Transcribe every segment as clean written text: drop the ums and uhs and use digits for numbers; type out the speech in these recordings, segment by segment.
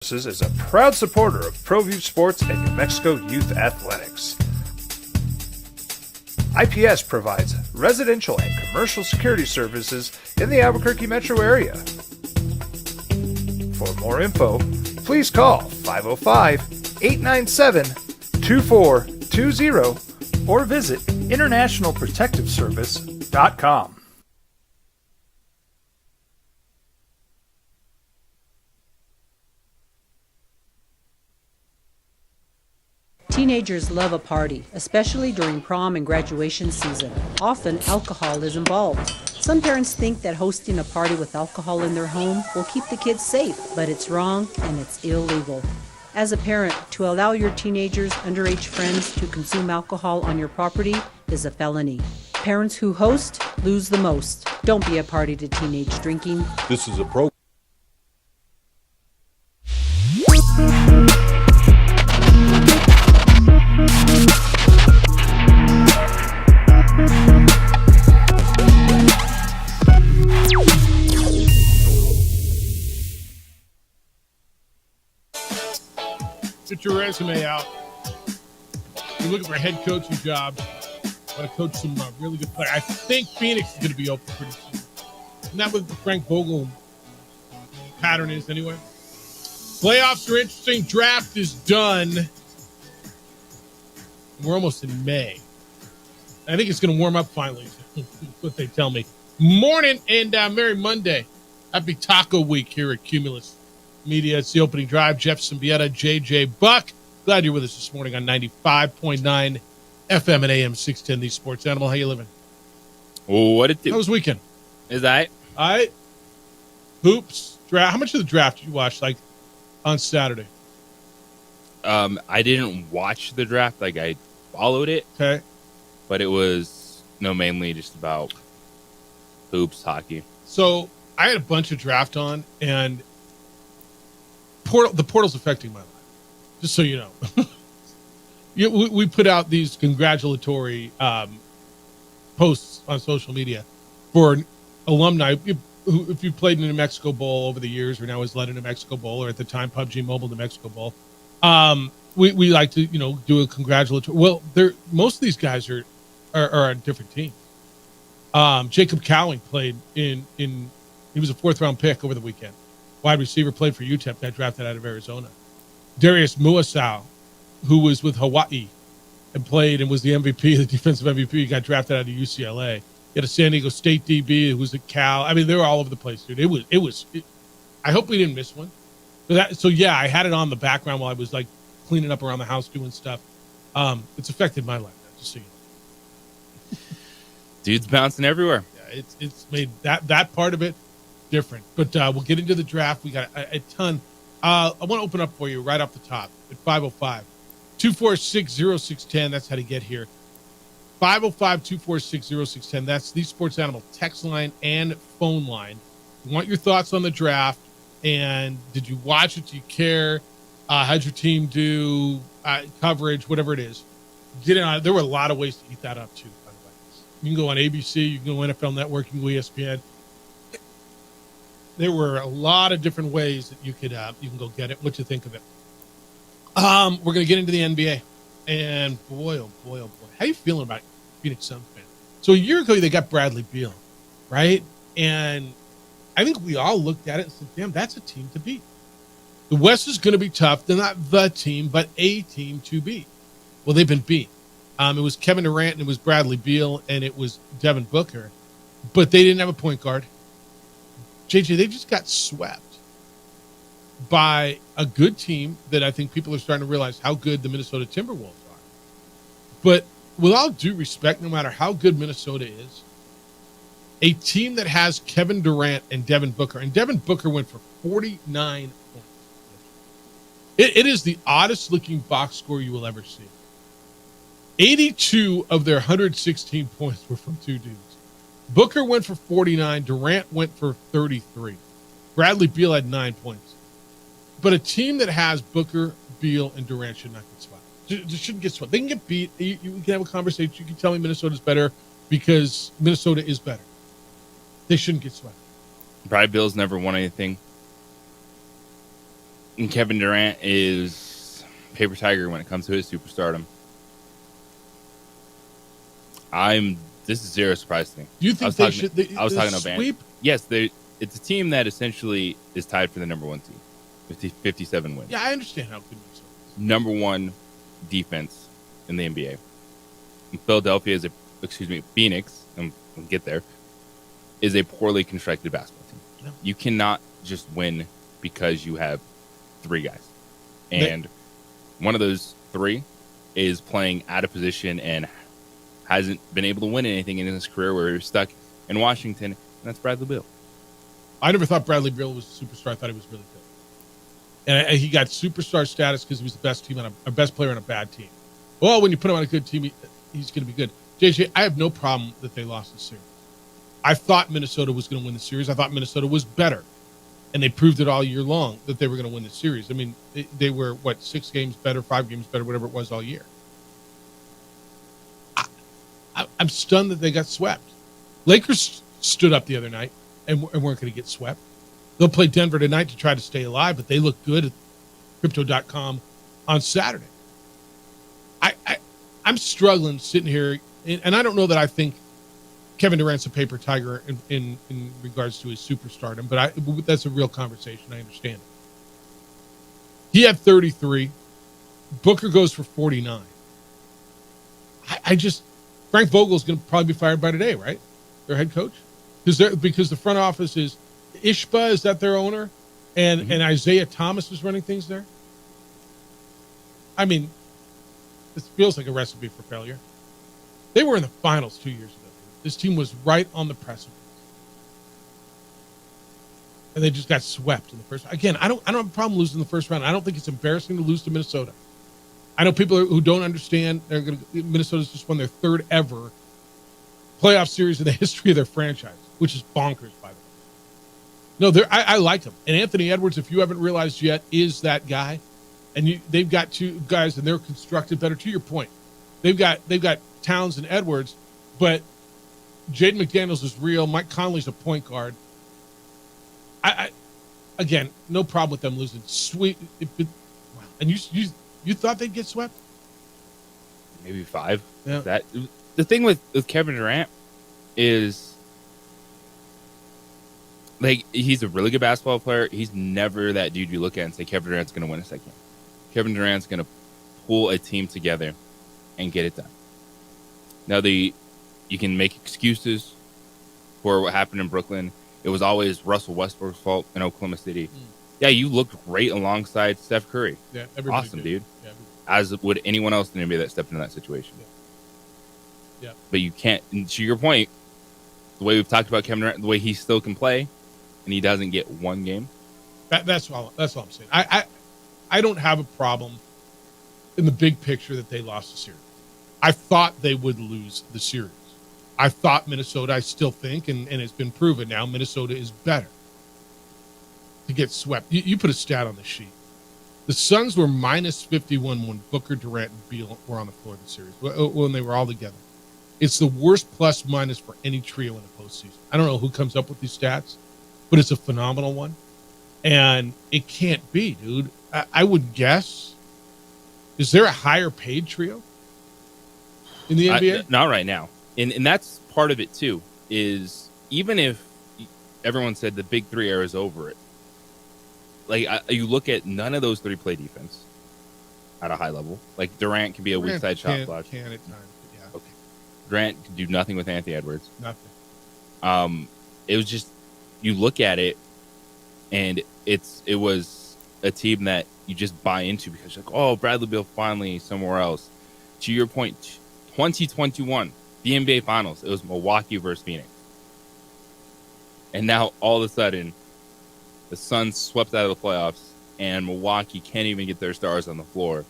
is a proud supporter of ProView Sports and New Mexico Youth Athletics. IPS provides residential and commercial security services in the Albuquerque metro area. For more info, please call 505-897-2420 or visit internationalprotectiveservice.com. Teenagers love a party, especially during prom and graduation season. Often, alcohol is involved. Some parents think that hosting a party with alcohol in their home will keep the kids safe, but it's wrong and it's illegal. As a parent, to allow your teenagers' underage friends to consume alcohol on your property is a felony. Parents who host lose the most. Don't be a party to teenage drinking. This is a program. Get your resume out. You're looking for a head coaching job. Want to coach some really good players. I think Phoenix is going to be open pretty soon. Isn't that what the Frank Vogel pattern is anyway? Playoffs are interesting. Draft is done. We're almost in May. I think it's going to warm up finally. What they tell me. Morning and Merry Monday. Happy Taco Week here at Cumulus Media. It's the opening drive. Jeff Symbieta, JJ Buck. Glad you're with us this morning on 95.9 FM and AM 610, the Sports Animal. How you living? What it do? How was weekend? Is that? All right. Hoops. Draft. How much of the draft did you watch, like, on Saturday? I didn't watch the draft. Like, I followed it. Okay. But it was, mainly just about hoops, hockey. So, I had a bunch of draft on, and the portal's affecting my life, just so you know. We put out these congratulatory posts on social media for alumni. If you played in the New Mexico Bowl over the years, or now has led a New Mexico Bowl, or at the time PUBG Mobile New Mexico Bowl, we like to do a congratulatory. Well, most of these guys are on different teams. Jacob Cowling played in. He was a 4th round pick over the weekend. Wide receiver, played for UTEP, got drafted out of Arizona. Darius Muasau, who was with Hawaii and played and was the MVP, the defensive MVP, got drafted out of UCLA. You had a San Diego State DB who was at Cal. I mean, they were all over the place, dude. I hope we didn't miss one. So yeah, I had it on the background while I was like cleaning up around the house doing stuff. It's affected my life, just so you know. Dude's bouncing everywhere. Yeah, it's made that part of it different. But we'll get into the draft. We got a ton. I want to open up for you right off the top at 505-246-0610. That's how to get here. 505-246-0610. That's the Sports Animal text line and phone line. We want your thoughts on the draft. And did you watch it? Do you care? How'd your team do? Coverage, whatever it is. Get in on it. There were a lot of ways to eat that up, too, by the way. You can go on ABC. You can go NFL Network. You can go ESPN. There were a lot of different ways that you can go get it. What you think of it? We're going to get into the NBA. And boy, oh boy, oh boy. How you feeling about Phoenix Suns fan? So a year ago, they got Bradley Beal, right? And I think we all looked at it and said, damn, that's a team to beat. The West is going to be tough. They're not the team, but a team to beat. Well, they've been beat. It was Kevin Durant, and it was Bradley Beal, and it was Devin Booker. But they didn't have a point guard. JJ, they just got swept by a good team that I think people are starting to realize how good the Minnesota Timberwolves are. But with all due respect, no matter how good Minnesota is, a team that has Kevin Durant and Devin Booker, and Devin Booker went for 49 points. It is the oddest looking box score you will ever see. 82 of their 116 points were from two dudes. Booker went for 49. Durant went for 33. Bradley Beal had 9 points. But a team that has Booker, Beal, and Durant should not get swept. Just shouldn't get swept. They can get beat. You can have a conversation. You can tell me Minnesota's better because Minnesota is better. They shouldn't get swept. Bradley Beal's never won anything. And Kevin Durant is paper tiger when it comes to his superstardom. This is zero surprise to me. Do you think they should? I was talking about sweep? Yes, it's a team that essentially is tied for the number one seed, 57 wins. Yeah, I understand how it could be so. Number one defense in the NBA. And Philadelphia Phoenix, and we'll get there, is a poorly constructed basketball team. Yeah. You cannot just win because you have three guys. And one of those three is playing out of position and hasn't been able to win anything in his career, where he was stuck in Washington, and that's Bradley Beal. I never thought Bradley Beal was a superstar. I thought he was really good. And he got superstar status because he was the best team on a best player on a bad team. Well, when you put him on a good team, he's going to be good. JJ, I have no problem that they lost the series. I thought Minnesota was going to win the series. I thought Minnesota was better. And they proved it all year long that they were going to win the series. I mean, they were, 6 games better, 5 games better, whatever it was all year. I'm stunned that they got swept. Lakers stood up the other night and weren't going to get swept. They'll play Denver tonight to try to stay alive, but they look good at Crypto.com on Saturday. I'm struggling sitting here, and I don't know that I think Kevin Durant's a paper tiger in regards to his superstardom, but that's a real conversation. I understand it. He had 33. Booker goes for 49. Frank Vogel's going to probably be fired by today, right? Their head coach, because the front office is Ishba, is that their owner, and Isaiah Thomas is running things there. I mean, this feels like a recipe for failure. They were in the finals 2 years ago. This team was right on the precipice, and they just got swept in the first. Again, I don't have a problem losing the first round. I don't think it's embarrassing to lose to Minnesota. I know people who don't understand. Minnesota's just won their 3rd ever playoff series in the history of their franchise, which is bonkers, by the way. No, I like him. And Anthony Edwards, if you haven't realized yet, is that guy. And they've got 2 guys, and they're constructed better. To your point, they've got Towns and Edwards, but Jaden McDaniels is real. Mike Conley's a point guard. Again, no problem with them losing. Sweet. And you thought they'd get swept? Maybe 5. Yeah. The thing with Kevin Durant is, like, he's a really good basketball player. He's never that dude you look at and say Kevin Durant's going to win a second. Kevin Durant's going to pull a team together and get it done. Now, you can make excuses for what happened in Brooklyn. It was always Russell Westbrook's fault in Oklahoma City. Yeah, you looked great alongside Steph Curry. Yeah, awesome, dude. Yeah, as would anyone else in the NBA that stepped into that situation. Yeah. But you can't, and to your point, the way we've talked about Kevin Durant, the way he still can play, and he doesn't get one game. That's all I'm saying. I don't have a problem in the big picture that they lost the series. I thought they would lose the series. I thought Minnesota, I still think, and it's been proven now, Minnesota is better to get swept. You put a stat on the sheet. The Suns were minus 51 when Booker, Durant, and Beal were on the floor of the series, when they were all together. It's the worst plus-minus for any trio in the postseason. I don't know who comes up with these stats, but it's a phenomenal one. And it can't be, dude. I would guess, is there a higher-paid trio in the NBA? Not right now. And that's part of it, too, is even if everyone said the big 3 era is over it, like, you look at none of those 3 play defense at a high level. Like, Durant can be a weak side shot block. Can at times, yeah. Okay. Durant can do nothing with Anthony Edwards. Nothing. It was just, you look at it, and it was a team that you just buy into because you're like, oh, Bradley Beal finally somewhere else. To your point, 2021, the NBA Finals, it was Milwaukee versus Phoenix. And now, all of a sudden, the Suns swept out of the playoffs, and Milwaukee can't even get their stars on the floor,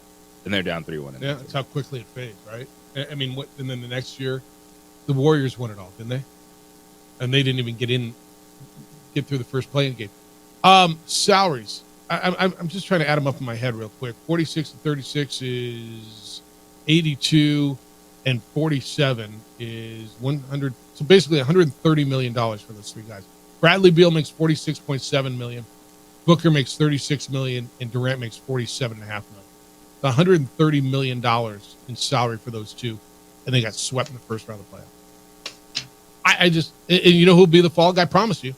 and they're down 3-1. Yeah, that's how quickly it fades, right? I mean, and then the next year, the Warriors won it all, didn't they? And they didn't even get through the first play-in game. Salaries. I'm just trying to add them up in my head real quick. 46 to 36 is 82, and 47 is 100. So basically $130 million for those 3 guys. Bradley Beal makes $46.7 million. Booker makes $36 million and Durant makes $47.5 million. $130 million in salary for those two, and they got swept in the first round of the playoffs. I just, and you know who'll be the fall guy? I promise you,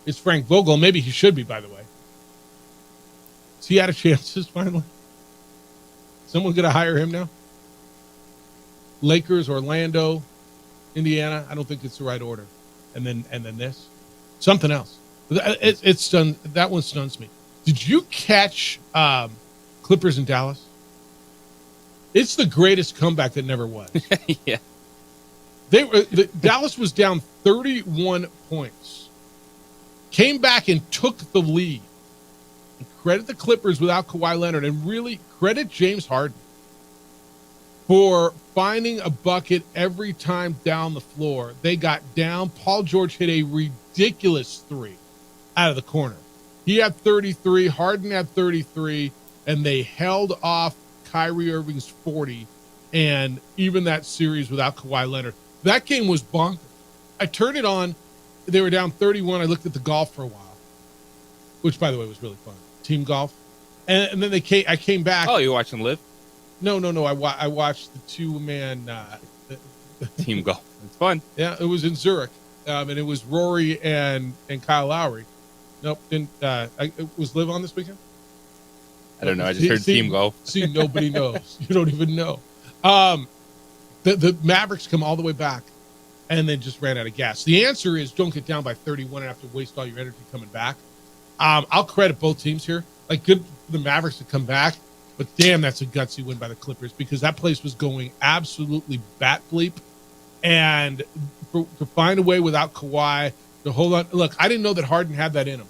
it's Frank Vogel. Maybe he should be, by the way. Has he had a chances finally? Someone gonna hire him now? Lakers, Orlando, Indiana. I don't think it's the right order. And then this, something else. It's done. That one stuns me. Did you catch Clippers in Dallas? It's the greatest comeback that never was. Yeah. Dallas was down 31 points. Came back and took the lead. And credit the Clippers without Kawhi Leonard, and really credit James Harden for finding a bucket every time down the floor. They got down. Paul George hit a ridiculous three out of the corner. He had 33. Harden had 33. And they held off Kyrie Irving's 40, and even that series without Kawhi Leonard. That game was bonkers. I turned it on. They were down 31. I looked at the golf for a while, which, by the way, was really fun. Team golf. And then I came back. Oh, you watching live? No. I watched the two-man Team golf. It's fun. Yeah, it was in Zurich, and it was Rory and Kyle Lowry. Nope, didn't. Was Live on this weekend? I don't know. I just heard team golf. See, nobody knows. You don't even know. The Mavericks come all the way back and then just ran out of gas. The answer is don't get down by 31 and have to waste all your energy coming back. I'll credit both teams here. Like, good for the Mavericks to come back, but damn, that's a gutsy win by the Clippers, because that place was going absolutely bat bleep. And to find a way without Kawhi to hold on. Look, I didn't know that Harden had that in him.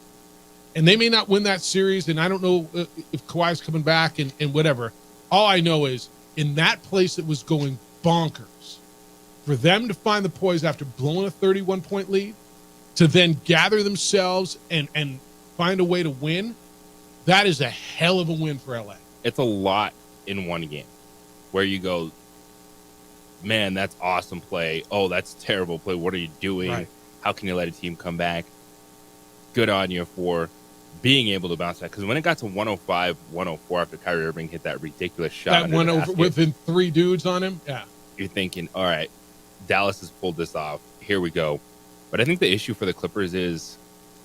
And they may not win that series, and I don't know if Kawhi's coming back and whatever. All I know is, in that place that was going bonkers, for them to find the poise after blowing a 31-point lead, to then gather themselves and find a way to win, that is a hell of a win for LA. It's a lot in one game where you go, man, that's awesome play. Oh, that's terrible play. What are you doing? Right. How can you let a team come back? Good on you for being able to bounce back, because when it got to 105, 104 after Kyrie Irving hit that ridiculous shot, That went over within three dudes on him. Yeah, you're thinking, all right, Dallas has pulled this off. Here we go. But I think the issue for the Clippers is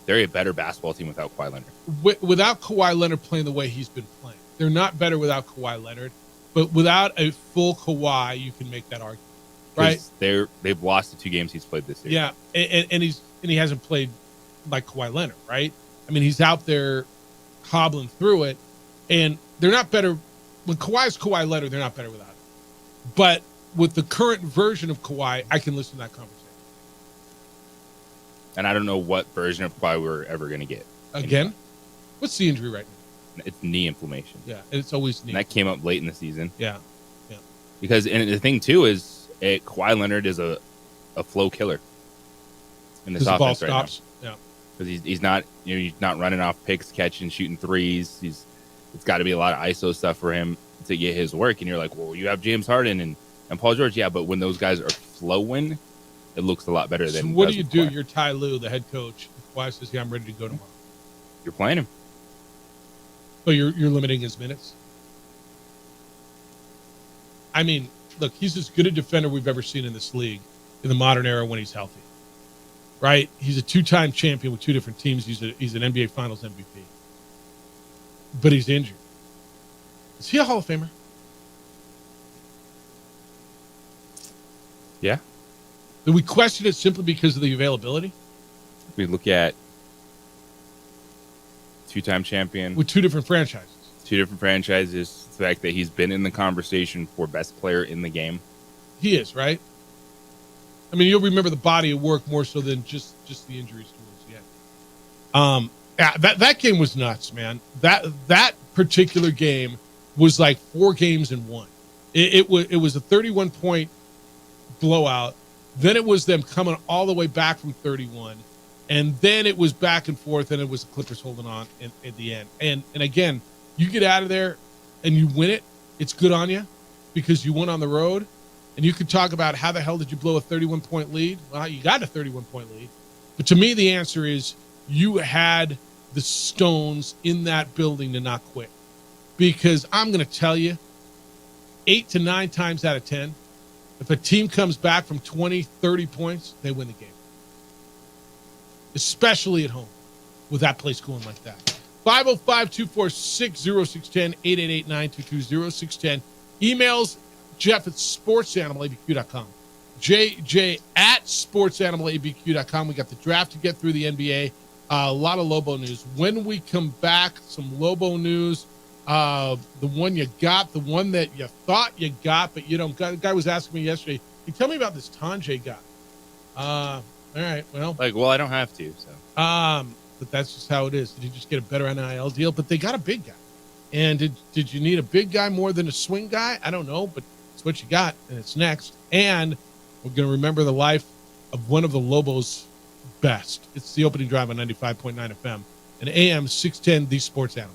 they're a better basketball team without Kawhi Leonard. Without Kawhi Leonard playing the way he's been playing, they're not better without Kawhi Leonard. But without a full Kawhi, you can make that argument, right? They've lost the two games he's played this year. Yeah, and he hasn't played like Kawhi Leonard, right? I mean, he's out there hobbling through it, and they're not better. When Kawhi's Kawhi Leonard, they're not better without it. But with the current version of Kawhi, I can listen to that conversation. And I don't know what version of Kawhi we're ever going to get. Again? What's the injury right now? It's knee inflammation. Yeah, it's always knee. And that came up late in the season. Yeah. Because, and the thing, too, is Kawhi Leonard is a flow killer in this offense right now. Yeah. Because he's not, he's not running off picks, catching, shooting threes. It's got to be a lot of ISO stuff for him to get his work. And you're like, well, you have James Harden and Paul George. Yeah, but when those guys are flowing, it looks a lot better than. So what do you do? You're Ty Lue, the head coach. Kawhi says, "Yeah, I'm ready to go tomorrow." You're playing him. So you're limiting his minutes. I mean, look, he's as good a defender we've ever seen in this league in the modern era when he's healthy. Right? He's a two-time champion with two different teams. He's an NBA Finals MVP. But he's injured. Is he a Hall of Famer? Yeah. Do we question it simply because of the availability? We look at two-time champion With two different franchises. The fact that he's been in the conversation for best player in the game. He is, right? I mean, you'll remember the body of work more so than just the injuries towards the end. Yeah, that game was nuts, man. That particular game was like 4 games in one. It was a 31-point blowout. Then it was them coming all the way back from 31. And then it was back and forth, and it was the Clippers holding on at the end. And again, you get out of there and you win it, it's good on you because you won on the road. And you could talk about how the hell did you blow a 31-point lead? Well, you got a 31-point lead. But to me, the answer is you had the stones in that building to not quit. Because I'm going to tell you, 8 to 9 times out of 10, if a team comes back from 20, 30 points, they win the game. Especially at home with that place going like that. 505-246-0610, 888-922-0610. Emails, Jeff at sportsanimalabq.com. JJ at sportsanimalabq.com. We got the draft to get through, the NBA. A lot of Lobo news. When we come back, some Lobo news. The one you got, the one that you thought you got, but you don't got. The guy was asking me yesterday, can you tell me about this Tanjay guy? All right, well. I don't have to, so. But that's just how it is. Did you just get a better NIL deal? But they got a big guy. And did you need a big guy more than a swing guy? I don't know, but it's what you got, and it's next. And we're going to remember the life of one of the Lobos' best. It's the opening drive on 95.9 FM and AM 610, the Sports Animal.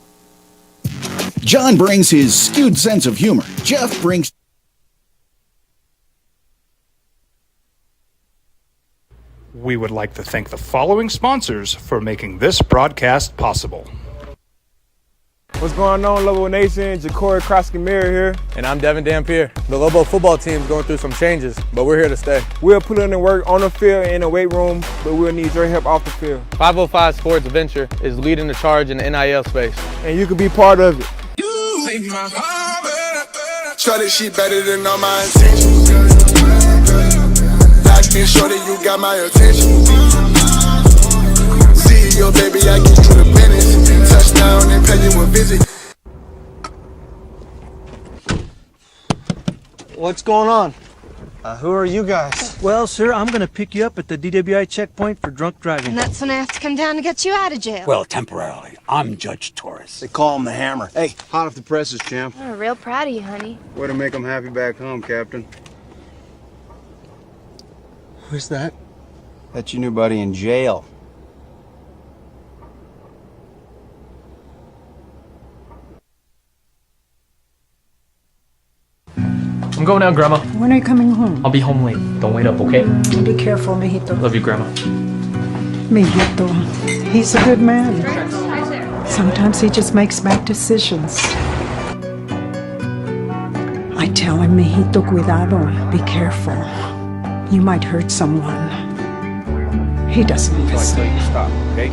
John brings his skewed sense of humor. Jeff brings... We would like to thank the following sponsors for making this broadcast possible. What's going on, Lobo Nation? Ja'Cory Krosky-Mirror here. And I'm Devin Dampier. The Lobo football team's going through some changes, but we're here to stay. We'll put in the work on the field and in the weight room, but we'll need your help off the field. 505 Sports Venture is leading the charge in the NIL space. And you can be part of it. Shorty, she better than all my intentions. Locked in, shorty, you got my attention. See your baby, I get you the business. Touchdown and pay you a visit. What's going on? Who are you guys? Well, sir, I'm going to pick you up at the DWI checkpoint for drunk driving. And that's when I have to come down to get you out of jail. Well, temporarily. I'm Judge Torres. They call him the Hammer. Hey, hot off the presses, champ. I'm real proud of you, honey. Way to make them happy back home, Captain. Who's that? That's your new buddy in jail. I'm going out, Grandma. When are you coming home? I'll be home late. Don't wait up, okay? Be careful, mijito. Love you, Grandma. Mijito. He's a good man. Sometimes he just makes bad decisions. I tell him, mijito, cuidado. Be careful. You might hurt someone. He doesn't listen. Until you stop, okay?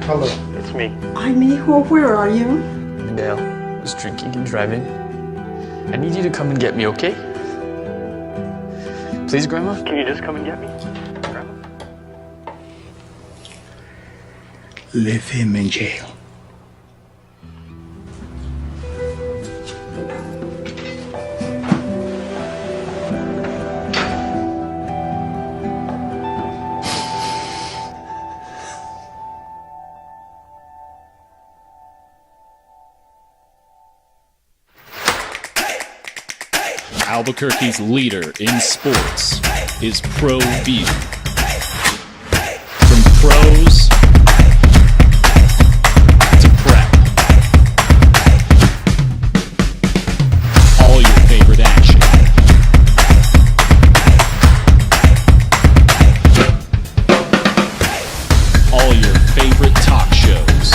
Hello. It's me. Hi, mijo. Where are you? Dale was drinking and driving. I need you to come and get me, okay? Please, Grandma? Can you just come and get me? Grandma? Leave him in jail. Albuquerque's leader in sports is ProView. From pros to prep, all your favorite action. All your favorite talk shows.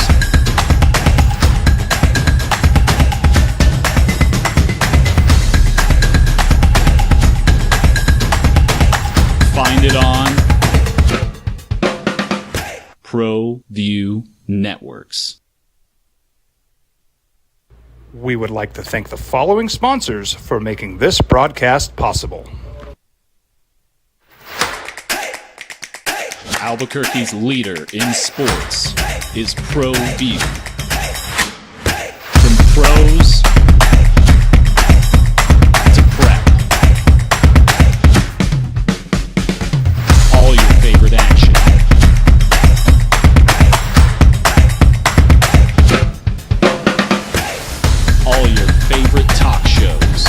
Find it on ProView Networks. We would like to thank the following sponsors for making this broadcast possible. Albuquerque's leader in sports is ProView. From pros to prep, all your favorite action. All your favorite talk shows.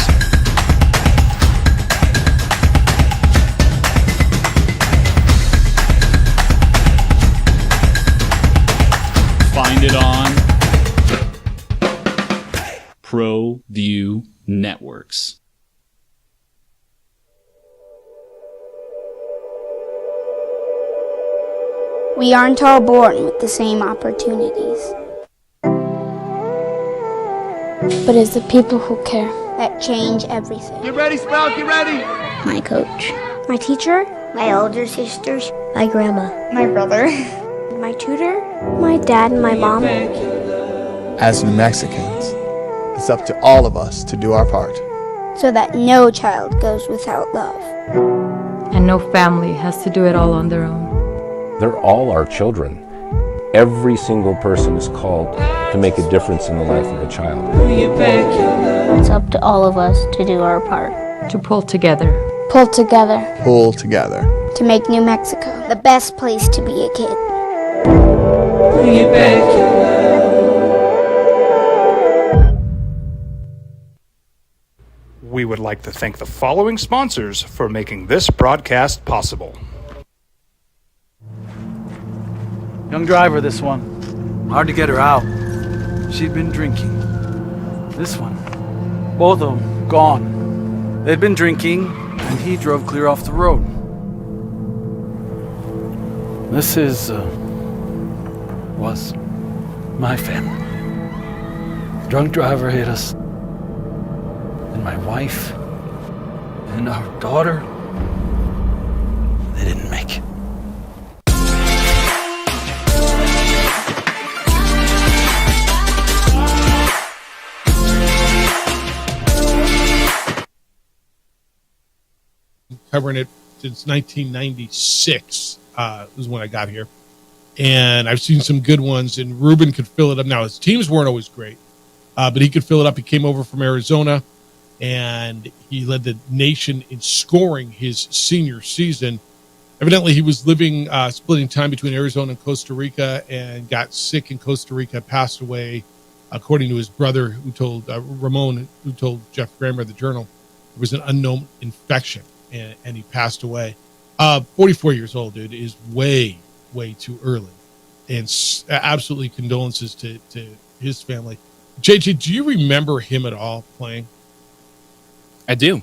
Find it on ProView Networks. We We aren't all born with the same opportunities. But it's the people who care that change everything. Get ready, Sprout, get ready! My coach. My teacher. My older sisters. My grandma. My brother. My tutor. My dad and my mom. As New Mexicans, it's up to all of us to do our part. So that no child goes without love. And no family has to do it all on their own. They're all our children. Every single person is called to make a difference in the life of a child. It's up to all of us to do our part. To pull together. Pull together. Pull together. To make New Mexico the best place to be a kid. We would like to thank the following sponsors for making this broadcast possible. Young driver, this one. Hard to get her out. She'd been drinking. This one. Both of them gone. They'd been drinking, and he drove clear off the road. This was my family. Drunk driver hit us. And my wife and our daughter, they didn't make it. Covering it since 1996 is when I got here. And I've seen some good ones, and Ruben could fill it up. Now, his teams weren't always great, but he could fill it up. He came over from Arizona, and he led the nation in scoring his senior season. Evidently, he was living, splitting time between Arizona and Costa Rica, and got sick in Costa Rica, passed away, according to his brother, who told Ramon, who told Jeff Grammer of the Journal, it was an unknown infection, and he passed away. 44 years old, dude, is way too early. And absolutely condolences to his family. JJ, do you remember him at all playing? I do.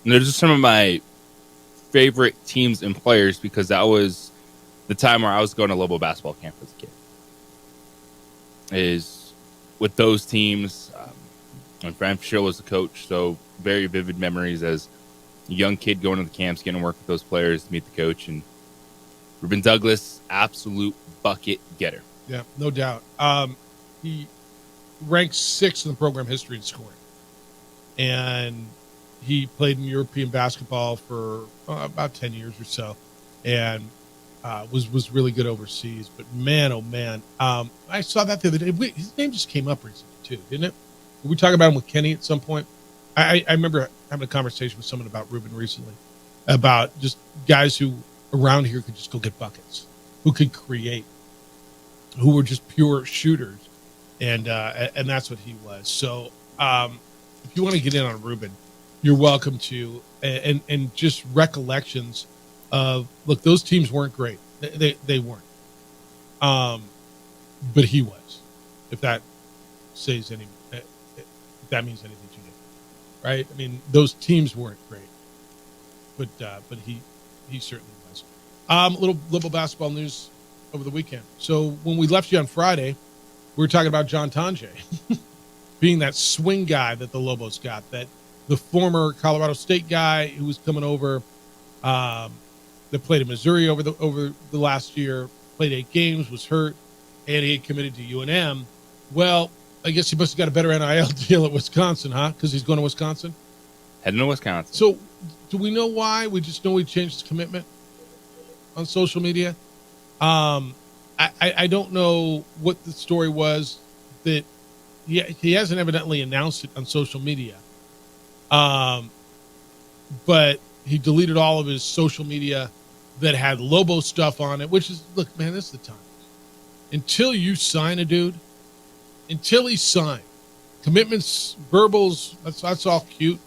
And those are some of my favorite teams and players because that was the time where I was going to Lobo basketball camp as a kid. Is with those teams, when Fran Fisher was the coach, so very vivid memories as a young kid going to the camps, getting to work with those players, to meet the coach, and Ruben Douglas, absolute bucket getter. Yeah, no doubt. He ranks 6th in the program history in scoring. And he played in European basketball for about 10 years or so, and was really good overseas. But man, oh man, I saw that the other day. His name just came up recently too, didn't it? Did we talk about him with Kenny at some point? I remember having a conversation with someone about Ruben recently, about just guys who around here could just go get buckets, who could create, who were just pure shooters, and that's what he was. So. If you want to get in on Ruben, you're welcome to, and just recollections of, look, those teams weren't great. They weren't. But he was, if that says if that means anything to you, right? I mean, those teams weren't great, but he certainly was. A little Lobo basketball news over the weekend. So when we left you on Friday, we were talking about John Tonje. Being that swing guy that the Lobos got, that the former Colorado State guy who was coming over, that played in Missouri over the last year, played 8 games, was hurt, and he had committed to UNM. Well, I guess he must have got a better NIL deal at Wisconsin, huh? Because he's going to Wisconsin? Heading to Wisconsin. So do we know why? We just know he changed his commitment on social media. I don't know what the story was that he hasn't evidently announced it on social media. But he deleted all of his social media that had Lobo stuff on it, which is, look, man, this is the time. Until you sign a dude, until he's signed, commitments, verbals, that's all cute.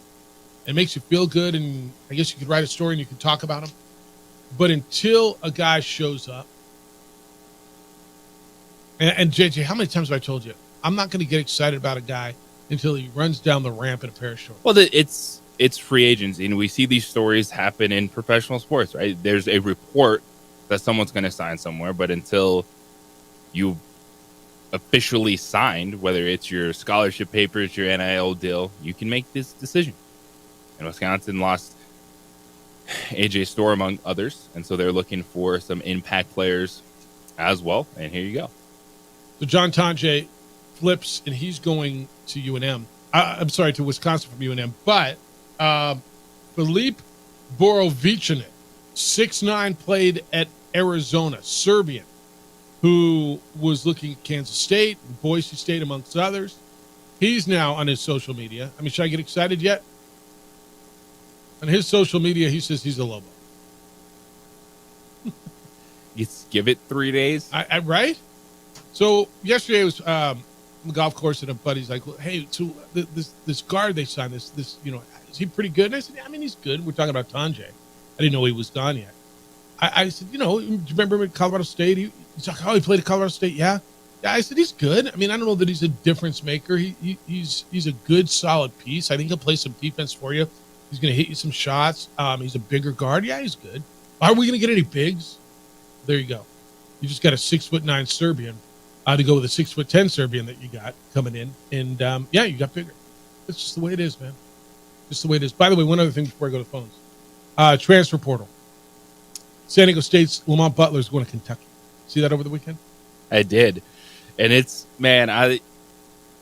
It makes you feel good, and I guess you could write a story and you could talk about him. But until a guy shows up, and JJ, how many times have I told you, I'm not going to get excited about a guy until he runs down the ramp in a pair of shorts. Well, it's free agency, and we see these stories happen in professional sports, right? There's a report that someone's going to sign somewhere. But until you officially signed, whether it's your scholarship papers, your NIL deal, you can make this decision. And Wisconsin lost AJ Storr among others, and so they're looking for some impact players as well. And here you go. So John Tonje flips, and he's going to UNM. I'm sorry, to Wisconsin from UNM. But Filip Borovichinic, 6'9", played at Arizona, Serbian, who was looking at Kansas State, and Boise State, amongst others. He's now on his social media. I mean, should I get excited yet? On his social media, he says he's a Lobo. Just give it 3 days. Right? So yesterday I was on the golf course, and a buddy's like, hey, so this guard they signed, this is he pretty good? And I said, yeah, I mean, he's good. We're talking about Tonje. I didn't know he was gone yet. I said, do you remember him at Colorado State? He's like, oh, he played at Colorado State, yeah. I said, he's good. I mean, I don't know that he's a difference maker. He's a good, solid piece. I think he'll play some defense for you. He's going to hit you some shots. He's a bigger guard. Yeah, he's good. Are we going to get any bigs? There you go. You just got a 6'9" Serbian to go with a 6'10" Serbian that you got coming in. And, you got bigger. It's just the way it is, man. Just the way it is. By the way, one other thing before I go to the phones. Transfer portal. San Diego State's Lamont Butler is going to Kentucky. See that over the weekend? I did. And it's, man,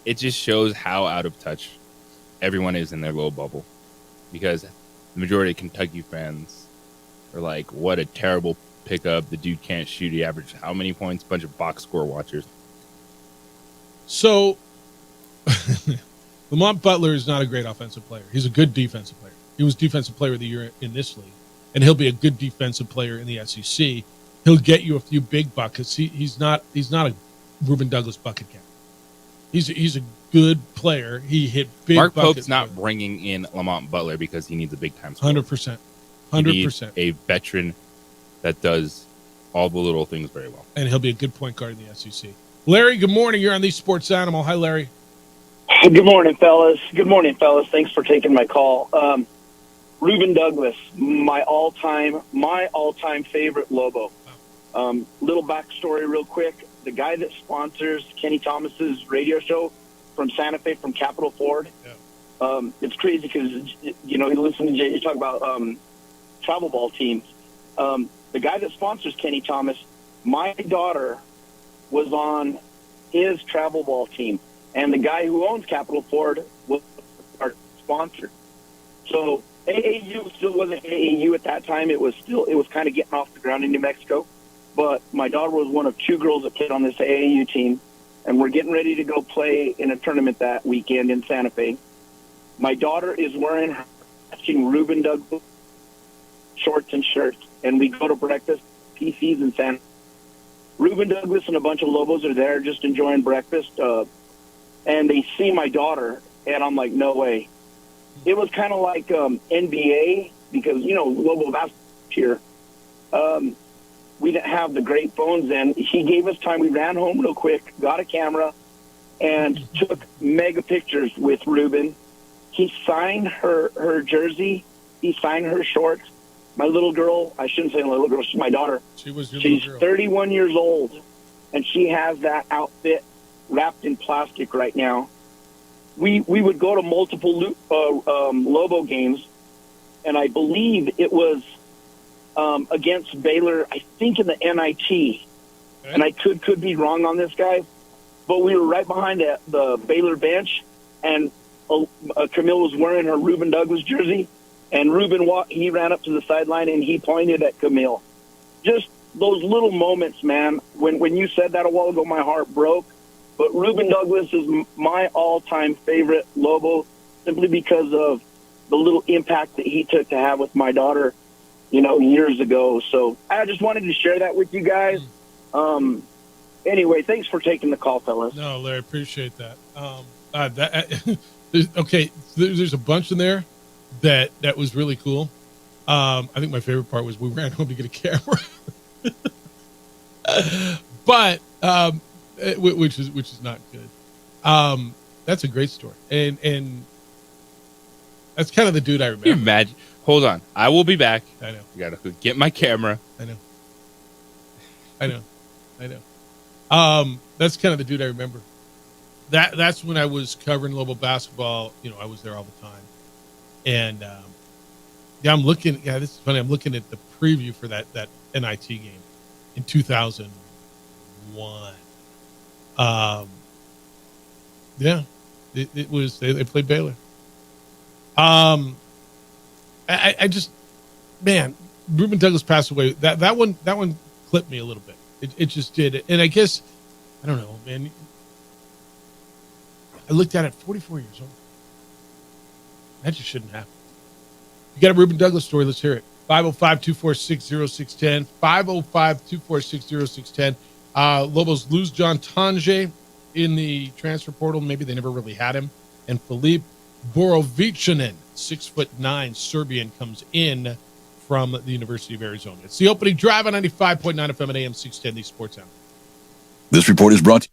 it just shows how out of touch everyone is in their little bubble. Because the majority of Kentucky fans are like, what a terrible pickup. The dude can't shoot. He averaged how many points? Bunch of box score watchers. So, Lamont Butler is not a great offensive player. He's a good defensive player. He was Defensive Player of the Year in this league. And he'll be a good defensive player in the SEC. He'll get you a few big buckets. He's not a Ruben Douglas bucket guy. He's a good player. He hit big Mark buckets. Pope's not bringing in Lamont Butler because he needs a big time. 100%. 100%. A veteran that does all the little things very well. And he'll be a good point guard in the SEC. Larry, good morning. You're on the Sports Animal. Hi, Larry. Good morning, fellas. Thanks for taking my call. Ruben Douglas, my all-time favorite Lobo. Little backstory real quick. The guy that sponsors Kenny Thomas's radio show from Santa Fe, from Capitol Ford, it's crazy because, you listen to Jay, you talk about travel ball teams. The guy that sponsors Kenny Thomas, my daughter was on his travel ball team, and the guy who owns Capitol Ford was our sponsor. So AAU still wasn't AAU at that time. It was kind of getting off the ground in New Mexico. But my daughter was one of two girls that played on this AAU team, and we're getting ready to go play in a tournament that weekend in Santa Fe. My daughter is wearing her Ruben Douglas shorts and shirts, and we go to breakfast, PC's in Santa Fe. Ruben Douglas and a bunch of Lobos are there just enjoying breakfast, and they see my daughter, and I'm like, no way. It was kind of like NBA because, Lobo basketball here. We didn't have the great phones then. He gave us time. We ran home real quick, got a camera, and took mega pictures with Ruben. He signed her jersey. He signed her shorts. My little girl, I shouldn't say my little girl, she's my daughter. She's 31 years old, and she has that outfit wrapped in plastic right now. We would go to multiple Lobo games, and I believe it was against Baylor, I think in the NIT. Okay. And I could be wrong on this, guy, but we were right behind the Baylor bench, and Camille was wearing her Ruben Douglas jersey, and Ruben he ran up to the sideline and he pointed at Camille. Just those little moments, man. When you said that a while ago, my heart broke. But Ruben Douglas is my all-time favorite Lobo, simply because of the little impact that he took to have with my daughter, years ago. So I just wanted to share that with you guys. Anyway, thanks for taking the call, fellas. No, Larry, appreciate that. Okay, there's a bunch in there that was really cool. I think my favorite part was we ran home to get a camera. But which is not good. That's a great story, and that's kind of the dude I remember. Can you imagine? Hold on, I will be back. I know. I gotta get my camera. I know. That's kind of the dude I remember. That's when I was covering Lobo basketball. I was there all the time. And I'm looking. Yeah, this is funny. I'm looking at the preview for that NIT game in 2001. It was they played Baylor. I just, man, Ruben Douglas passed away. That one clipped me a little bit. It just did. And I guess, I don't know, man. I looked at it 44 years old. That just shouldn't happen. You got a Ruben Douglas story, let's hear it. 505-246-0610. 505-246-0610. Lobos lose John Tonje in the transfer portal. Maybe they never really had him. And Filip Borovicanin, 6'9" Serbian, comes in from the University of Arizona. It's the opening drive on 95.9 FM and AM 610, the Sports Hour. This report is brought to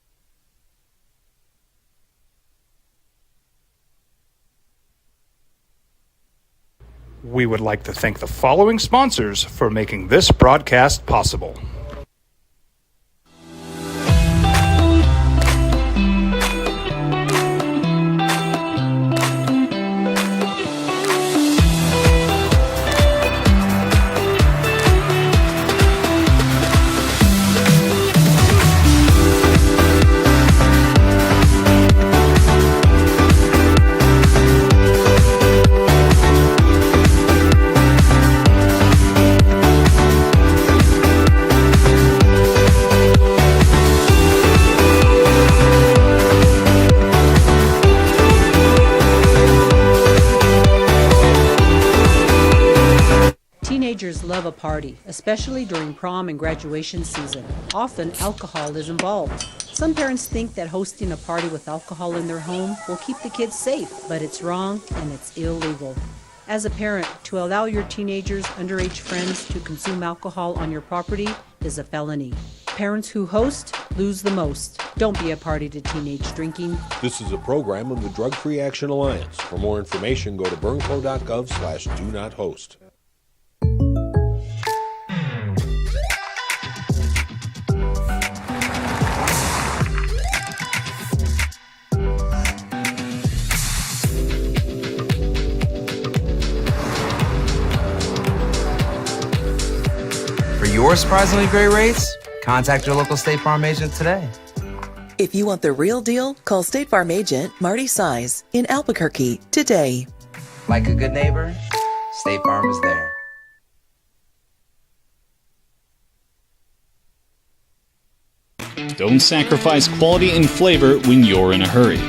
We would like to thank the following sponsors for making this broadcast possible. Teenagers love a party, especially during prom and graduation season. Often, alcohol is involved. Some parents think that hosting a party with alcohol in their home will keep the kids safe, but it's wrong and it's illegal. As a parent, to allow your teenagers' underage friends to consume alcohol on your property is a felony. Parents who host lose the most. Don't be a party to teenage drinking. This is a program of the Drug Free Action Alliance. For more information, go to burnco.gov/do-not-host. For your surprisingly great rates, contact your local State Farm agent today. If you want the real deal, call State Farm agent Marty Size in Albuquerque today. Like a good neighbor, State Farm is there. Don't sacrifice quality and flavor when you're in a hurry.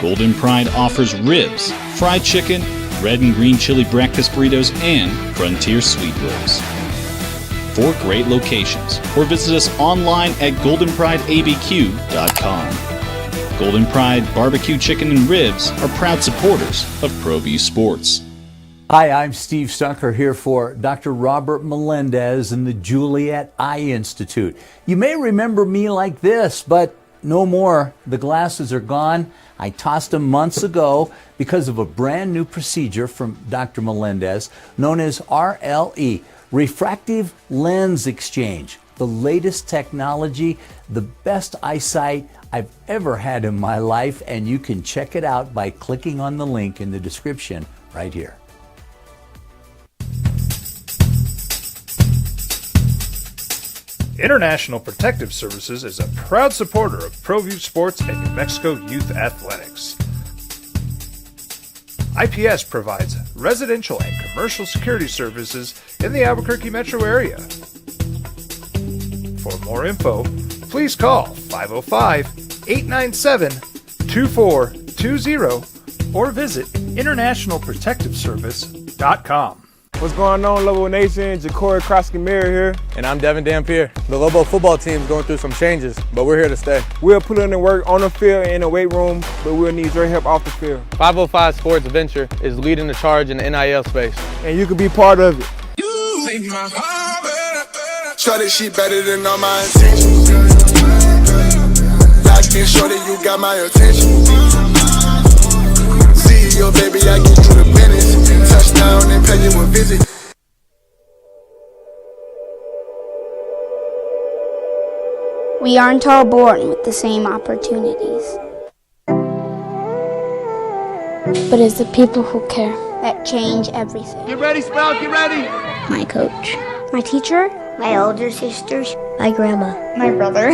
Golden Pride offers ribs, fried chicken, red and green chili breakfast burritos, and frontier sweet rolls. 4 great locations, or visit us online at goldenprideabq.com. Golden Pride Barbecue Chicken and Ribs are proud supporters of ProView Sports. Hi, I'm Steve Stucker here for Dr. Robert Melendez and the Juliet Eye Institute. You may remember me like this, but no more. The glasses are gone. I tossed them months ago because of a brand new procedure from Dr. Melendez known as RLE, Refractive Lens Exchange. The latest technology, the best eyesight I've ever had in my life, and you can check it out by clicking on the link in the description right here. International Protective Services is a proud supporter of ProView Sports and New Mexico Youth Athletics. IPS provides residential and commercial security services in the Albuquerque metro area. For more info, please call 505-897-2420 or visit internationalprotectiveservice.com. What's going on, Lobo Nation? Ja'Cory Krosky-Mir here. And I'm Devin Dampier. The Lobo football team is going through some changes, but we're here to stay. We'll put in the work on the field and in the weight room, but we'll need your help off the field. 505 Sports Venture is leading the charge in the NIL space, and you can be part of it. Shorty, she better than all my intentions. Locked in, shorty, you got my attention. See your baby, I get you the business. Touchdown and pay you a visit. We aren't all born with the same opportunities. But it's the people who care that change everything. Get ready, Sprout, get ready! My coach, my teacher, my older sisters, my grandma, my brother,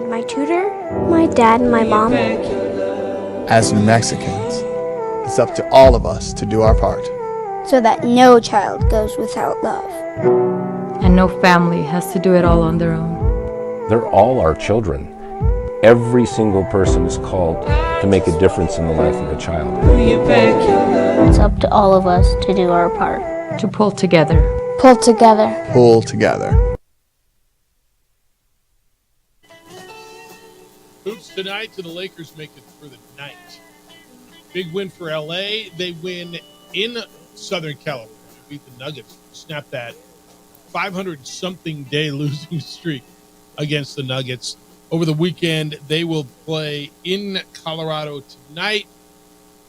my tutor, my dad, and my mom. As New Mexicans, it's up to all of us to do our part. So that no child goes without love. And no family has to do it all on their own. They're all our children. Every single person is called to make a difference in the life of a child. It's up to all of us to do our part. To pull together. Pull together. Pull together. Hoops tonight to the Lakers make it through the night. Big win for LA. They win in Southern California. Beat the Nuggets. Snap that 500-something day losing streak against the Nuggets. Over the weekend, they will play in Colorado tonight.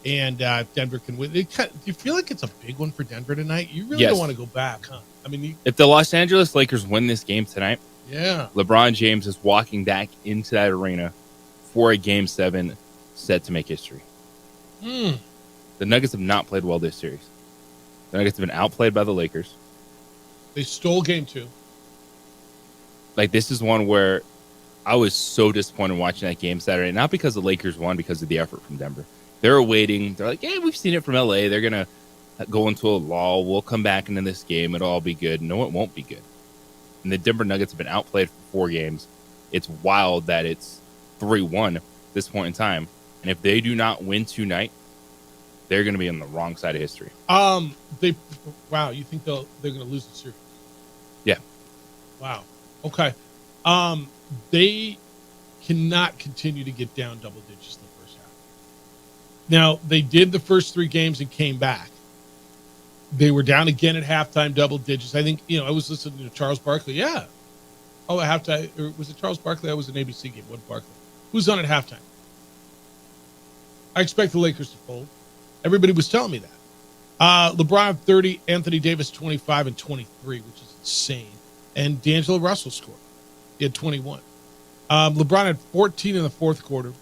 And if Denver can win. Do you feel like it's a big one for Denver tonight? You really don't want to go back, huh? I mean, if the Los Angeles Lakers win this game tonight, yeah, LeBron James is walking back into that arena for a Game 7 set to make history. The Nuggets have not played well this series. The Nuggets have been outplayed by the Lakers. They stole Game 2. Like, this is one where I was so disappointed watching that game Saturday. Not because the Lakers won, because of the effort from Denver. They're waiting. They're like, yeah, we've seen it from LA. They're going to go into a lull. We'll come back into this game. It'll all be good. No, it won't be good. And the Denver Nuggets have been outplayed for 4 games. It's wild that it's 3-1 at this point in time. And if they do not win tonight, they're going to be on the wrong side of history. Wow, you think they're going to lose the series? Yeah. Wow. Okay. They cannot continue to get down double digits in the first half. Now, they did the first 3 games and came back. They were down again at halftime, double digits. I think, I was listening to Charles Barkley. Yeah. Oh, at halftime. Or was it Charles Barkley? That was an ABC game. What Barkley? Who's on at halftime? I expect the Lakers to fold. Everybody was telling me that. LeBron 30, Anthony Davis 25 and 23, which is insane. And D'Angelo Russell scored. He had 21. LeBron had 14 in the fourth quarter,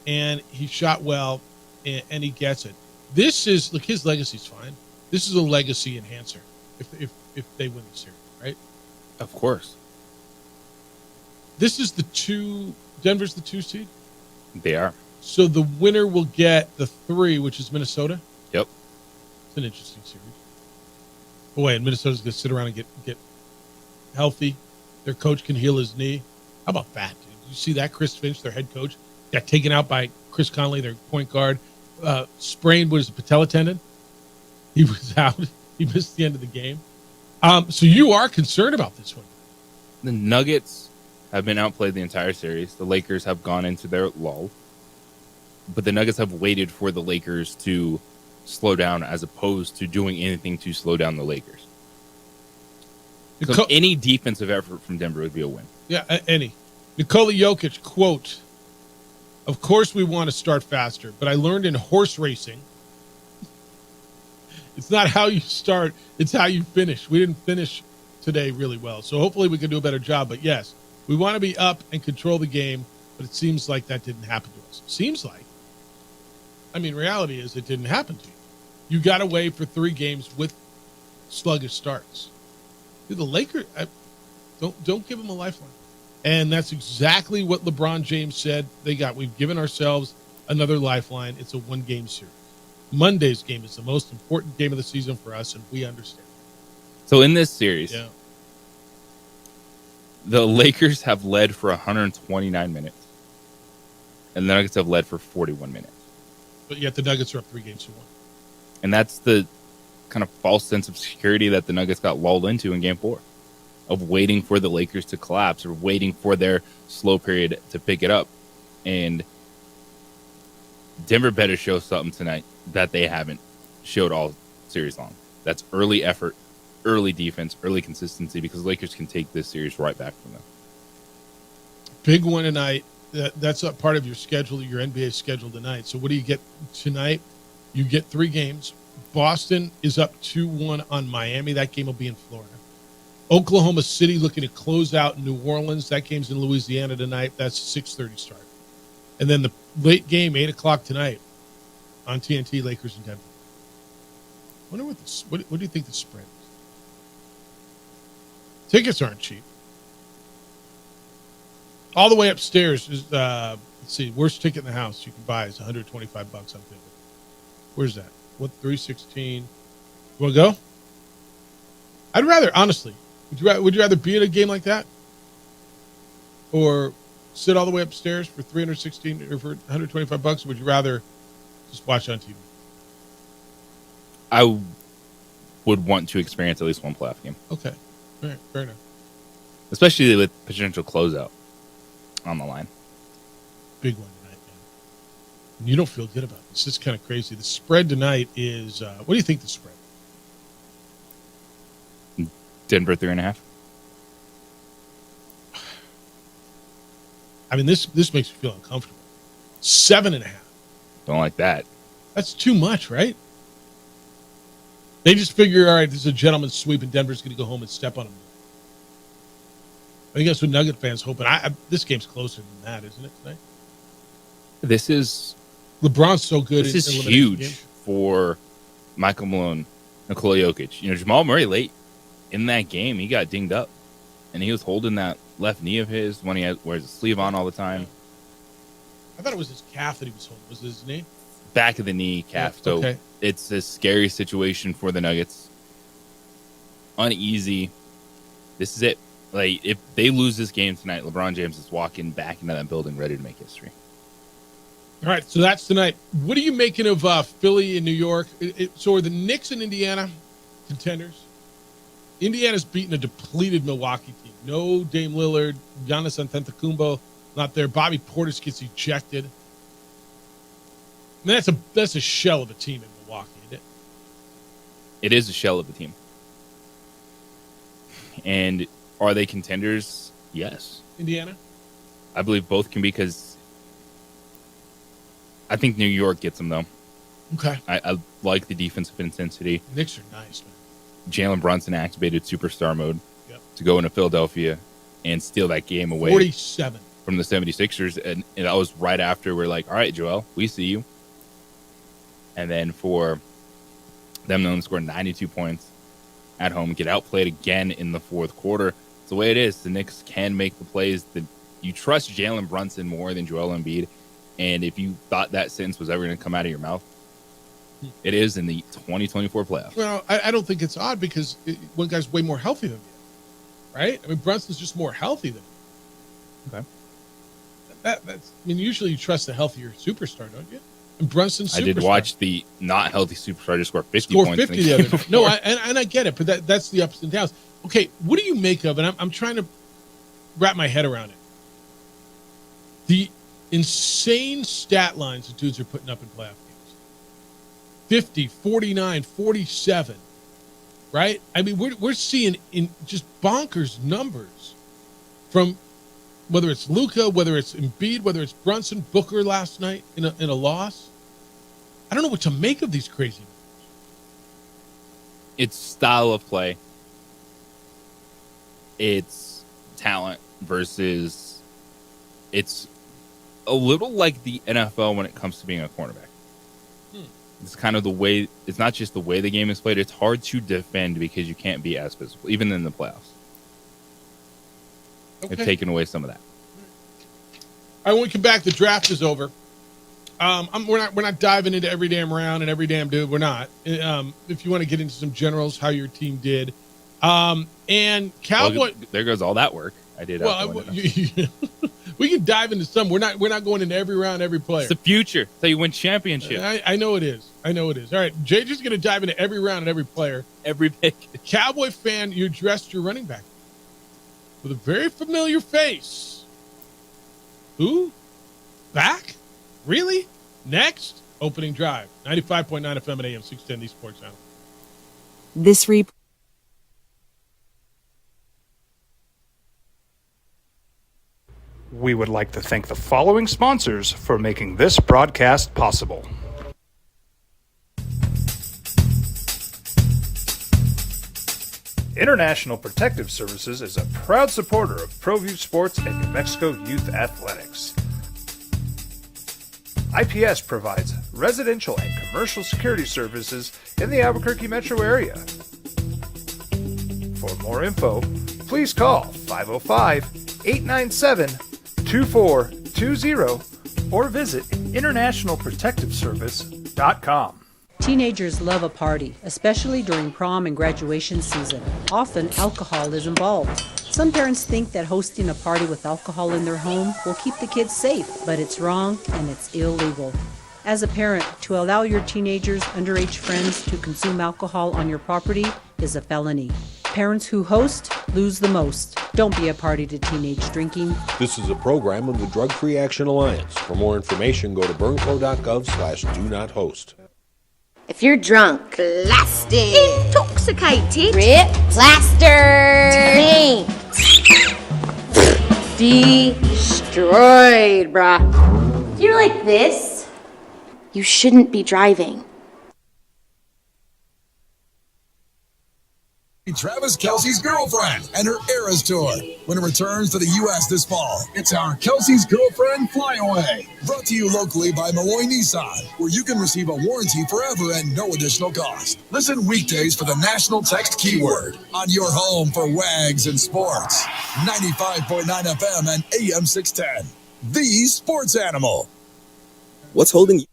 and he shot well, and he gets it. This is, look, his legacy's fine. This is a legacy enhancer if they win the series, right? Of course. This is Denver's the 2 seed? They are. So the winner will get the 3, which is Minnesota? Yep. It's an interesting series. Boy, and Minnesota's going to sit around and get healthy. Their coach can heal his knee. How about that, dude? You see that? Chris Finch, their head coach, got taken out by Chris Conley, their point guard. Sprained, what is it, patella tendon? He was out. He missed the end of the game. So you are concerned about this one. The Nuggets have been outplayed the entire series. The Lakers have gone into their lull. But the Nuggets have waited for the Lakers to slow down as opposed to doing anything to slow down the Lakers. So any defensive effort from Denver would be a win. Yeah, any. Nikola Jokic, quote, "Of course we want to start faster, but I learned in horse racing, it's not how you start, it's how you finish. We didn't finish today really well, so hopefully we can do a better job. But yes, we want to be up and control the game, but it seems like that didn't happen to us. Seems like. I mean, reality is it didn't happen to you. You got away for 3 games with sluggish starts. Dude, the Lakers, don't give them a lifeline. And that's exactly what LeBron James said. We've given ourselves another lifeline. It's a 1-game series. Monday's game is the most important game of the season for us, and we understand. So in this series, the Lakers have led for 129 minutes, and the Nuggets have led for 41 minutes. But yet the Nuggets are up 3 games to 1. And that's the kind of false sense of security that the Nuggets got lulled into in Game 4, of waiting for the Lakers to collapse or waiting for their slow period to pick it up. And Denver better show something tonight that they haven't showed all series long. That's early effort, early defense, early consistency, because the Lakers can take this series right back from them. Big one tonight. That's a part of your schedule, your NBA schedule tonight. So what do you get tonight? You get 3 games. Boston is up 2-1 on Miami. That game will be in Florida. Oklahoma City looking to close out New Orleans. That game's in Louisiana tonight. That's a 6:30 start. And then the late game, 8 o'clock tonight on TNT, Lakers and Denver. I wonder what do you think the spread is? Tickets aren't cheap. All the way upstairs is, let's see, worst ticket in the house you can buy is $125, I'm thinking. Where's that? What, 316? You want to go? I'd rather, honestly, would you rather be at a game like that? Or sit all the way upstairs for 316 or for $125? Or would you rather just watch on TV? I would want to experience at least one playoff game. Okay. All right. Fair enough. Especially with potential closeout on the line. Big one tonight, man. You don't feel good about this. This is kind of crazy. The spread tonight is, what do you think the spread? Denver 3.5. I mean, this makes me feel uncomfortable. 7.5. Don't like that. That's too much, right? They just figure, all right, this is a gentleman's sweep, and Denver's going to go home and step on them. I think that's what Nugget fans hoping. This game's closer than that, isn't it, tonight? This is... LeBron's so good. This is huge for Michael Malone, Nikola Jokic. You know, Jamal Murray late in that game, he got dinged up. And he was holding that left knee of his when he wears his sleeve on all the time. I thought it was his calf that he was holding. Was it his knee? Back of the knee, calf. Yeah, okay. So it's a scary situation for the Nuggets. Uneasy. This is it. Like, if they lose this game tonight, LeBron James is walking back into that building ready to make history. All right, so that's tonight. What are you making of Philly and New York? So are the Knicks and Indiana contenders? Indiana's beaten a depleted Milwaukee team. No Dame Lillard, Giannis Antetokounmpo not there. Bobby Portis gets ejected. I mean, that's a shell of a team in Milwaukee, isn't it? It is a shell of a team. And are they contenders? Yes. Indiana? I believe both can be, because I think New York gets them, though. Okay. I like the defensive intensity. Knicks are nice, man. Jalen Brunson activated superstar mode to go into Philadelphia and steal that game away. 47. From the 76ers. And that was right after we're like, all right, Joel, we see you. And then for them to score 92 points at home, get outplayed again in the fourth quarter. It's the way it is. The Knicks can make the plays. You trust Jalen Brunson more than Joel Embiid. And if you thought that sentence was ever going to come out of your mouth, it is in the 2024 playoffs. Well, I don't think it's odd, because one guy's way more healthy than the other, right? I mean, Brunson's just more healthy than him. Okay. Usually you trust the healthier superstar, don't you? And Brunson's superstar. I did watch the not healthy superstar just score 50 points. 50 the other. No, I get it, but that's the ups and downs. Okay, what do you make of, and I'm trying to wrap my head around it, the insane stat lines the dudes are putting up in playoff games. 50, 49, 47, right? I mean, we're seeing in just bonkers numbers from whether it's Luka, whether it's Embiid, whether it's Brunson, Booker last night in a loss. I don't know what to make of these crazy numbers. It's style of play. It's talent versus... It's a little like the NFL when it comes to being a cornerback. It's kind of the way, it's not just the way the game is played. It's hard to defend because you can't be as physical, even in the playoffs. Okay. They've taken away some of that. All right, when we come back, the draft is over. We're not diving into every damn round and every damn dude. We're not. If you want to get into some generals, how your team did. And Cowboy. Well, there goes all that work I did. Well, we can dive into some. We're not going into every round, every player. It's the future. That's how you win championships. I know it is. All right, JJ's going to dive into every round and every player. Every pick. Cowboy fan, you addressed your running back with a very familiar face. Who? Back? Really? Next? Opening drive. 95.9 FM and AM 610, the Sports Channel. This report. We would like to thank the following sponsors for making this broadcast possible. International Protective Services is a proud supporter of ProView Sports and New Mexico Youth Athletics. IPS provides residential and commercial security services in the Albuquerque metro area. For more info, please call 505-897-2420 or visit internationalprotectiveservice.com. Teenagers love a party, especially during prom and graduation season. Often, alcohol is involved. Some parents think that hosting a party with alcohol in their home will keep the kids safe, but it's wrong and it's illegal. As a parent, to allow your teenagers' underage friends to consume alcohol on your property is a felony. Parents who host lose the most. Don't be a party to teenage drinking. This is a program of the Drug Free Action Alliance. For more information, go to burnco.gov/do-not-host. If you're drunk, blasted, intoxicated, rip, plastered, destroyed, bruh. If you're like this, you shouldn't be driving. Travis Kelce's girlfriend and her Eras Tour. When it returns to the U.S. this fall, it's our Kelce's Girlfriend Flyaway. Brought to you locally by Malloy Nissan, where you can receive a warranty forever and no additional cost. Listen weekdays for the national text keyword on your home for wags and sports. 95.9 FM and AM 610. The Sports Animal. What's holding you?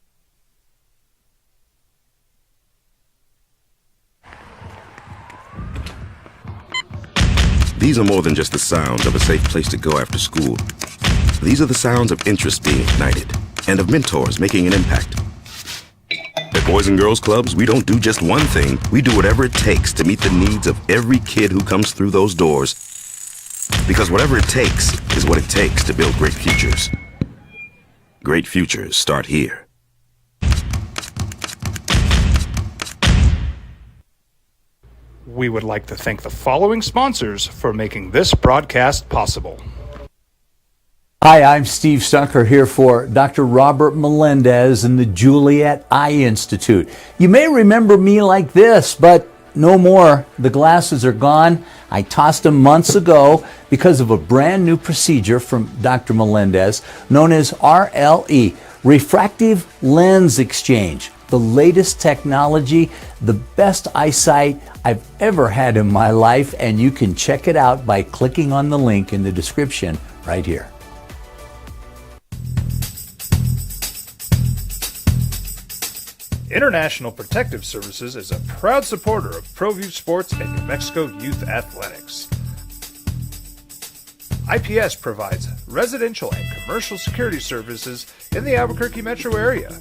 These are more than just the sounds of a safe place to go after school. These are the sounds of interest being ignited and of mentors making an impact. At Boys and Girls Clubs, we don't do just one thing. We do whatever it takes to meet the needs of every kid who comes through those doors. Because whatever it takes is what it takes to build great futures. Great futures start here. We would like to thank the following sponsors for making this broadcast possible. Hi, I'm Steve Stucker here for Dr. Robert Melendez and the Juliet Eye Institute. You may remember me like this, but no more. The glasses are gone. I tossed them months ago because of a brand new procedure from Dr. Melendez known as RLE, Refractive Lens Exchange. The latest technology, the best eyesight I've ever had in my life, and you can check it out by clicking on the link in the description right here. International Protective Services is a proud supporter of ProView Sports and New Mexico Youth Athletics. IPS provides residential and commercial security services in the Albuquerque metro area.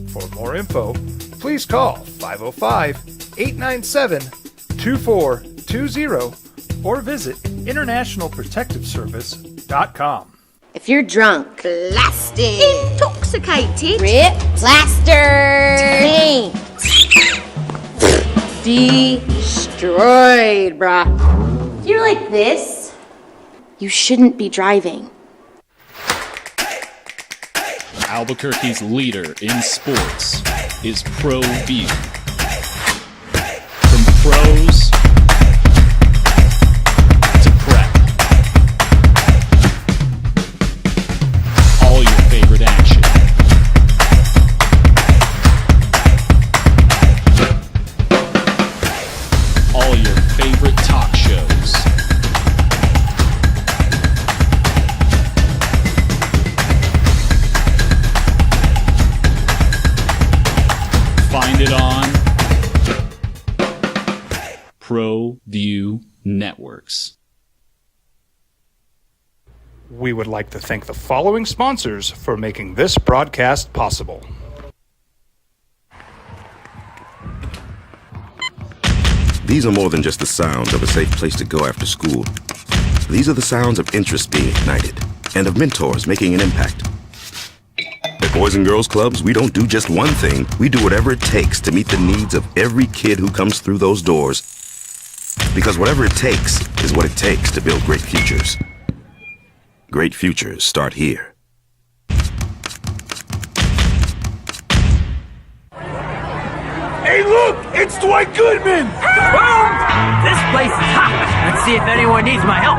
For more info, please call 505-897-2420 or visit internationalprotectiveservice.com. If you're drunk, blasted, intoxicated, rip, plastered, destroyed, bruh. If you're like this, you shouldn't be driving. Albuquerque's leader in sports is ProView. From pros to prep, all your favorite action. All your favorite talk shows. Find it on ProView Networks. We would like to thank the following sponsors for making this broadcast possible. These are more than just the sounds of a safe place to go after school. These are the sounds of interest being ignited and of mentors making an impact. At Boys and Girls Clubs, we don't do just one thing. We do whatever it takes to meet the needs of every kid who comes through those doors. Because whatever it takes is what it takes to build great futures. Great futures start here. Hey, look! It's Dwight Goodman! Boom! places. Ha! Let's see if anyone needs my help.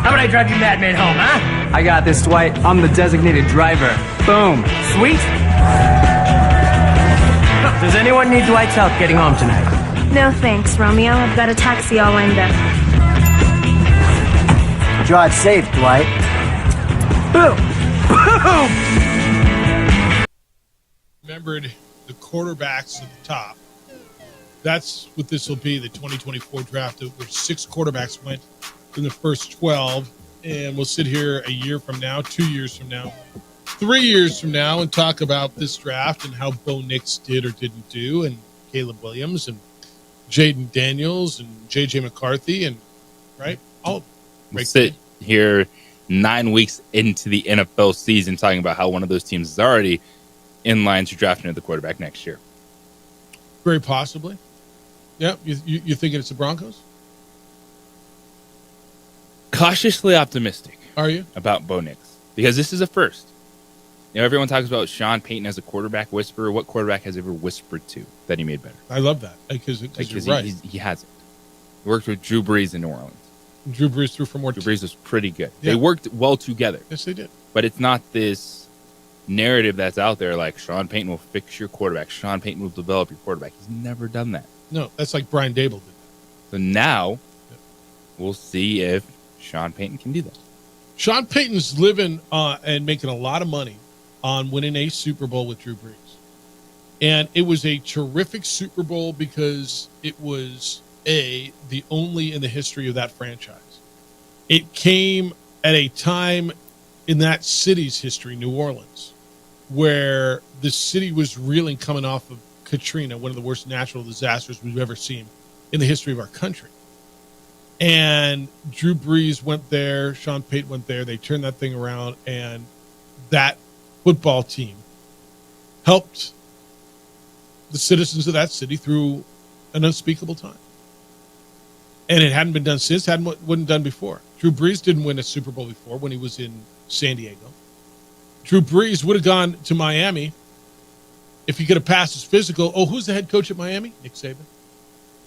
How about I drive you madman home, huh? I got this, Dwight. I'm the designated driver. Boom. Sweet? Does anyone need Dwight's help getting home tonight? No thanks, Romeo. I've got a taxi all lined up. Drive safe, Dwight. Boom! Boom! Remembered the quarterbacks at the top. That's what this will be, the 2024 draft, where 6 quarterbacks went in the first 12. And we'll sit here a year from now, 2 years from now, 3 years from now, and talk about this draft and how Bo Nix did or didn't do, and Caleb Williams and Jaden Daniels and J.J. McCarthy, and right? All we'll sit here 9 weeks into the NFL season talking about how one of those teams is already in line to draft another quarterback next year. Very possibly. Yeah, you thinking it's the Broncos? Cautiously optimistic. Are you? About Bo Nix. Because this is a first. You know, everyone talks about Sean Payton as a quarterback whisperer. What quarterback has ever whispered to that he made better? I love that. Because you're right. He hasn't. He worked with Drew Brees in New Orleans. Drew Brees threw for more. Drew Brees was pretty good. Yeah. They worked well together. Yes, they did. But it's not this narrative that's out there like Sean Payton will fix your quarterback. Sean Payton will develop your quarterback. He's never done that. No, that's like Brian Dable did. So now we'll see if Sean Payton can do that. Sean Payton's living and making a lot of money on winning a Super Bowl with Drew Brees. And it was a terrific Super Bowl because it was, the only in the history of that franchise. It came at a time in that city's history, New Orleans, where the city was reeling coming off of Katrina, one of the worst natural disasters we've ever seen in the history of our country. And Drew Brees went there, Sean Payton went there, they turned that thing around, and that football team helped the citizens of that city through an unspeakable time. And it hadn't been done since, wasn't done before. Drew Brees didn't win a Super Bowl before when he was in San Diego. Drew Brees would have gone to Miami if he could have passed his physical. Oh, who's the head coach at Miami? Nick Saban.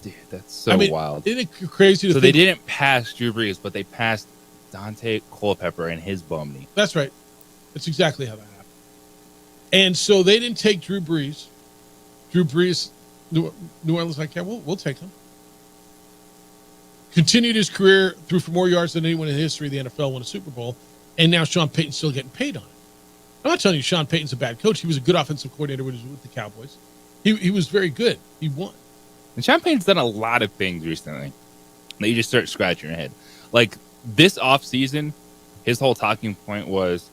Dude, that's so wild. Isn't it crazy to think? So they didn't pass Drew Brees, but they passed Dante Culpepper and his bum knee. That's right. That's exactly how that happened. And so they didn't take Drew Brees. Drew Brees, New Orleans, like, yeah, we'll take him. Continued his career, threw for more yards than anyone in the history of the NFL, won a Super Bowl, and now Sean Payton's still getting paid on it. I'm not telling you Sean Payton's a bad coach. He was a good offensive coordinator when he was with the Cowboys. He was very good. He won. And Sean Payton's done a lot of things recently that you just start scratching your head. Like this offseason, his whole talking point was,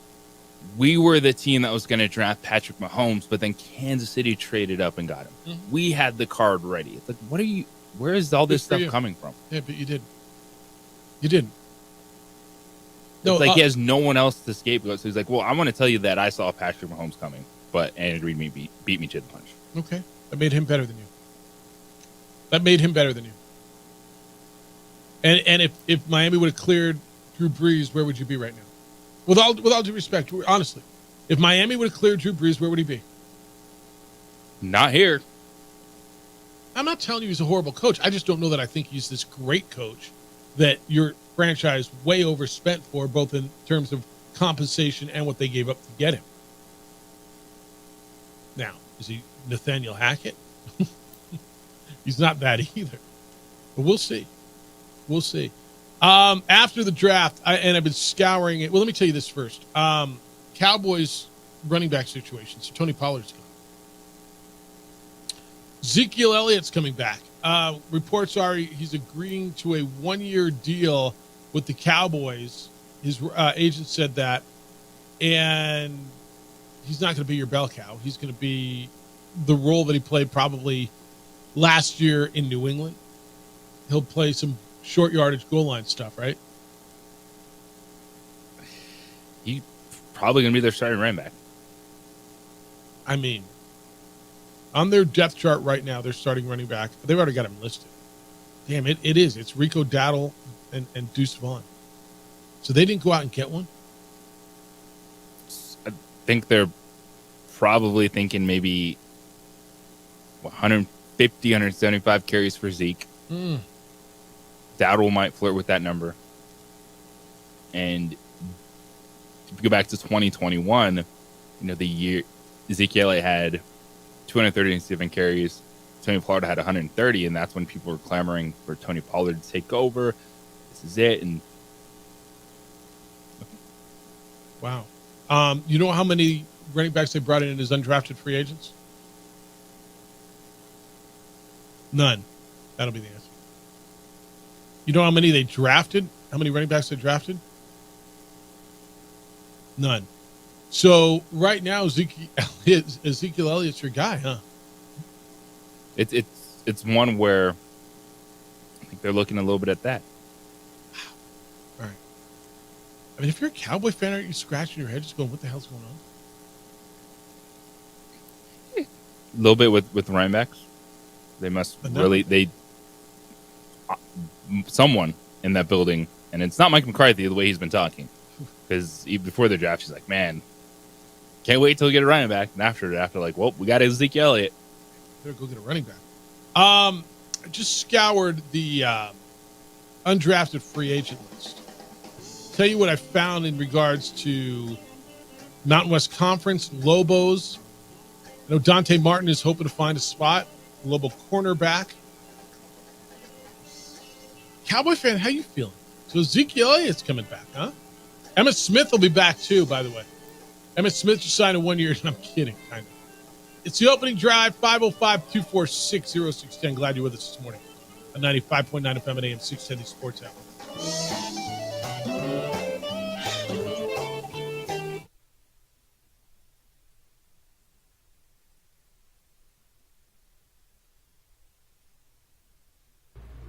we were the team that was going to draft Patrick Mahomes, but then Kansas City traded up and got him. Mm-hmm. We had the card ready. It's like, where is all this stuff coming from? Yeah, but you didn't. You didn't. No, it's like he has no one else to scapegoat. So he's like, well, I want to tell you that I saw Patrick Mahomes coming, but Andy Reid beat me to the punch. Okay. That made him better than you. That made him better than you. And if Miami would have cleared Drew Brees, where would you be right now? With all due respect, honestly, if Miami would have cleared Drew Brees, where would he be? Not here. I'm not telling you he's a horrible coach. I just don't know that I think he's this great coach that your franchise way overspent for, both in terms of compensation and what they gave up to get him. Now, is he Nathaniel Hackett? He's not that either. But we'll see. We'll see. After the draft, I've been scouring it. Well, let me tell you this first. Cowboys running back situation. So Tony Pollard's gone. Ezekiel Elliott's coming back. Reports are he's agreeing to a 1-year deal with the Cowboys. His agent said that. And he's not going to be your bell cow. He's going to be the role that he played probably last year in New England. He'll play some short yardage goal line stuff, right? He's probably going to be their starting running back. I mean, on their depth chart right now, they're starting running back. They've already got him listed. Damn, it is. It's Rico Dowdle and Deuce Vaughn. So they didn't go out and get one? I think they're probably thinking maybe 150, 175 carries for Zeke. Dowdle might flirt with that number. And if you go back to 2021, the year Ezekiel Elliott had 237 carries, Tony Pollard had 130, and that's when people were clamoring for Tony Pollard to take over. This is it. And wow. You know how many running backs they brought in as undrafted free agents? None. That'll be the answer. You know how many they drafted? How many running backs they drafted? None. So right now, Ezekiel Elliott's your guy, huh? It's one where I think they're looking a little bit at that. All right. I mean, if you're a Cowboy fan, aren't you scratching your head just going, what the hell's going on? A little bit with running backs. They must someone in that building, and it's not Mike McCarthy the way he's been talking, because before the draft, he's like, man, can't wait till we get a running back. And after like, well, we got Ezekiel Elliott. Better go get a running back. I just scoured the undrafted free agent list. Tell you what I found in regards to Mountain West Conference, Lobos. I know Dante Martin is hoping to find a spot. Lobo cornerback. Cowboy fan, how you feeling? So Ezekiel Elliott's coming back, huh? Emmitt Smith will be back too, by the way. Emmitt Smith just signed a 1 year. I'm kidding, kind of. It's the opening drive, 505-246-0610. Glad you're with us this morning on 95.9 FM and AM 670 Sports Hour.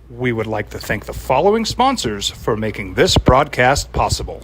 We would like to thank the following sponsors for making this broadcast possible.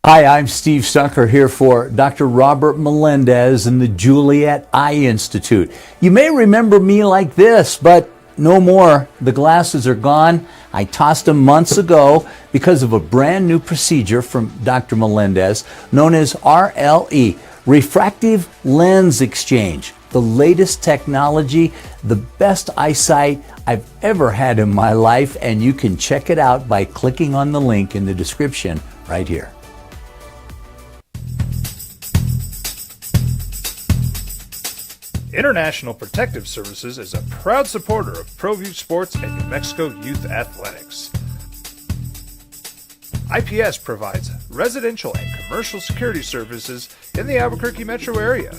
Hi, I'm Steve Stucker here for Dr. Robert Melendez and the Juliet Eye Institute. You may remember me like this, but no more. The glasses are gone. I tossed them months ago because of a brand new procedure from Dr. Melendez known as RLE, Refractive Lens Exchange. The latest technology, the best eyesight I've ever had in my life, and you can check it out by clicking on the link in the description right here. International Protective Services is a proud supporter of ProView Sports and New Mexico Youth Athletics. IPS provides residential and commercial security services in the Albuquerque metro area.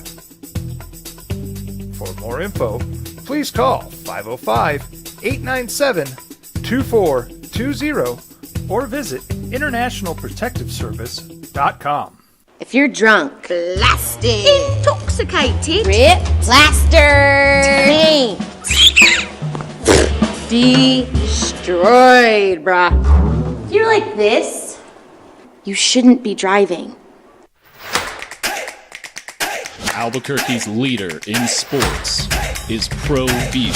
For more info, please call 505-897-2420 or visit internationalprotectiveservice.com. If you're drunk, blasted, intoxicated, ripped, plastered, taint, destroyed, bruh. If you're like this, you shouldn't be driving. Albuquerque's leader in sports is ProView.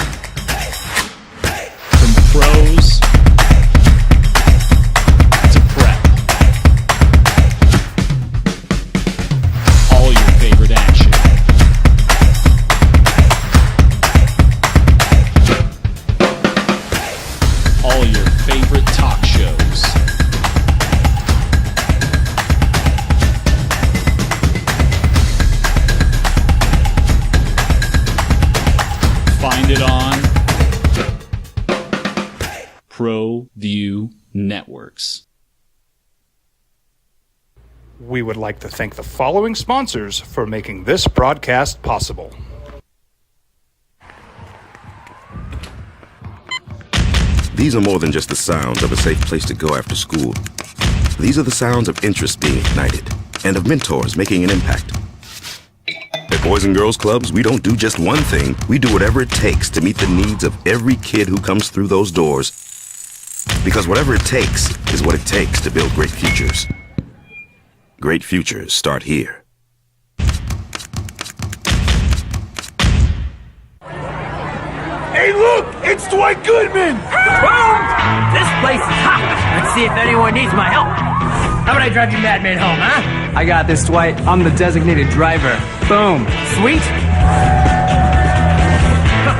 From pros to prep. All your favorite action. All your favorite talk shows. Find it on ProView Networks. We would like to thank the following sponsors for making this broadcast possible. These are more than just the sounds of a safe place to go after school. These are the sounds of interest being ignited and of mentors making an impact. At Boys and Girls Clubs, we don't do just one thing. We do whatever it takes to meet the needs of every kid who comes through those doors. Because whatever it takes is what it takes to build great futures. Great futures start here. Hey, look! It's Dwight Goodman! Boom! This place is hot. Let's see if anyone needs my help. How about I drive you madman home, huh? I got this, Dwight. I'm the designated driver. Boom. Sweet.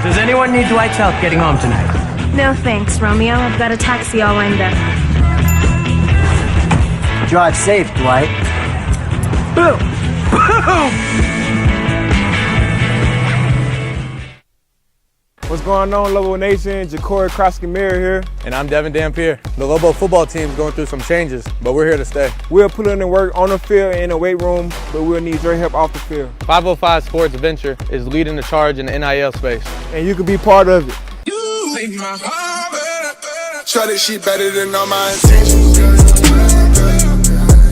Does anyone need Dwight's help getting home tonight? No thanks, Romeo. I've got a taxi all lined up. Drive safe, Dwight. Boom! Boom! What's going on, Lobo Nation? Ja'Cory Krosky-Meyer here. And I'm Devin Dampier. The Lobo football team's going through some changes, but we're here to stay. We'll put in the work on the field and in the weight room, but we'll need your help off the field. 505 Sports Venture is leading the charge in the NIL space. And you can be part of it. You make my heart better. Try this shit better than all my intentions.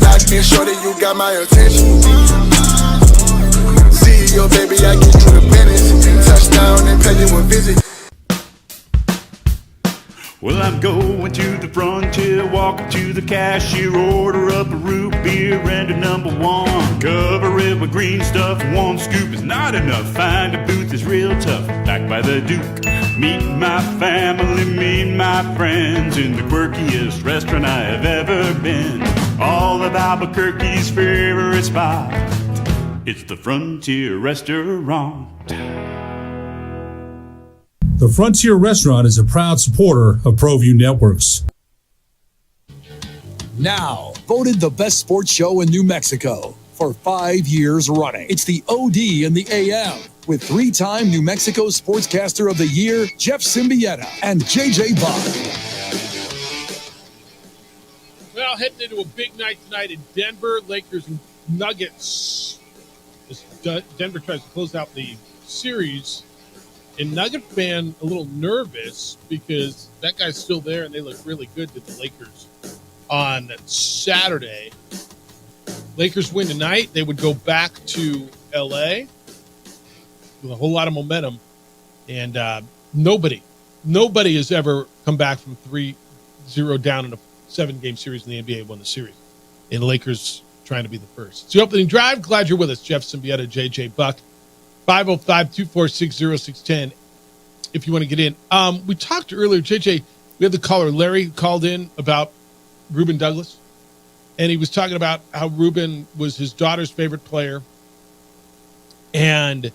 Locked in, shorty, you got my attention. See your baby, I get you the business. Touchdown and pay you a visit. Well, I'm going to the frontier, walking to the cashier, order up a root beer and a number one. Cover it with green stuff, one scoop is not enough. Find a booth is real tough, backed by the Duke. Meet my family, meet my friends in the quirkiest restaurant I have ever been. All of Albuquerque's favorite spot, it's the Frontier Restaurant. The Frontier Restaurant is a proud supporter of ProView Networks. Now, voted the best sports show in New Mexico for 5 years running. It's the OD in the AM with 3-time New Mexico Sportscaster of the Year, Jeff Symbieta and JJ Buck. Well, heading into a big night tonight in Denver, Lakers and Nuggets. Denver tries to close out the series. And Nugget fan a little nervous because that guy's still there and they look really good to the Lakers on Saturday. Lakers win tonight. They would go back to L.A. with a whole lot of momentum. And nobody has ever come back from 3-0 down in a 7-game series in the NBA, won the series. And the Lakers trying to be the first. It's the opening drive. Glad you're with us. Jeff Symbieta, JJ Buck. 505-246-0610 if you want to get in. We talked earlier, JJ, we had the caller, Larry, who called in about Ruben Douglas. And he was talking about how Ruben was his daughter's favorite player and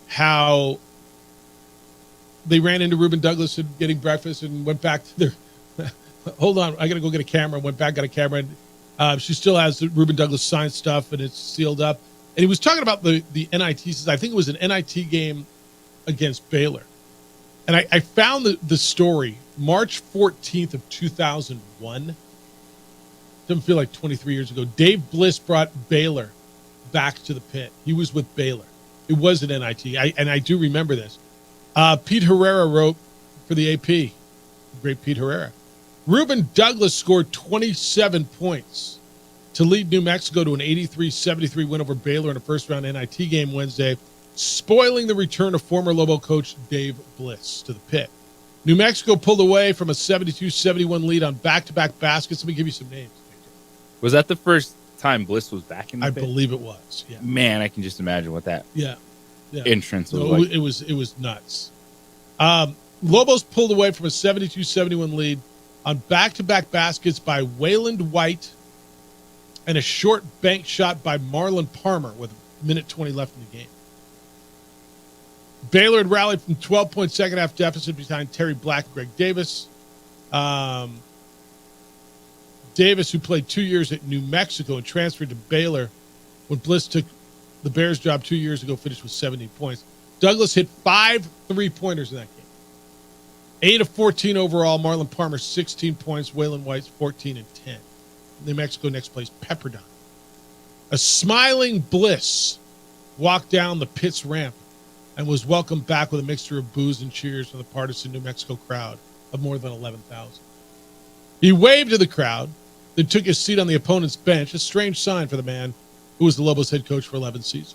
how they ran into Ruben Douglas and getting breakfast and went back to their hold on, I got to go get a camera. Went back, got a camera. And she still has the Ruben Douglas signed stuff and it's sealed up. And he was talking about the NIT. I think it was an NIT game against Baylor. And I found the story, March 14th of 2001. Doesn't feel like 23 years ago. Dave Bliss brought Baylor back to the pit. He was with Baylor. It was an NIT. And I do remember this. Pete Herrera wrote for the AP. Great Pete Herrera. Ruben Douglas scored 27 points to lead New Mexico to an 83-73 win over Baylor in a first-round NIT game Wednesday, spoiling the return of former Lobo coach Dave Bliss to the pit. New Mexico pulled away from a 72-71 lead on back-to-back baskets. Let me give you some names. Was that the first time Bliss was back in the pit? I believe it was, yeah. Man, I can just imagine what that entrance was like. It was nuts. Lobos pulled away from a 72-71 lead on back-to-back baskets by Wayland White and a short bank shot by Marlon Palmer with a minute 20 left in the game. Baylor had rallied from 12-point second-half deficit behind Terry Black and Greg Davis. Davis, who played 2 years at New Mexico and transferred to Baylor when Bliss took the Bears job 2 years ago, finished with 70 points. Douglas hit 5 3-pointers in that game. 8 of 14 overall. Marlon Palmer, 16 points. Wayland White's 14 and 10. New Mexico next plays Pepperdine. A smiling Bliss walked down the pit's ramp and was welcomed back with a mixture of boos and cheers from the partisan New Mexico crowd of more than 11,000. He waved to the crowd, then took his seat on the opponent's bench, a strange sign for the man who was the Lobos head coach for 11 seasons.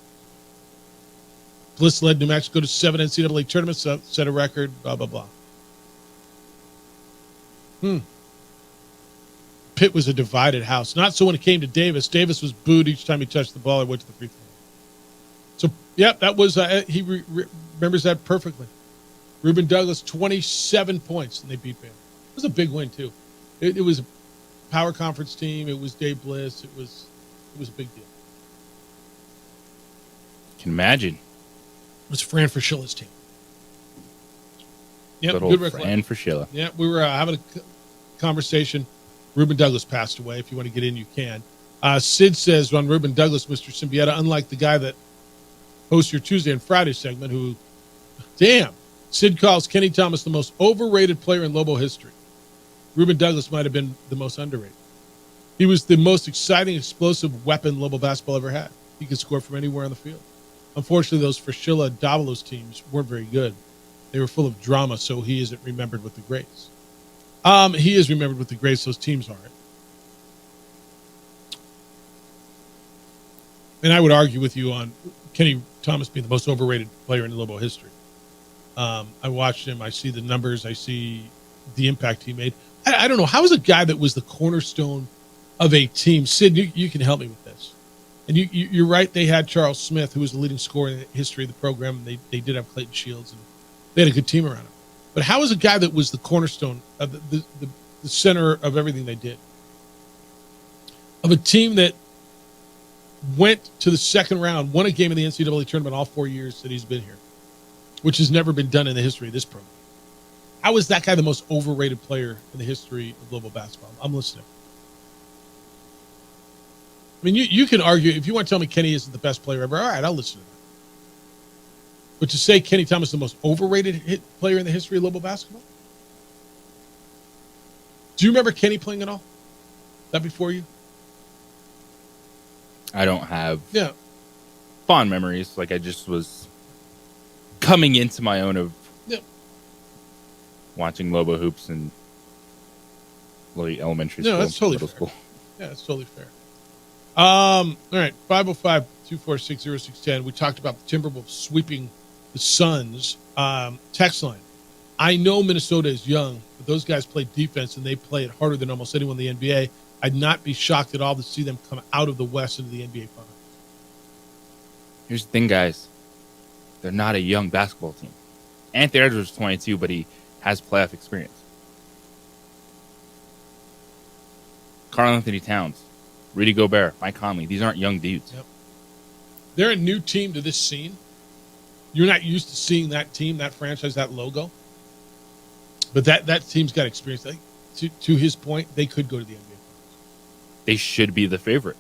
Bliss led New Mexico to 7 NCAA tournaments, set a record, blah, blah, blah. Pitt was a divided house. Not so when it came to Davis. Davis was booed each time he touched the ball or went to the free throw. So, yeah, that was he remembers that perfectly. Ruben Douglas, 27 points, and they beat Baylor. It was a big win, too. It was a power conference team. It was Dave Bliss. It was a big deal. Can imagine. It was Fran Fraschiller's team. Yep, Good old Fran Fraschilla. Yeah, we were having a conversation. Ruben Douglas passed away. If you want to get in, you can. Sid says on Ruben Douglas, Mr. Symbieta, unlike the guy that hosts your Tuesday and Friday segment, who, damn, Sid calls Kenny Thomas the most overrated player in Lobo history. Ruben Douglas might have been the most underrated. He was the most exciting, explosive weapon Lobo basketball ever had. He could score from anywhere on the field. Unfortunately, those Fraschilla Davalos teams weren't very good. They were full of drama, so he isn't remembered with the greats. He is remembered with the greats. Those teams aren't. And I would argue with you on Kenny Thomas being the most overrated player in Lobo history. I watched him. I see the numbers. I see the impact he made. I don't know. How is a guy that was the cornerstone of a team? Sid, you can help me with this. And you're right. They had Charles Smith, who was the leading scorer in the history of the program. They did have Clayton Shields, and they had a good team around him. But how is a guy that was the cornerstone of the center of everything they did, of a team that went to the second round, won a game in the NCAA tournament all 4 years that he's been here, which has never been done in the history of this program? How is that guy the most overrated player in the history of global basketball? I'm listening. I mean, you can argue, if you want to tell me Kenny isn't the best player ever, all right, I'll listen to that. But to say Kenny Thomas is the most overrated player in the history of Lobo basketball? Do you remember Kenny playing at all? That before you? I don't have Yeah. fond memories. Like, I just was coming into my own of Yeah. watching Lobo hoops in elementary school. No, that's totally middle fair. school. Yeah, that's totally fair. All right, 505-246-0610. We talked about the Timberwolves sweeping the Suns. Text line. I know Minnesota is young, but those guys play defense, and they play it harder than almost anyone in the NBA. I'd not be shocked at all to see them come out of the West into the NBA Finals. Here's the thing, guys. They're not a young basketball team. Anthony Edwards is 22, but he has playoff experience. Karl Anthony Towns, Rudy Gobert, Mike Conley. These aren't young dudes. Yep. They're a new team to this scene. You're not used to seeing that team, that franchise, that logo. But that team's got experience. To his point, they could go to the NBA. They should be the favorite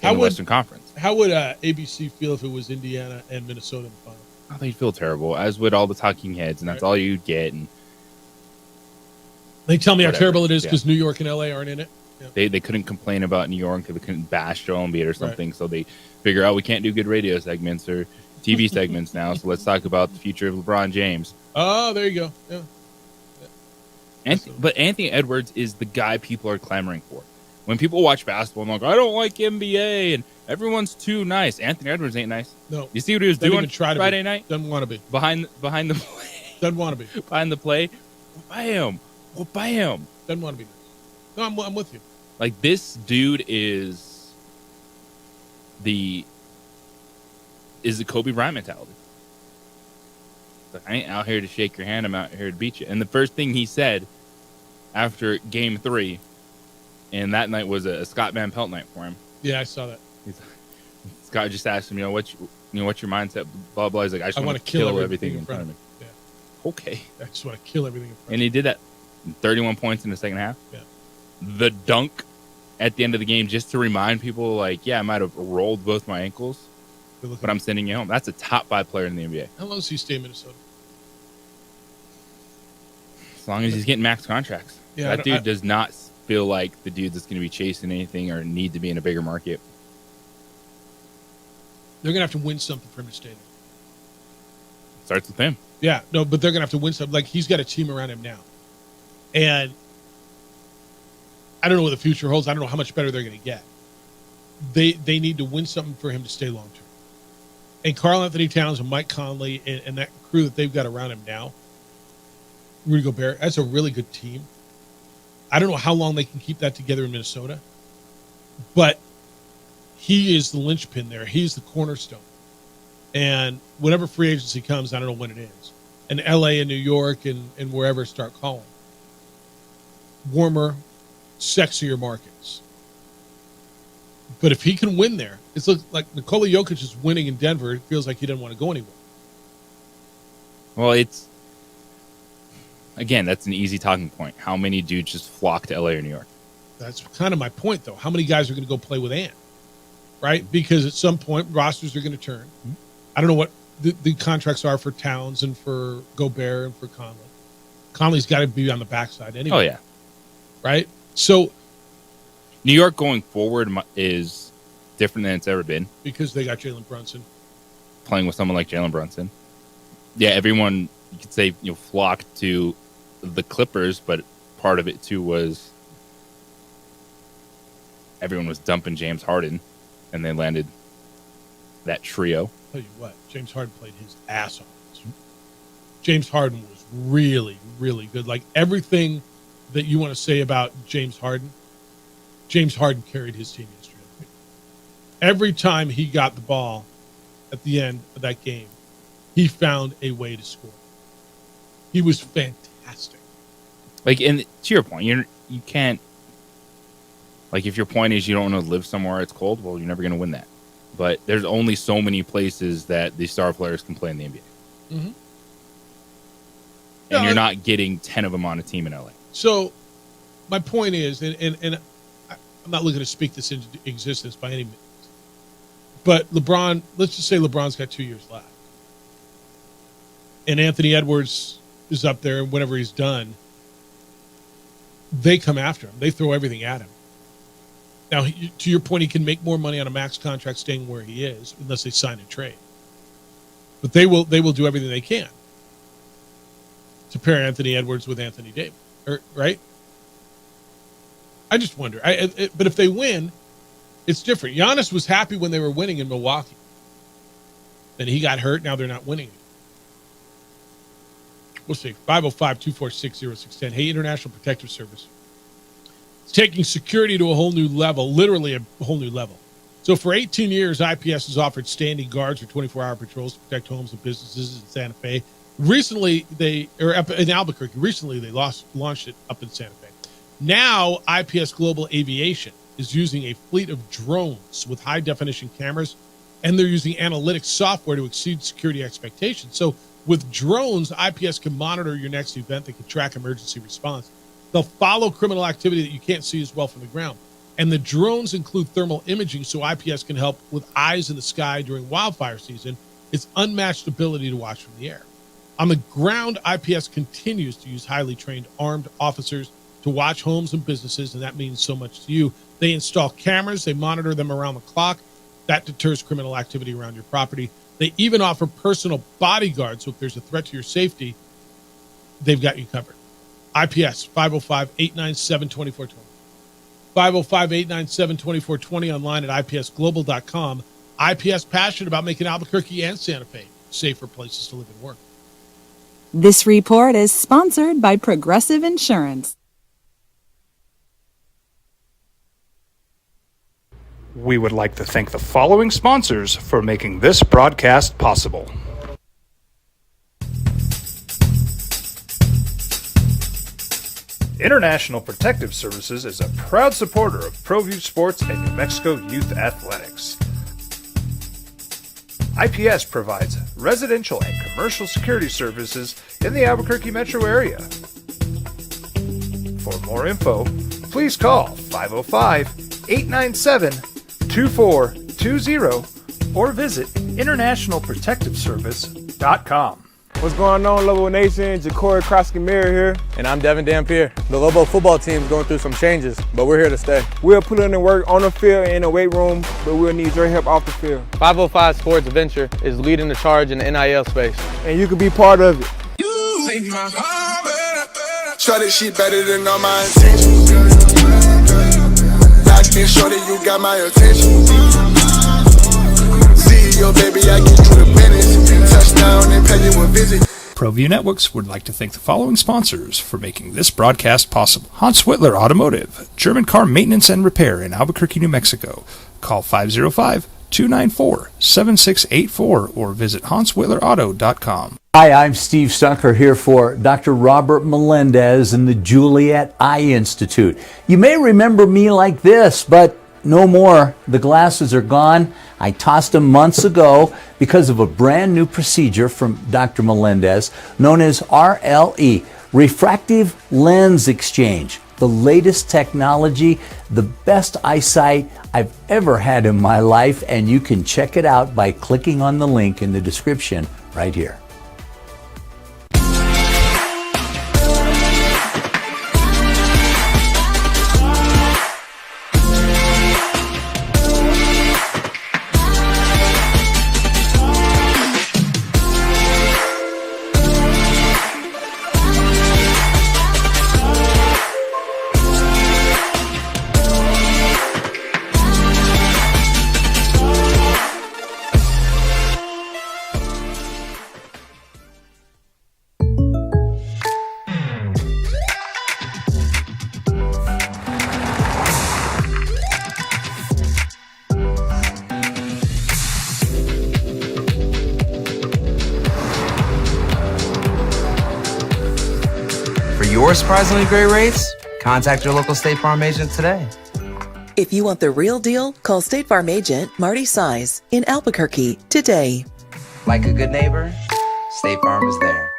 in the Western Conference. How would ABC feel if it was Indiana and Minnesota in the final? I think you'd feel terrible, as would all the talking heads, and that's all you'd get. And they tell me whatever. how terrible it is because Yeah. New York and LA aren't in it. Yeah. They couldn't complain about New York. They couldn't bash Joel Embiid or something. So they figure out we can't do good radio segments or TV segments now. So let's talk about the future of LeBron James. Oh, there you go. Yeah. But Anthony Edwards is the guy people are clamoring for. When people watch basketball and they're like, I don't like NBA and everyone's too nice. Anthony Edwards ain't nice. No. You see what he was Doesn't doing even try to Friday be. night? Doesn't want to be. Behind the play. Doesn't want to be. Behind the play. Bam. Well, bam. Doesn't want to be. No, I'm with you. Like, this dude is the Kobe Bryant mentality. Like, I ain't out here to shake your hand. I'm out here to beat you. And the first thing he said after Game 3, and that night was a Scott Van Pelt night for him. Yeah, I saw that. Scott just asked him, what's your mindset? Blah blah. He's like, I just want to kill everything in front of me. Yeah. Okay. I just want to kill everything in front of me. And he did that. 31 points in the second half. Yeah. The dunk at the end of the game, just to remind people, like, yeah, I might have rolled both my ankles, but I'm sending you home. That's a top 5 player in the NBA. How long does he stay in Minnesota? As long as he's getting max contracts. Yeah, that dude does not feel like the dude that's going to be chasing anything or need to be in a bigger market. They're going to have to win something for him to stay there. Starts with him. Yeah, no, but they're going to have to win something. Like, he's got a team around him now. And I don't know what the future holds. I don't know how much better they're going to get. They need to win something for him to stay long term. And Karl Anthony Towns and Mike Conley and that crew that they've got around him now, Rudy Gobert, that's a really good team. I don't know how long they can keep that together in Minnesota, but he is the linchpin there. He's the cornerstone. And whenever free agency comes, I don't know when it is, and LA and New York and wherever start calling, warmer, sexier markets. But if he can win there, it's like Nikola Jokic is winning in Denver. It feels like he doesn't want to go anywhere. Well, again, that's an easy talking point. How many dudes just flock to LA or New York? That's kind of my point, though. How many guys are going to go play with Ant? Right? Because at some point, rosters are going to turn. I don't know what the contracts are for Towns and for Gobert and for Conley. Conley's got to be on the backside anyway. Oh, yeah. Right? So New York going forward is different than it's ever been. Because they got Jalen Brunson. Playing with someone like Jalen Brunson. Yeah, everyone, you could say, flocked to the Clippers, but part of it, too, was everyone was dumping James Harden, and they landed that trio. Tell you what, James Harden played his ass off. James Harden was really, really good. Like, everything that you want to say about James Harden carried his team yesterday. Every time he got the ball at the end of that game, he found a way to score. He was fantastic. Like, and to your point, you can't, like, if your point is you don't want to live somewhere it's cold, well, you're never going to win that. But there's only so many places that the star players can play in the NBA. Mm-hmm. And you're not getting 10 of them on a team in LA. So my point is, and I'm not looking to speak this into existence by any means, but LeBron, let's just say LeBron's got 2 years left. And Anthony Edwards is up there, and whenever he's done, they come after him. They throw everything at him. Now, to your point, he can make more money on a max contract staying where he is, unless they sign a trade. But they will do everything they can to pair Anthony Edwards with Anthony Davis, right? I just wonder. But if they win, it's different. Giannis was happy when they were winning in Milwaukee. Then he got hurt. Now they're not winning. We'll see. 505-246-0610. Hey, International Protective Service. It's taking security to a whole new level, literally a whole new level. So for 18 years, IPS has offered standing guards for 24-hour patrols to protect homes and businesses in Santa Fe. Recently, in Albuquerque. Recently, they launched it up in Santa Fe. Now, IPS Global Aviation is using a fleet of drones with high-definition cameras, and they're using analytics software to exceed security expectations. So with drones, IPS can monitor your next event. They can track emergency response. They'll follow criminal activity that you can't see as well from the ground. And the drones include thermal imaging, so IPS can help with eyes in the sky during wildfire season. It's unmatched ability to watch from the air. On the ground, IPS continues to use highly trained armed officers to watch homes and businesses, and that means so much to you. They install cameras. They monitor them around the clock. That deters criminal activity around your property. They even offer personal bodyguards, so if there's a threat to your safety, they've got you covered. IPS, 505-897-2420. 505-897-2420, online at ipsglobal.com. IPS passionate about making Albuquerque and Santa Fe safer places to live and work. This report is sponsored by Progressive Insurance. We would like to thank the following sponsors for making this broadcast possible. International Protective Services is a proud supporter of ProView Sports and New Mexico Youth Athletics. IPS provides residential and commercial security services in the Albuquerque metro area. For more info, please call 505-897-2420 or visit internationalprotectiveservice.com. What's going on, Lobo Nation? Ja'Cory Krosky-Miller here. And I'm Devin Dampier. The Lobo football team is going through some changes, but we're here to stay. We'll put in the work on the field and in the weight room, but we'll need your help off the field. 505 Sports Venture is leading the charge in the NIL space. And you can be part of it. Try this shit better than all my intentions. Locked in shorty, you got my attention. See your baby, I get you the business. Touchdown and pay you a visit. ProView Networks would like to thank the following sponsors for making this broadcast possible. Hans Whitler Automotive, German car maintenance and repair in Albuquerque, New Mexico. Call 505-294-7684 or visit HansWhitlerAuto.com. Hi, I'm Steve Stucker here for Dr. Robert Melendez and the Juliet Eye Institute. You may remember me like this, but no more. The glasses are gone. I tossed them months ago because of a brand new procedure from Dr. Melendez known as RLE, Refractive Lens Exchange, the latest technology, the best eyesight I've ever had in my life, and you can check it out by clicking on the link in the description right here. For your surprisingly great rates, contact your local State Farm agent today. If you want the real deal, call State Farm agent Marty Size in Albuquerque today. Like a good neighbor, State Farm is there.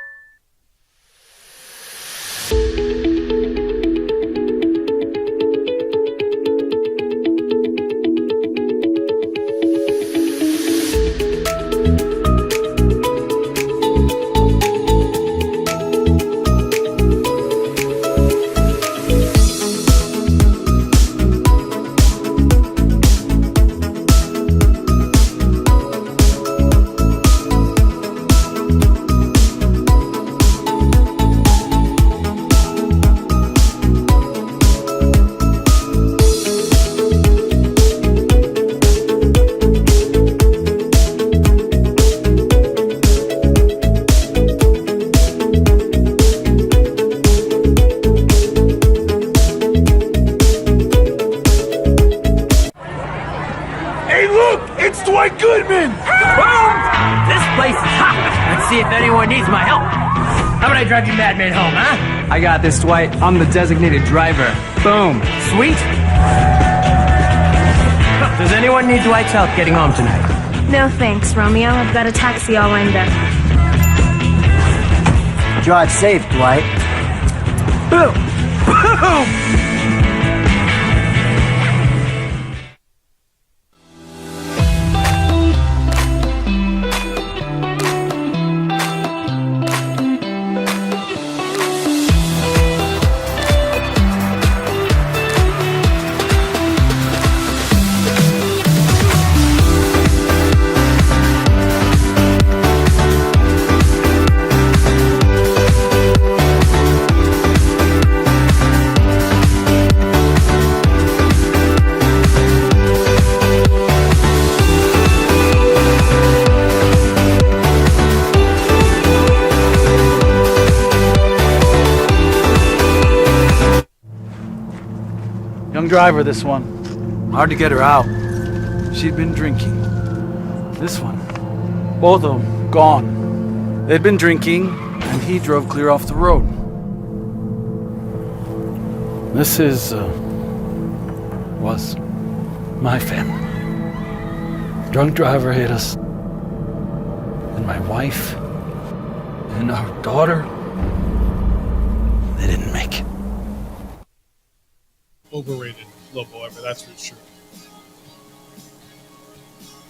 It's Dwight Goodman! Boom! This place is hot. Let's see if anyone needs my help. How about I drive you madman home, huh? I got this, Dwight. I'm the designated driver. Boom. Sweet. Does anyone need Dwight's help getting home tonight? No thanks, Romeo. I've got a taxi all lined up. Drive safe, Dwight. Boom! Boom! Young driver, this one. Hard to get her out. She'd been drinking. This one. Both of them gone. They'd been drinking, and he drove clear off the road. This was my family. Drunk driver hit us. And my wife and our daughter, they didn't make it. Overrated Lobo ever, that's for sure.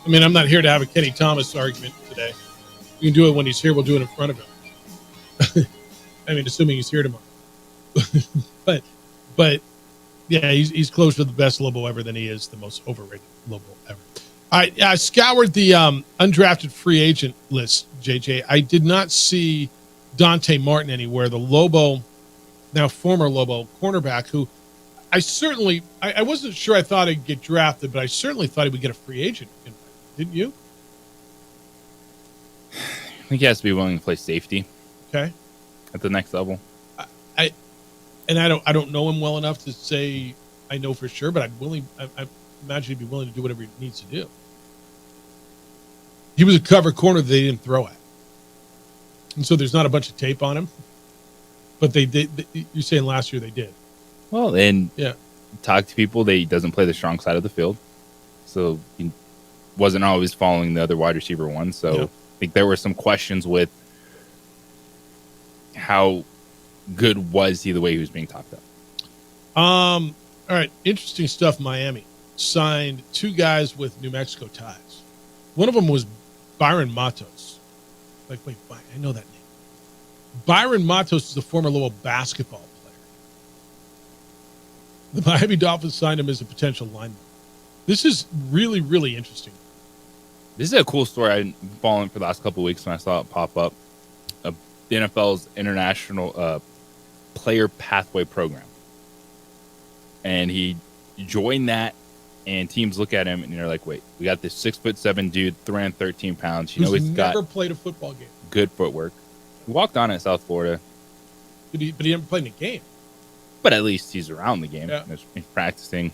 I mean, I'm not here to have a Kenny Thomas argument today. We can do it when he's here. We'll do it in front of him. I mean, assuming he's here tomorrow. but yeah, he's close to the best Lobo ever than he is the most overrated Lobo ever. I scoured the undrafted free agent list, JJ. I did not see Dante Martin anywhere. The Lobo, now former Lobo cornerback, who I wasn't sure I thought he'd get drafted, but I certainly thought he would get a free agent. Didn't you? I think he has to be willing to play safety. Okay. At the next level. I don't know him well enough to say I know for sure, but I imagine he'd be willing to do whatever he needs to do. He was a cover corner that they didn't throw at. And so there's not a bunch of tape on him. But they did. You're saying last year they did. Well, and yeah, talk to people. He doesn't play the strong side of the field, so he wasn't always following the other wide receiver one. So I think there were some questions with how good was he the way he was being talked up? All right, interesting stuff. Miami signed 2 guys with New Mexico ties. One of them was Byron Matos. Like, wait, I know that name. Byron Matos is a former Lowell basketball player. The Miami Dolphins signed him as a potential lineman. This is really, really interesting. This is a cool story I've been following for the last couple of weeks when I saw it pop up. The NFL's international player pathway program. And he joined that, and teams look at him and they're like, wait, we got this 6'7" dude, 313 pounds. You know, he's never got played a football game. Good footwork. He walked on at South Florida. But he never played in a game. But at least he's around the game. Yeah. He's practicing.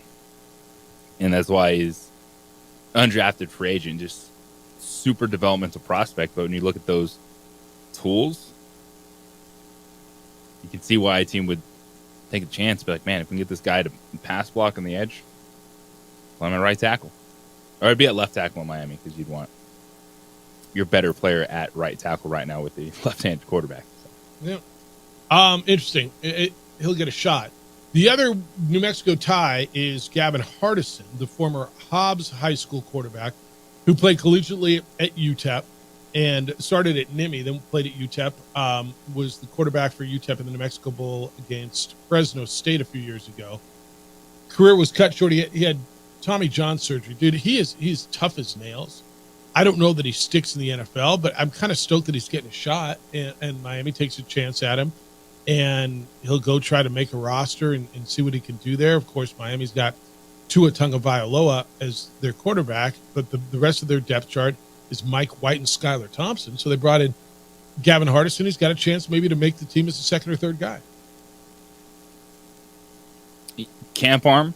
And that's why he's undrafted free agent, just super developmental prospect. But when you look at those tools, you can see why a team would take a chance. Be like, man, if we can get this guy to pass block on the edge, well, I'm at right tackle. Or I'd be at left tackle in Miami because you'd want your better player at right tackle right now with the left-handed quarterback. So. Yeah. Interesting. He'll get a shot. The other New Mexico tie is Gavin Hardison, the former Hobbs High School quarterback who played collegiately at UTEP and started at NIMI, then played at UTEP, was the quarterback for UTEP in the New Mexico Bowl against Fresno State a few years ago. Career was cut short. He had Tommy John surgery. Dude, he's tough as nails. I don't know that he sticks in the NFL, but I'm kind of stoked that he's getting a shot, and Miami takes a chance at him, and he'll go try to make a roster and see what he can do there. Of course, Miami's got Tua Tagovailoa as their quarterback, but the rest of their depth chart is Mike White and Skylar Thompson. So they brought in Gavin Hardison. He's got a chance maybe to make the team as the second or third guy. Camp arm.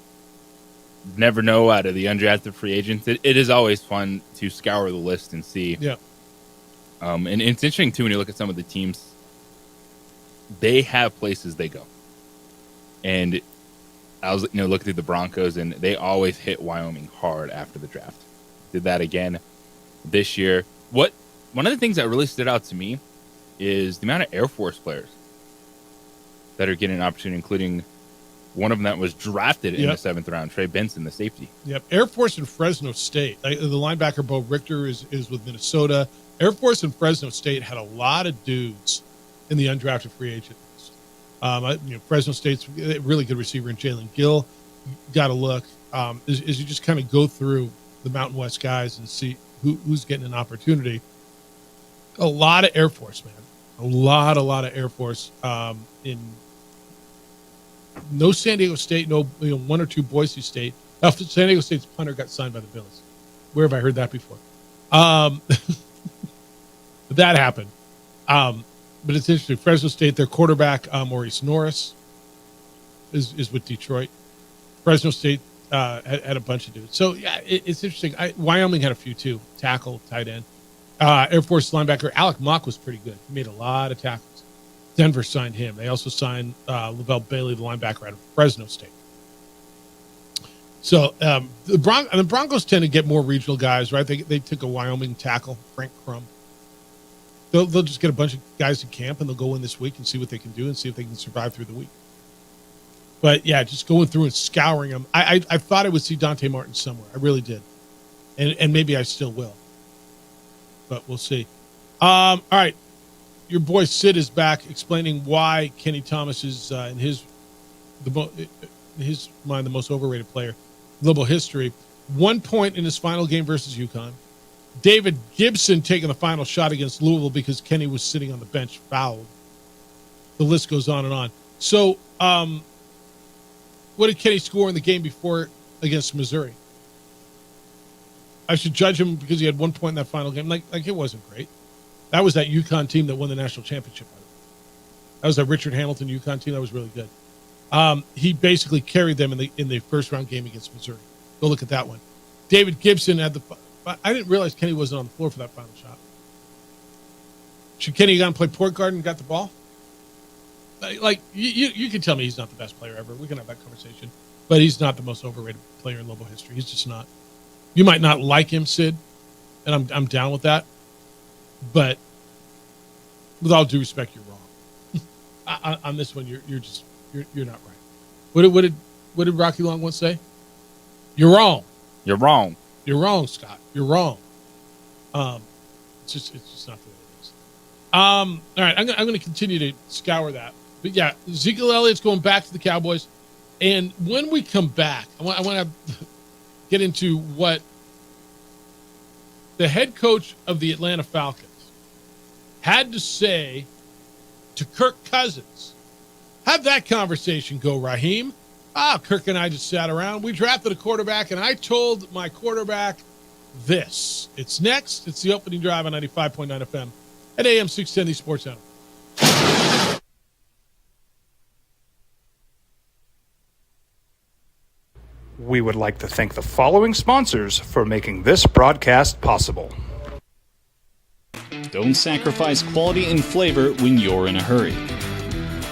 Never know out of the undrafted free agents. It is always fun to scour the list and see. Yeah. And it's interesting, too, when you look at some of the teams. They have places they go. And I was looking through the Broncos, and they always hit Wyoming hard after the draft. Did that again this year. One of the things that really stood out to me is the amount of Air Force players that are getting an opportunity, including one of them that was drafted in the 7th round, Trey Benson, the safety. Yep, Air Force and Fresno State. The linebacker, Bo Richter, is with Minnesota. Air Force and Fresno State had a lot of dudes in the undrafted free agent list. Fresno State's a really good receiver in Jalen Gill. Got to look. As you just kind of go through the Mountain West guys and see who's getting an opportunity. A lot of Air Force, man. A lot of Air Force in no San Diego State, no 1 or 2 Boise State. San Diego State's punter got signed by the Bills. Where have I heard that before? But that happened. But it's interesting. Fresno State, their quarterback, Maurice Norris, is with Detroit. Fresno State had a bunch of dudes. So, yeah, it's interesting. Wyoming had a few, too. Tackle, tight end. Air Force linebacker Alec Mock was pretty good. He made a lot of tackles. Denver signed him. They also signed Lavelle Bailey, the linebacker out of Fresno State. So the Broncos tend to get more regional guys, right? They took a Wyoming tackle, Frank Crum. They'll just get a bunch of guys to camp, and they'll go in this week and see what they can do and see if they can survive through the week. But, yeah, just going through and scouring them. I thought I would see Dante Martin somewhere. I really did. And maybe I still will. But we'll see. All right. Your boy Sid is back explaining why Kenny Thomas is, in his mind, the most overrated player in global history. 1 point in his final game versus UConn. David Gibson taking the final shot against Louisville because Kenny was sitting on the bench fouled. The list goes on and on. So, what did Kenny score in the game before against Missouri? I should judge him because he had 1 point in that final game. Like it wasn't great. That was that UConn team that won the national championship. That was that Richard Hamilton UConn team. That was really good. He basically carried them in the first round game against Missouri. Go look at that one. David Gibson had I didn't realize Kenny wasn't on the floor for that final shot. Should Kenny have gone and play point guard and got the ball? Like you can tell me he's not the best player ever. We can have that conversation. But he's not the most overrated player in Lobo history. He's just not. You might not like him, Sid, and I'm down with that. But with all due respect, you're wrong. on this one, you're not right. What did Rocky Long once say? You're wrong. You're wrong. You're wrong, Scott. You're wrong. It's just not the way it is. All right, I'm going to continue to scour that. But yeah, Ezekiel Elliott's going back to the Cowboys, and when we come back, I want to get into what the head coach of the Atlanta Falcons had to say to Kirk Cousins. Have that conversation go, Raheem. Kirk and I just sat around. We drafted a quarterback, and I told my quarterback this. It's next. It's the opening drive on 95.9 FM at AM 610, the Sports Center. We would like to thank the following sponsors for making this broadcast possible. Don't sacrifice quality and flavor when you're in a hurry.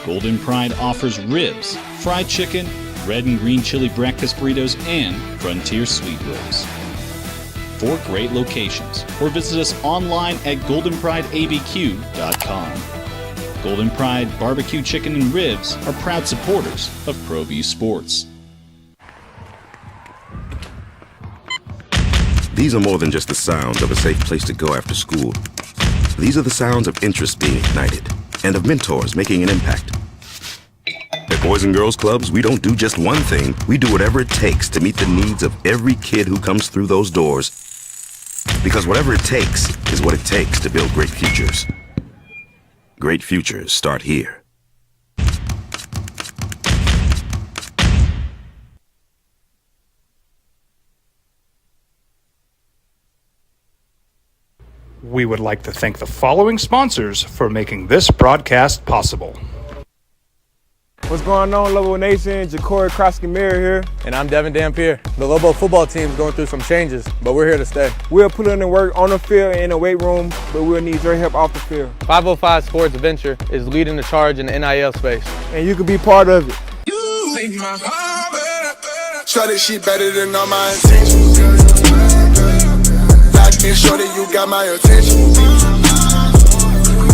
Golden Pride offers ribs, fried chicken, red and green chili breakfast burritos, and Frontier Sweet Rolls. 4 great locations, or visit us online at goldenprideabq.com. Golden Pride Barbecue Chicken and Ribs are proud supporters of ProView Sports. These are more than just the sounds of a safe place to go after school. These are the sounds of interest being ignited and of mentors making an impact. At Boys and Girls Clubs, we don't do just one thing. We do whatever it takes to meet the needs of every kid who comes through those doors. Because whatever it takes is what it takes to build great futures. Great futures start here. We would like to thank the following sponsors for making this broadcast possible. What's going on, Lobo Nation? Ja'Cory Krosky-Meyer here. And I'm Devin Dampier. The Lobo football team is going through some changes, but we're here to stay. We'll put in the work on the field and in the weight room, but we'll need your help off the field. 505 Sports Venture is leading the charge in the NIL space. And you can be part of it. You make my heart better. Show this shit better than all my intentions. Like me, show that you got my attention.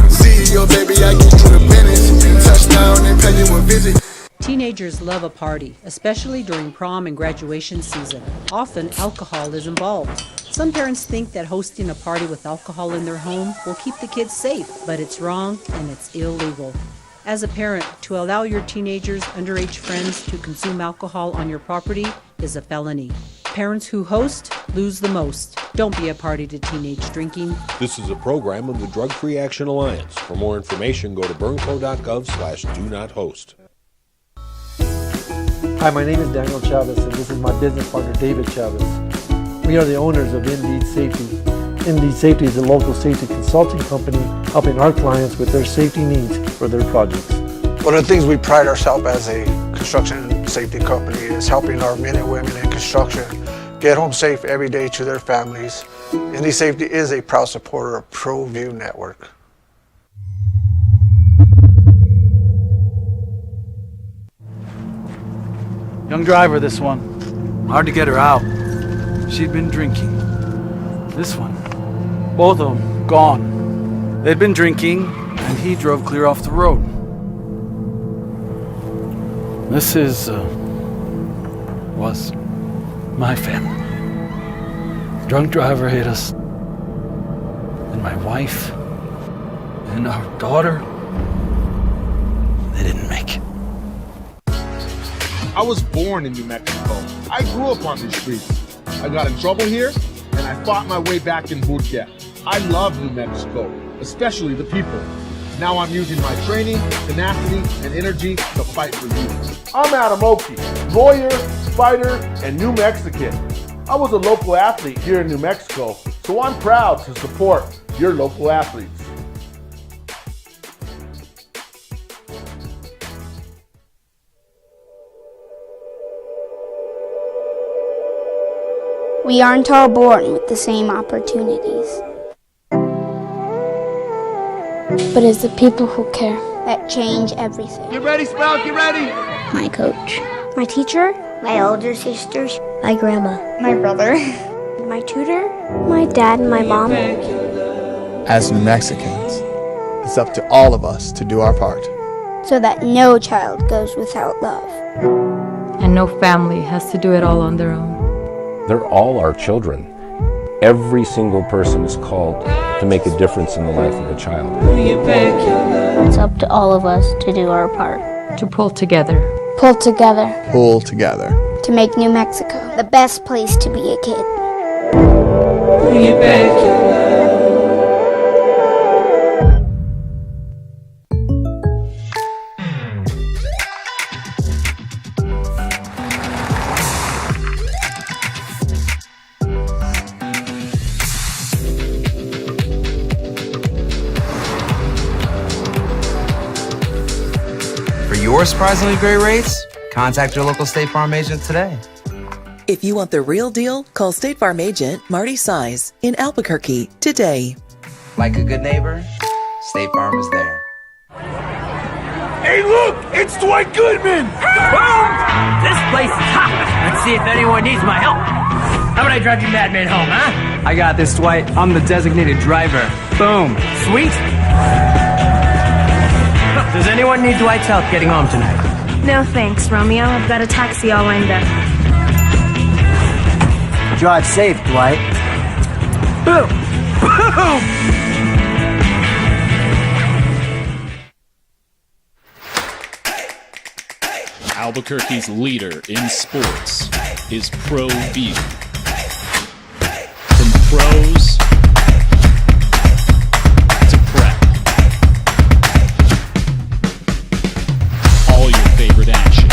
See your baby, I get you the business. Touchdown and pay you a visit. Teenagers love a party, especially during prom and graduation season. Often, alcohol is involved. Some parents think that hosting a party with alcohol in their home will keep the kids safe, but it's wrong and it's illegal. As a parent, to allow your teenagers' underage friends to consume alcohol on your property is a felony. Parents who host lose the most. Don't be a party to teenage drinking. This is a program of the Drug Free Action Alliance. For more information, go to burnco.gov/do-not-host. Hi, my name is Daniel Chavez, and this is my business partner, David Chavez. We are the owners of Indeed Safety. Indeed Safety is a local safety consulting company helping our clients with their safety needs for their projects. One of the things we pride ourselves as a construction safety company is helping our men and women in construction get home safe every day to their families. Indeed Safety is a proud supporter of ProView Network. Young driver, this one. Hard to get her out. She'd been drinking. This one. Both of them gone. They'd been drinking, and he drove clear off the road. This was my family. Drunk driver hit us. And my wife and our daughter, they didn't make it. I was born in New Mexico. I grew up on these streets. I got in trouble here, and I fought my way back in Burkia. I love New Mexico, especially the people. Now I'm using my training, tenacity, and energy to fight for you. I'm Adam Oki, lawyer, fighter, and New Mexican. I was a local athlete here in New Mexico, so I'm proud to support your local athletes. We aren't all born with the same opportunities. But it's the people who care that change everything. Get ready, Sprout, get ready! My coach. My teacher. My older sisters. My grandma. My brother. My tutor. My dad and my mom. As New Mexicans, it's up to all of us to do our part. so that no child goes without love. And no family has to do it all on their own. They're all our children. Every single person is called to make a difference in the life of a child. It's up to all of us to do our part. To pull together. Pull together. Pull together. To make New Mexico the best place to be a kid. For your surprisingly great rates, contact your local State Farm agent today. If you want the real deal, call State Farm agent Marty Size in Albuquerque today. Like a good neighbor, State Farm is there. Hey, look! It's Dwight Goodman! Boom! This place is hot. Let's see if anyone needs my help. How about I drive you madman home, huh? I got this, Dwight. I'm the designated driver. Boom. Sweet. Does anyone need Dwight's help getting home tonight? No thanks, Romeo. I've got a taxi all lined up. Drive safe, Dwight. Boom! Boom! Albuquerque's leader in sports is Pro View. From pros to prep. All your favorite action.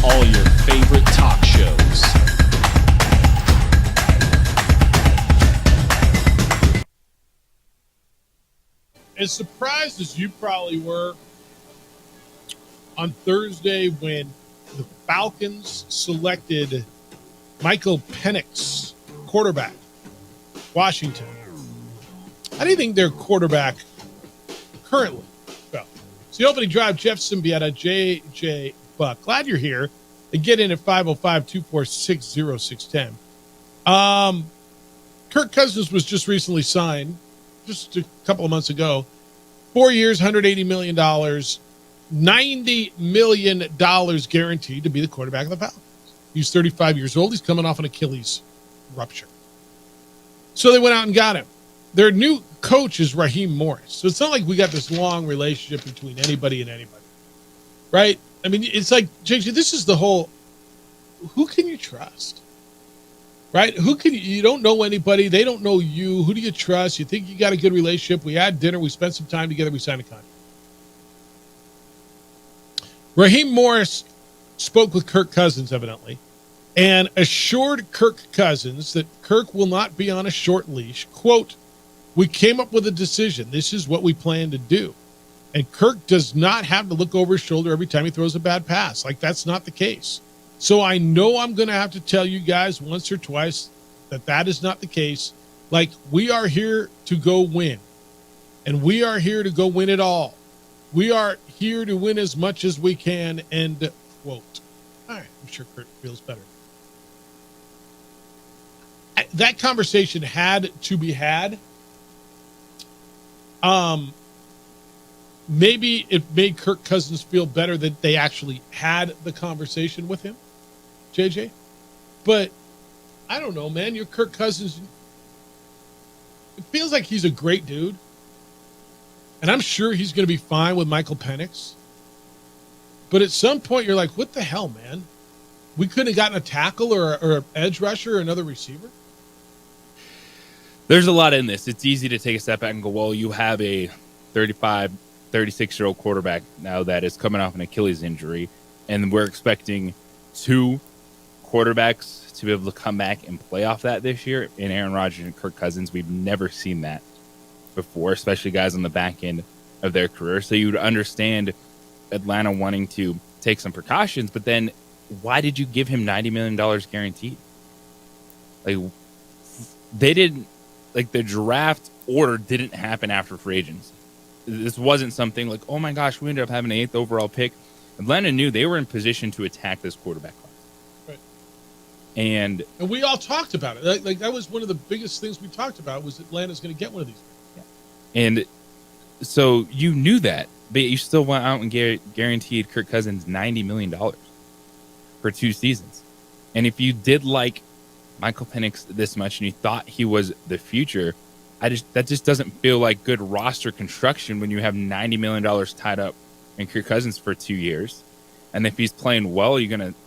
All your favorite talk shows. As surprised as you probably were on Thursday when the Falcons selected Michael Penix, quarterback, Washington. How do you think their quarterback currently felt? It's the opening drive. Jeff Symbieta, JJ Buck. Glad you're here. And get in at 505-246-0610. Kirk Cousins was just recently signed, just a couple of months ago. 4 years, $180 million, $90 million guaranteed to be the quarterback of the Falcons. He's 35 years old. He's coming off an Achilles rupture. So they went out and got him. Their new coach is Raheem Morris. So it's not like we got this long relationship between anybody and anybody, right? I mean, it's like, JJ, this is the whole, who can you trust? Right? You don't know anybody. They don't know you. Who do you trust? You think you got a good relationship. We had dinner. We spent some time together. We signed a contract. Raheem Morris spoke with Kirk Cousins, evidently, and assured Kirk Cousins that Kirk will not be on a short leash. Quote, "We came up with a decision. This is what we plan to do." And Kirk does not have to look over his shoulder every time he throws a bad pass. Like, that's not the case. So I know I'm going to have to tell you guys once or twice that is not the case. Like, we are here to go win. And we are here to go win it all. We are here to win as much as we can, end quote. All right, I'm sure Kurt feels better. That conversation had to be had. Maybe it made Kirk Cousins feel better that they actually had the conversation with him, JJ. But I don't know, man. You're Kirk Cousins. It feels like he's a great dude. And I'm sure he's going to be fine with Michael Penix. But at some point, you're like, what the hell, man? We couldn't have gotten a tackle or an edge rusher or another receiver? There's a lot in this. It's easy to take a step back and go, well, you have a 35, 36-year-old quarterback now that is coming off an Achilles injury, and we're expecting two quarterbacks to be able to come back and play off that this year in Aaron Rodgers and Kirk Cousins. We've never seen that before, especially guys on the back end of their career. So you'd understand Atlanta wanting to take some precautions, but then why did you give him $90 million guaranteed? Like, they didn't, like, the draft order didn't happen after free agency. This wasn't something like, oh my gosh, we ended up having an 8th overall pick. Atlanta knew they were in position to attack this quarterback class. Right. And we all talked about it. Like that was one of the biggest things we talked about was Atlanta's going to get one of these. And so you knew that, but you still went out and guaranteed Kirk Cousins $90 million for 2 seasons. And if you did like Michael Penix this much and you thought he was the future, that just doesn't feel like good roster construction when you have $90 million tied up in Kirk Cousins for 2 years. And if he's playing well, you're going to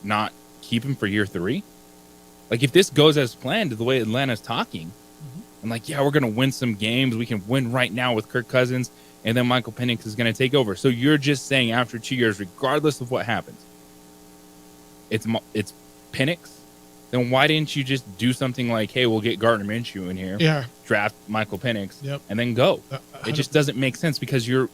not keep him for year 3. Like if this goes as planned, the way Atlanta's talking, and like, yeah, we're going to win some games. We can win right now with Kirk Cousins, and then Michael Penix is going to take over. So you're just saying after 2 years, regardless of what happens, it's Penix. Then why didn't you just do something like, hey, we'll get Gardner Minshew in here, draft Michael Penix, and then go? It just doesn't make sense because you're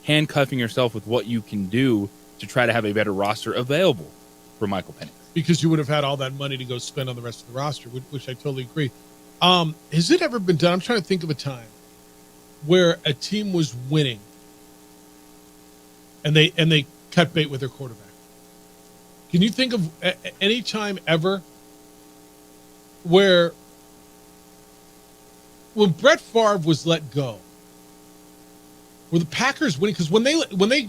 handcuffing yourself with what you can do to try to have a better roster available for Michael Penix. Because you would have had all that money to go spend on the rest of the roster, which I totally agree. Has it ever been done? I'm trying to think of a time where a team was winning and they cut bait with their quarterback. Can you think of any time ever where when Brett Favre was let go, were the Packers winning? Because when they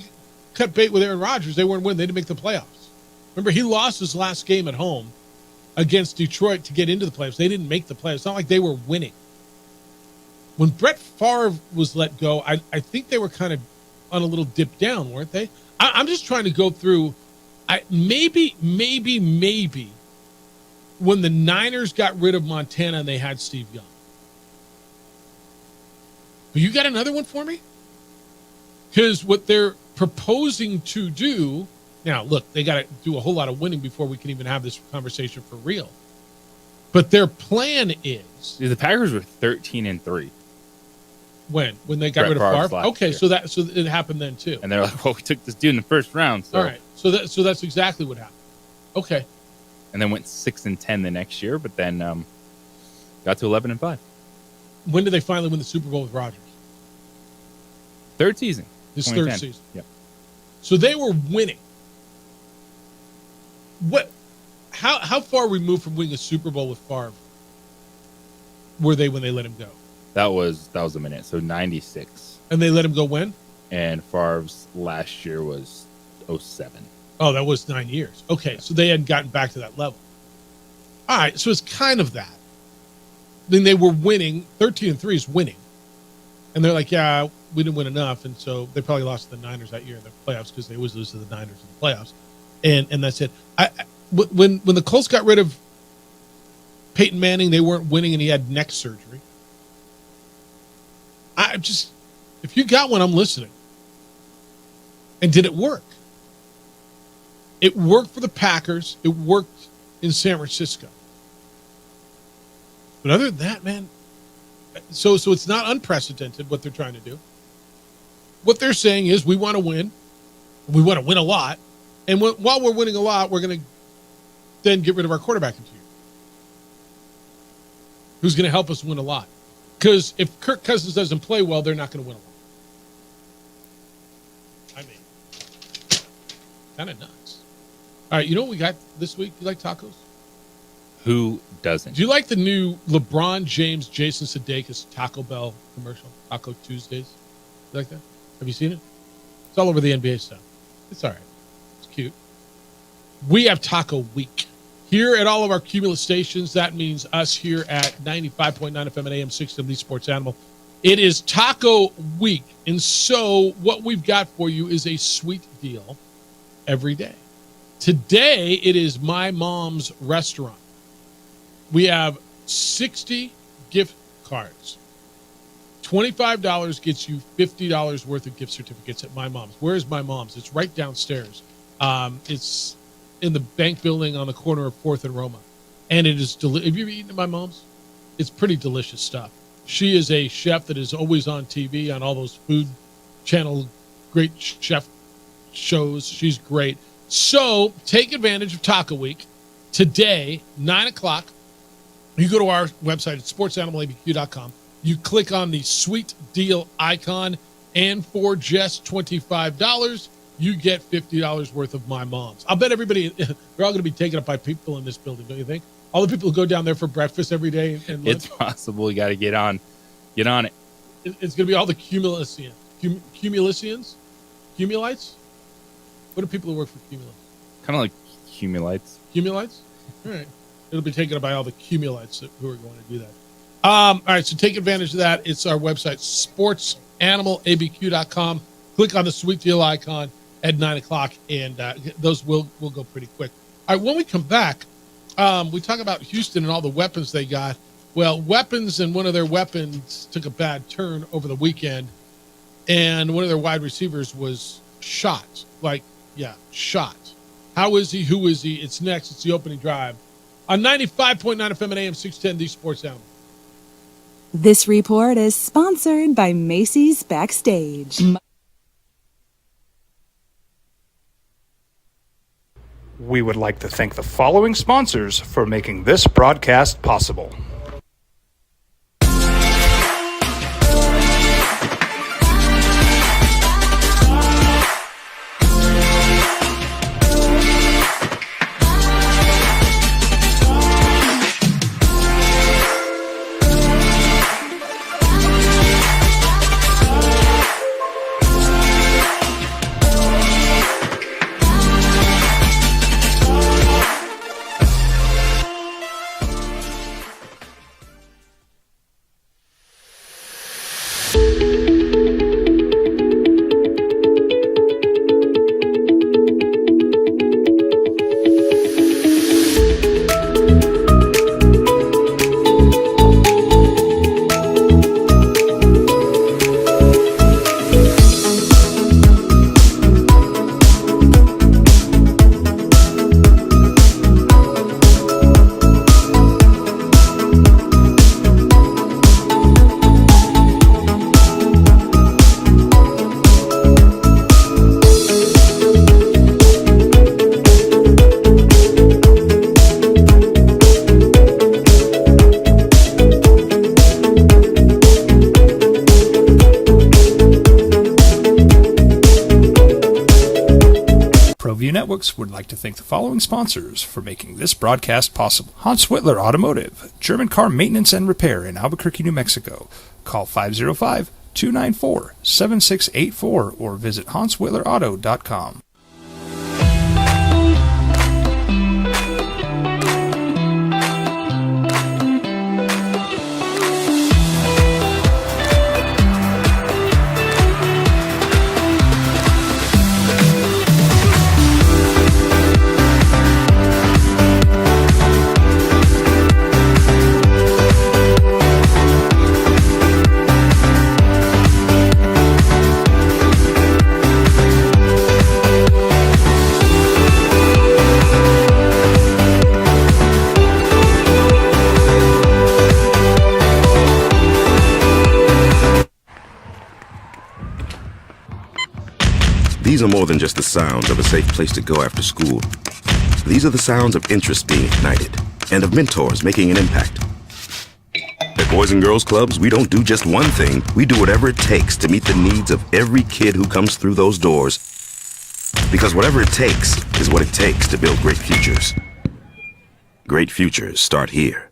cut bait with Aaron Rodgers, they weren't winning. They didn't make the playoffs. Remember, he lost his last game at home against Detroit to get into the playoffs. They didn't make the playoffs. It's not like they were winning. When Brett Favre was let go, I think they were kind of on a little dip down, weren't they? I'm just trying to go through. Maybe when the Niners got rid of Montana and they had Steve Young. But you got another one for me? Because what they're proposing to do now, look, they got to do a whole lot of winning before we can even have this conversation for real. But their plan is the Packers were 13-3. When they got rid of Favre? Okay, so it happened then too. And they're like, well, we took this dude in the first round. So. All right, so that's exactly what happened. Okay. And then went 6-10 the next year, but then got to 11-5. When did they finally win the Super Bowl with Rodgers? Third season. His third season. Yep. So they were winning. How far removed from winning a Super Bowl with Favre were they when they let him go? That was a minute. So 96. And they let him go when? And Favre's last year was 07. Oh, that was 9 years. Okay, so they hadn't gotten back to that level. All right, so it's kind of that. Then they were winning. 13-3 is winning. And they're like, yeah, we didn't win enough. And so they probably lost to the Niners that year in the playoffs because they always lose to the Niners in the playoffs. And that's it. When the Colts got rid of Peyton Manning, they weren't winning and he had neck surgery. If you got one, I'm listening. And did it work? It worked for the Packers. It worked in San Francisco. But other than that, man, so it's not unprecedented what they're trying to do. What they're saying is we want to win. We want to win a lot. And while we're winning a lot, we're going to then get rid of our quarterback in 2 years. Who's going to help us win a lot? Because if Kirk Cousins doesn't play well, they're not going to win a lot. I mean, kind of nuts. All right, you know what we got this week? You like tacos? Who doesn't? Do you like the new LeBron James, Jason Sudeikis Taco Bell commercial? Taco Tuesdays? You like that? Have you seen it? It's all over the NBA stuff. It's all right. It's cute. We have Taco Week. Here at all of our Cumulus stations, that means us here at 95.9 FM and AM 670 Sports Animal. It is Taco Week. And so what we've got for you is a sweet deal every day. Today, it is My Mom's Restaurant. We have 60 gift cards. $25 gets you $50 worth of gift certificates at My Mom's. Where is My Mom's? It's right downstairs. It's in the bank building on the corner of 4th and Roma. And it is have you ever eaten at My Mom's? It's pretty delicious stuff. She is a chef that is always on TV on all those food channel great chef shows. She's great. So take advantage of Taco Week. Today, 9 o'clock, you go to our website at sportsanimalabq.com. You click on the sweet deal icon, and for just $25, you get $50 worth of My Mom's. I'll bet everybody, they're all going to be taken up by people in this building, don't you think? All the people who go down there for breakfast every day and lunch. It's possible. You got to get on it. It's going to be all the Cumulians. Cumulites? What are people who work for Cumulus? Kind of like Cumulites. Cumulites? All right. It'll be taken up by all the Cumulites who are going to do that. All right, so take advantage of that. It's our website, sportsanimalabq.com. Click on the sweet deal icon at 9 o'clock, and those will go pretty quick. All right, when we come back, we talk about Houston and all the weapons they got. Well, weapons and one of their weapons took a bad turn over the weekend, and one of their wide receivers was shot. Shot. How is he? Who is he? It's next. It's the opening drive on 95.9 FM and AM 610, the Sports Animal. This report is sponsored by Macy's Backstage. We would like to thank the following sponsors for making this broadcast possible. Networks would like to thank the following sponsors for making this broadcast possible. Hans Whitler Automotive, German car maintenance and repair in Albuquerque, New Mexico. Call 505-294-7684 or visit HansWhitlerAuto.com. These are more than just the sounds of a safe place to go after school. These are the sounds of interest being ignited and of mentors making an impact. At Boys and Girls Clubs, we don't do just one thing. We do whatever it takes to meet the needs of every kid who comes through those doors. Because whatever it takes is what it takes to build great futures. Great futures start here.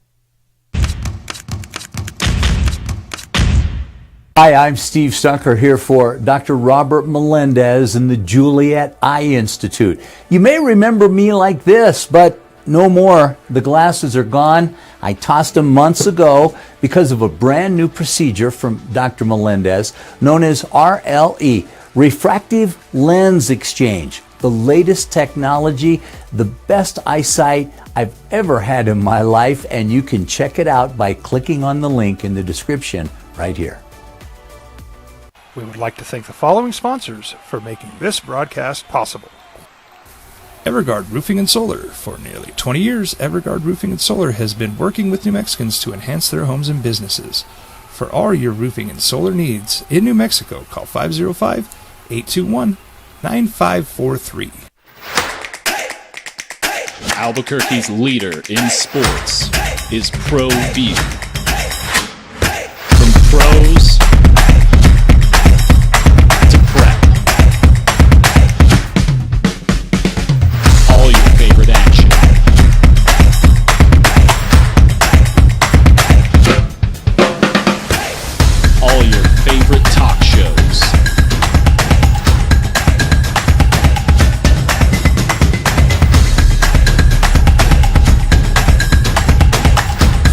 Hi, I'm Steve Stucker here for Dr. Robert Melendez and the Juliet Eye Institute. You may remember me like this, but no more. The glasses are gone. I tossed them months ago because of a brand new procedure from Dr. Melendez known as RLE, Refractive Lens Exchange. The latest technology, the best eyesight I've ever had in my life, and you can check it out by clicking on the link in the description right here. We would like to thank the following sponsors for making this broadcast possible. Evergard Roofing and Solar. For nearly 20 years, Evergard Roofing and Solar has been working with New Mexicans to enhance their homes and businesses. For all your roofing and solar needs in New Mexico, call 505-821-9543. Albuquerque's leader in sports is Pro View. From pros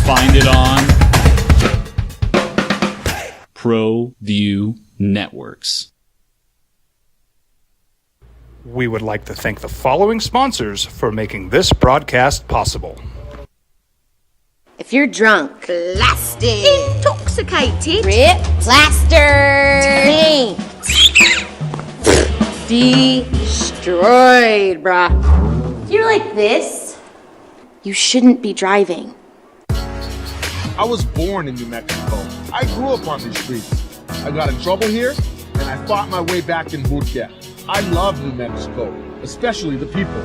Find it on ProView Networks. We would like to thank the following sponsors for making this broadcast possible. If you're drunk, blasted, intoxicated, rip, plastered, destroyed, bruh. If you're like this, you shouldn't be driving. I was born in New Mexico. I grew up on these streets. I got in trouble here, and I fought my way back in boot camp. I love New Mexico, especially the people.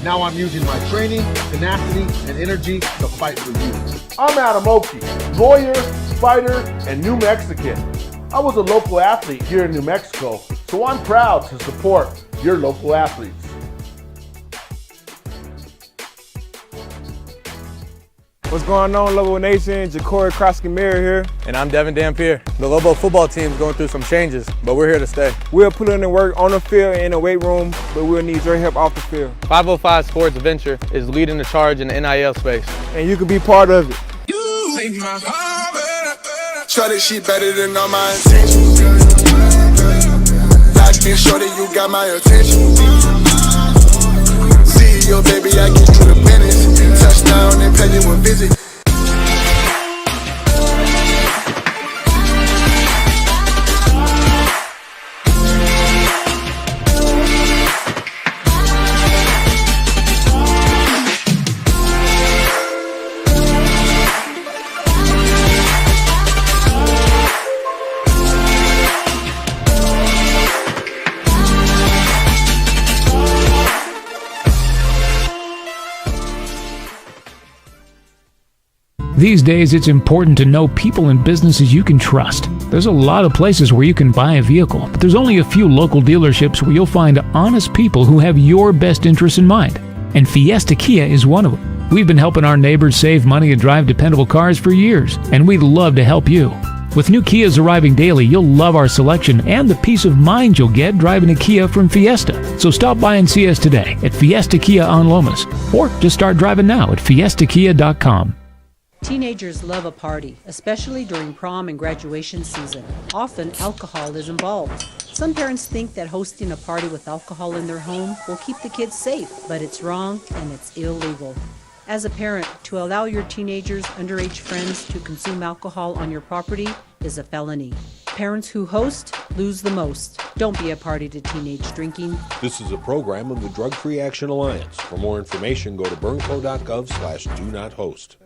Now I'm using my training, tenacity, and energy to fight for you. I'm Adam Oki, lawyer, fighter, and New Mexican. I was a local athlete here in New Mexico, so I'm proud to support your local athletes. What's going on, Lobo Nation? Ja'Cory Krosky-Miller here. And I'm Devin Dampier. The Lobo football team is going through some changes, but we're here to stay. We'll put in the work on the field and in the weight room, but we'll need your help off the field. 505 Sports Venture is leading the charge in the NIL space. And you can be part of it. Shorty, she better than all my intentions. Locked in, shorty, you got my attention. See your baby, I get you the business. Touchdown and pay you a visit. These days, it's important to know people and businesses you can trust. There's a lot of places where you can buy a vehicle, but there's only a few local dealerships where you'll find honest people who have your best interests in mind. And Fiesta Kia is one of them. We've been helping our neighbors save money and drive dependable cars for years, and we'd love to help you. With new Kias arriving daily, you'll love our selection and the peace of mind you'll get driving a Kia from Fiesta. So stop by and see us today at Fiesta Kia on Lomas, or just start driving now at fiestakia.com. Teenagers love a party, especially during prom and graduation season. Often, alcohol is involved. Some parents think that hosting a party with alcohol in their home will keep the kids safe, but it's wrong and it's illegal. As a parent, to allow your teenagers' underage friends to consume alcohol on your property is a felony. Parents who host lose the most. Don't be a party to teenage drinking. This is a program of the Drug Free Action Alliance. For more information, go to burnco.gov/do-not-host.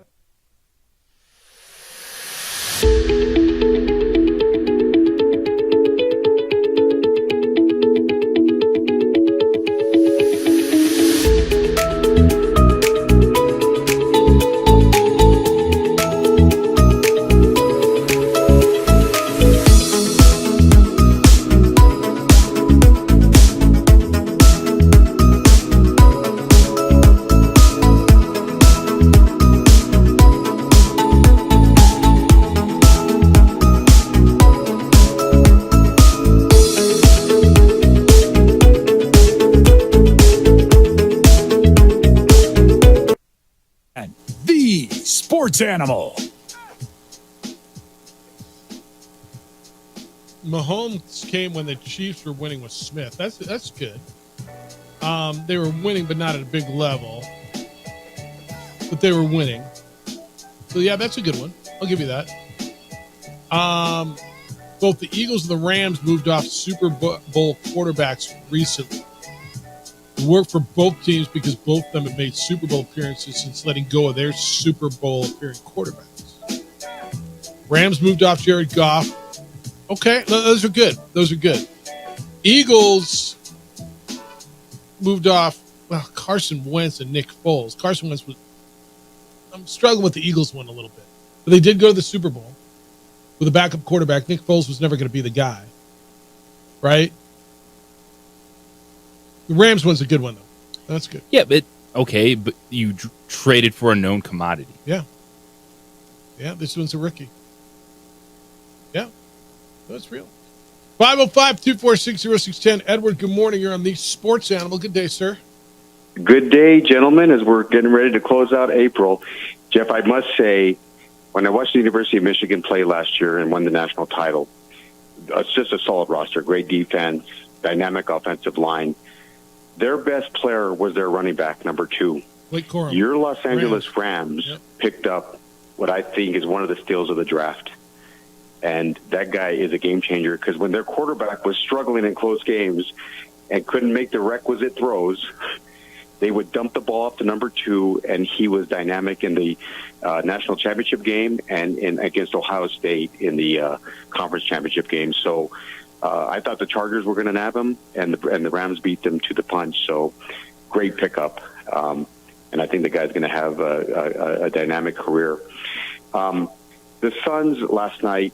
Sports Animal. Mahomes came when the Chiefs were winning with Smith. That's good. They were winning, but not at a big level. But they were winning. So yeah, that's a good one. I'll give you that. Both the Eagles and the Rams moved off Super Bowl quarterbacks recently. It worked for both teams because both of them have made Super Bowl appearances since letting go of their Super Bowl appearing quarterbacks. Rams moved off Jared Goff. Okay, those are good. Those are good. Eagles moved off Carson Wentz and Nick Foles. Carson Wentz I'm struggling with the Eagles one a little bit. But they did go to the Super Bowl with a backup quarterback. Nick Foles was never going to be the guy. Right? The Rams one's a good one, though. That's good. Yeah, but you traded for a known commodity. Yeah. Yeah, this one's a rookie. Yeah, that's real. 505-246-0610. Edward, good morning. You're on the Sports Animal. Good day, sir. Good day, gentlemen, as we're getting ready to close out April. Jeff, I must say, When I watched the University of Michigan play last year and won the national title, it's just a solid roster, great defense, dynamic offensive line. Their best player was their running back, number 2. Blake Corum. Your Los Angeles Rams picked up what I think is one of the steals of the draft. And that guy is a game changer because when their quarterback was struggling in close games and couldn't make the requisite throws, they would dump the ball off to number 2, and he was dynamic in the national championship game and against Ohio State in the conference championship game. So I thought the Chargers were going to nab him, and the Rams beat them to the punch. So great pickup, and I think the guy's going to have a dynamic career. The Suns last night,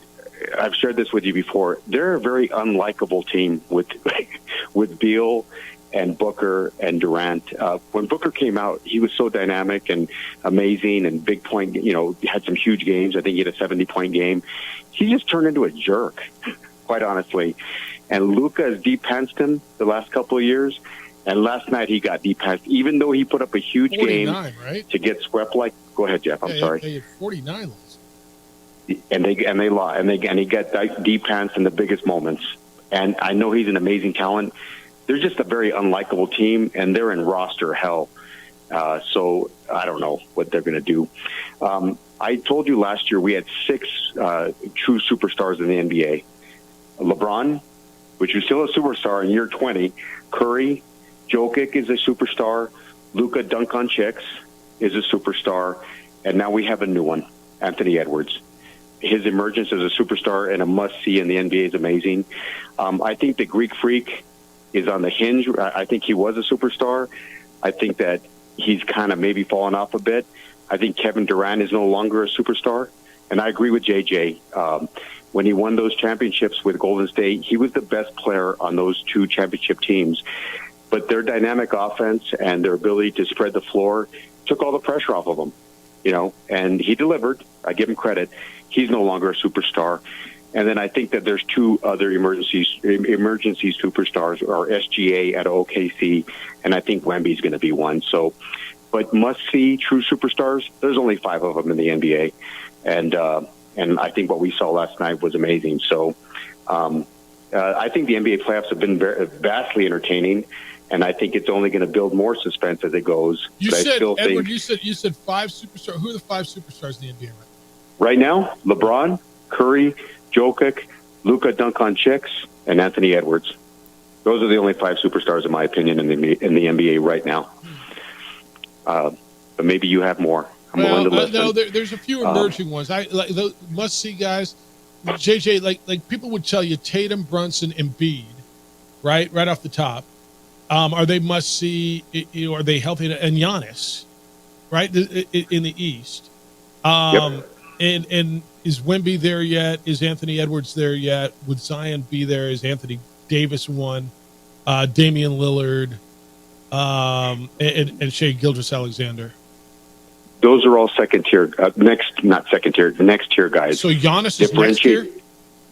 I've shared this with you before. They're a very unlikable team with Beal and Booker and Durant. When Booker came out, he was so dynamic and amazing and big point, had some huge games. I think he had a 70-point game. He just turned into a jerk, quite honestly. And Luka has deep-pantsed him the last couple of years. And last night he got deep-pantsed, even though he put up a huge game right? to get swept like. Go ahead, Jeff. I'm sorry. They had 49 last. And they lost, and he got deep pants in the biggest moments. And I know he's an amazing talent. They're just a very unlikable team, and they're in roster hell. So I don't know what they're going to do. I told you last year we had 6 true superstars in the NBA. LeBron, which is still a superstar in year 20. Curry, Jokic is a superstar. Luka dunk on chicks is a superstar. And now we have a new one, Anthony Edwards. His emergence as a superstar and a must-see in the NBA is amazing. I think the Greek Freak is on the hinge. I think he was a superstar. I think that he's kind of maybe fallen off a bit. I think Kevin Durant is no longer a superstar. And I agree with JJ. When he won those championships with Golden State, he was the best player on those 2 championship teams. But their dynamic offense and their ability to spread the floor took all the pressure off of him. And he delivered. I give him credit. He's no longer a superstar. And then I think that there's 2 other emergency superstars, or SGA at OKC, and I think Wemby's going to be one. So, but must-see true superstars, there's only 5 of them in the NBA. And I think what we saw last night was amazing. So I think the NBA playoffs have been vastly entertaining, and I think it's only going to build more suspense as it goes. You said, Edward, you said 5 superstars. Who are the 5 superstars in the NBA right now? LeBron, Curry, Jokic, Luka dunk on chicks, and Anthony Edwards. Those are the only 5 superstars, in my opinion, in the NBA right now. But maybe you have more. I'm willing to listen. No, there's a few emerging ones. I like the must-see guys. JJ, like people would tell you, Tatum, Brunson, Embiid, right off the top. Are they must-see? Are they healthy? And Giannis, right in the East. Yep. And is Wemby there yet? Is Anthony Edwards there yet? Would Zion be there? Is Anthony Davis one? Damian Lillard, and Shai Gilgeous-Alexander. Those are all second tier. The next tier guys. So Giannis is next tier?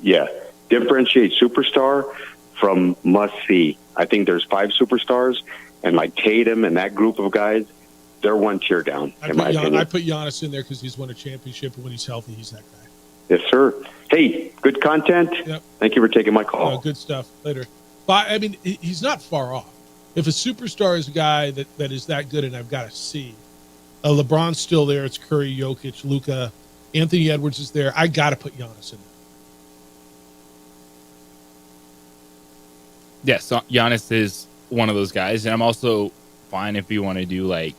Yeah. Differentiate superstar from must-see. I think there's 5 superstars, and like Tatum and that group of guys, they're 1 tier down, in my opinion. I put Giannis in there because he's won a championship, and when he's healthy, he's that guy. Yes, sir. Hey, good content. Yep. Thank you for taking my call. Good stuff. Later. But, I mean, he's not far off. If a superstar is a guy that is that good, and I've got to see, LeBron's still there. It's Curry, Jokic, Luka. Anthony Edwards is there. I got to put Giannis in there. Yes, so Giannis is one of those guys. And I'm also fine if you want to do, like,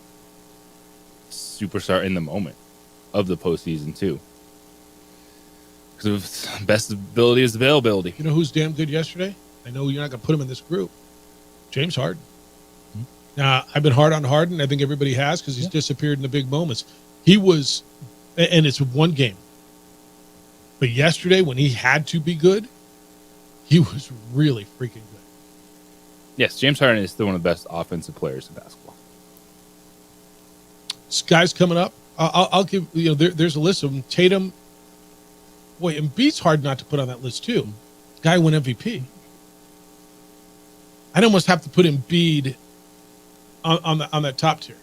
superstar in the moment of the postseason, too. Because best ability is availability. You know who's damn good yesterday? I know you're not going to put him in this group. James Harden. Now, I've been hard on Harden. I think everybody has because he's disappeared in the big moments. He was, and it's 1 game. But yesterday, when he had to be good, he was really freaking good. Yes, James Harden is still one of the best offensive players in basketball. This guy's coming up. I'll give, there's a list of them. Tatum. Boy, Embiid's hard not to put on that list, too. Guy won MVP. I'd almost have to put Embiid on that top tier.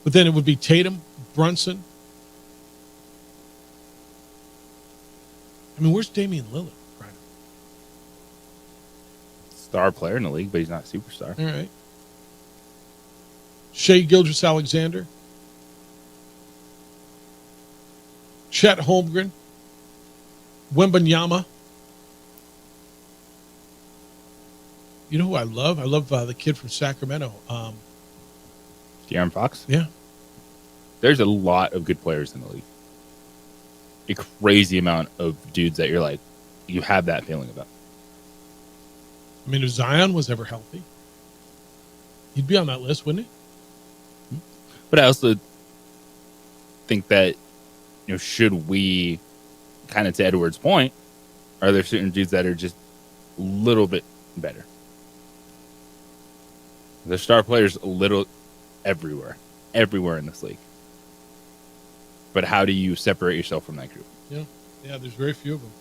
But then it would be Tatum, Brunson, I mean, where's Damian Lillard? Right. Star player in the league, but he's not a superstar. All right. Shea Gilgeous-Alexander. Chet Holmgren. Wembanyama. You know who I love? I love the kid from Sacramento. De'Aaron Fox? Yeah. There's a lot of good players in the league. A crazy amount of dudes that you're like, you have that feeling about. I mean, if Zion was ever healthy, he'd be on that list, wouldn't he? But I also think that, should we, kind of to Edward's point, are there certain dudes that are just a little bit better? There's star players a little everywhere in this league. But how do you separate yourself from that group? Yeah, there's very few of them.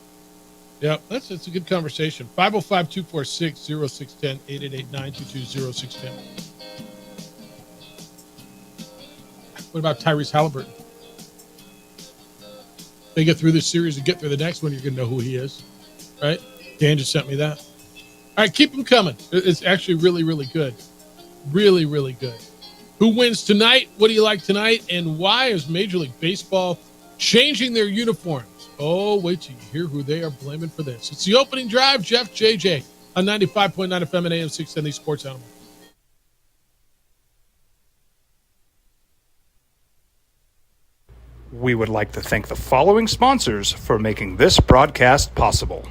Yeah, that's a good conversation. 505-246-0610, 888-922-0610. What about Tyrese Halliburton? They get through this series and get through the next one, you're going to know who he is, right? Dan just sent me that. All right, keep them coming. It's actually really, really good. Really, really good. Who wins tonight? What do you like tonight? And why is Major League Baseball changing their uniforms? Oh, wait till you hear who they are blaming for this. It's the opening drive. Jeff JJ on 95.9 FM and AM 670 Sports Animal. We would like to thank the following sponsors for making this broadcast possible.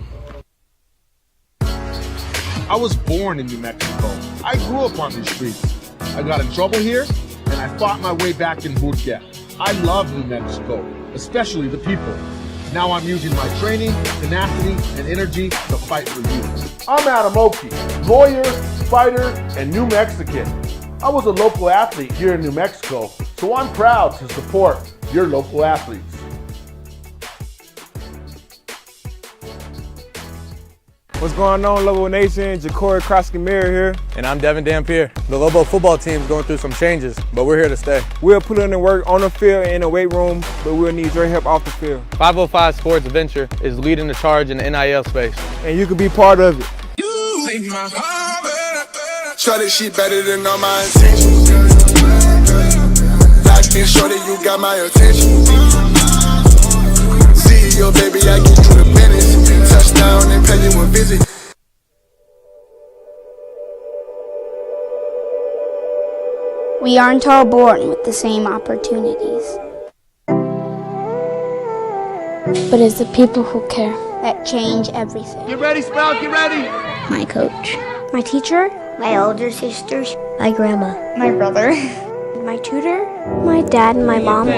I was born in New Mexico. I grew up on these streets. I got in trouble here, and I fought my way back in boot camp. I love New Mexico, especially the people. Now I'm using my training, tenacity, and energy to fight for you. I'm Adam Oki, lawyer, fighter, and New Mexican. I was a local athlete here in New Mexico, so I'm proud to support your local athletes. What's going on, Lobo Nation? Ja'Cory Krosky-Miller here. And I'm Devin Dampier. The Lobo football team is going through some changes, but we're here to stay. We'll put in the work on the field and in the weight room, but we'll need your help off the field. 505 Sports Venture is leading the charge in the NIL space. And you can be part of it. Shorty, she better than all my intentions. Locked in, shorty, you got my attention. CEO, baby, I get you the business. Touchdown and pay you a visit. We aren't all born with the same opportunities. But it's the people who care that change everything. Get ready, Sprout, get ready. My coach, my teacher, my older sisters, my grandma, my brother, my tutor, my dad, and my mom.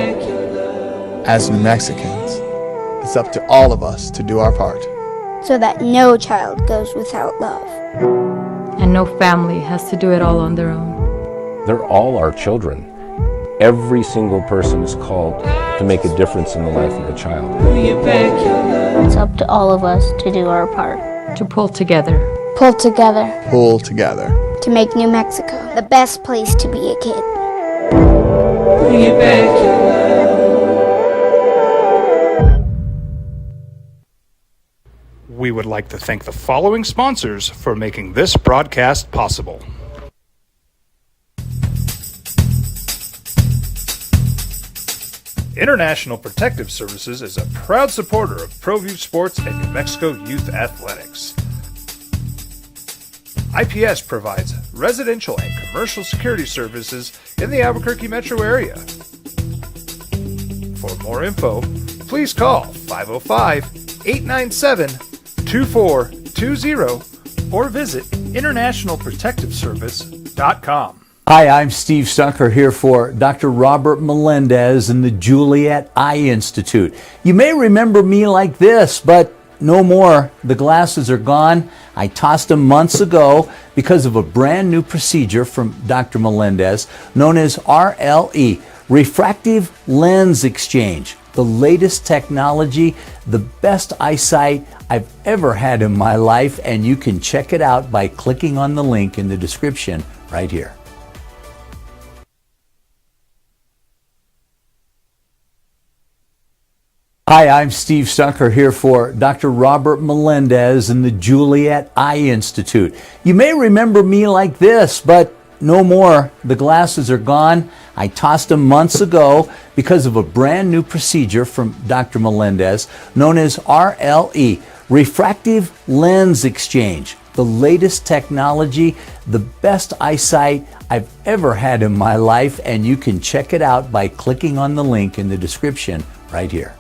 As New Mexicans, it's up to all of us to do our part, so that no child goes without love. And no family has to do it all on their own. They're all our children. Every single person is called to make a difference in the life of a child. It's up to all of us to do our part. To pull together. Pull together. Pull together. To make New Mexico the best place to be a kid. We would like to thank the following sponsors for making this broadcast possible. International Protective Services is a proud supporter of ProView Sports and New Mexico Youth Athletics. IPS provides residential and commercial security services in the Albuquerque metro area. For more info, please call 505-897-2420 or visit internationalprotectiveservice.com. Hi, I'm Steve Stucker here for Dr. Robert Melendez and the Juliet Eye Institute. You may remember me like this, but no more. The glasses are gone. I tossed them months ago because of a brand new procedure from Dr. Melendez known as RLE, Refractive Lens Exchange. The latest technology, the best eyesight I've ever had in my life, and you can check it out by clicking on the link in the description right here. Hi, I'm Steve Stucker here for Dr. Robert Melendez and the Juliet Eye Institute. You may remember me like this, but no more. The glasses are gone. I tossed them months ago because of a brand new procedure from Dr. Melendez known as RLE, Refractive Lens Exchange. The latest technology, the best eyesight I've ever had in my life, and you can check it out by clicking on the link in the description right here.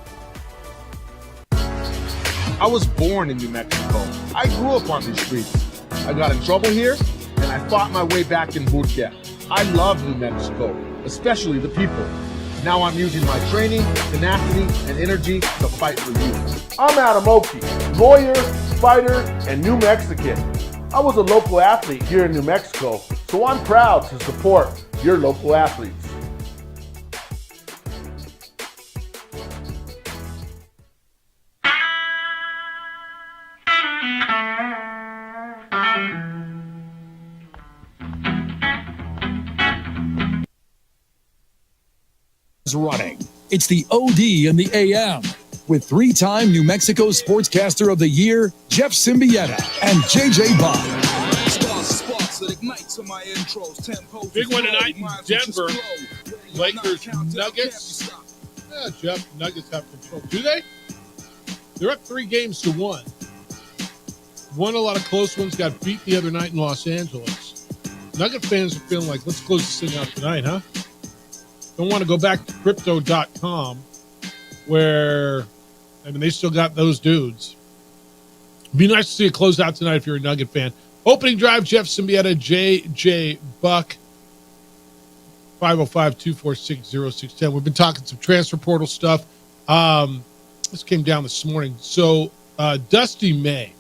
I was born in New Mexico. I grew up on these streets. I got in trouble here, and I fought my way back in boot camp. I love New Mexico, especially the people. Now I'm using my training, tenacity, and energy to fight for you. I'm Adam Oki, lawyer, fighter, and New Mexican. I was a local athlete here in New Mexico, so I'm proud to support your local athletes. Running. It's the OD in the AM with three-time New Mexico Sportscaster of the Year, Jeff Symbieta and JJ Bond. Big one tonight in Denver. Lakers, Nuggets. Yeah, Jeff, Nuggets have control. Do they? They're up 3-1. Won a lot of close ones, got beat the other night in Los Angeles. Nugget fans are feeling like, let's close this thing out tonight, huh? Don't want to go back to crypto.com where, they still got those dudes. Be nice to see a closeout tonight if you're a Nugget fan. Opening drive, Jeff Symbieta, JJ Buck, 505-246-0610. We've been talking some transfer portal stuff. This came down this morning. So Dusty May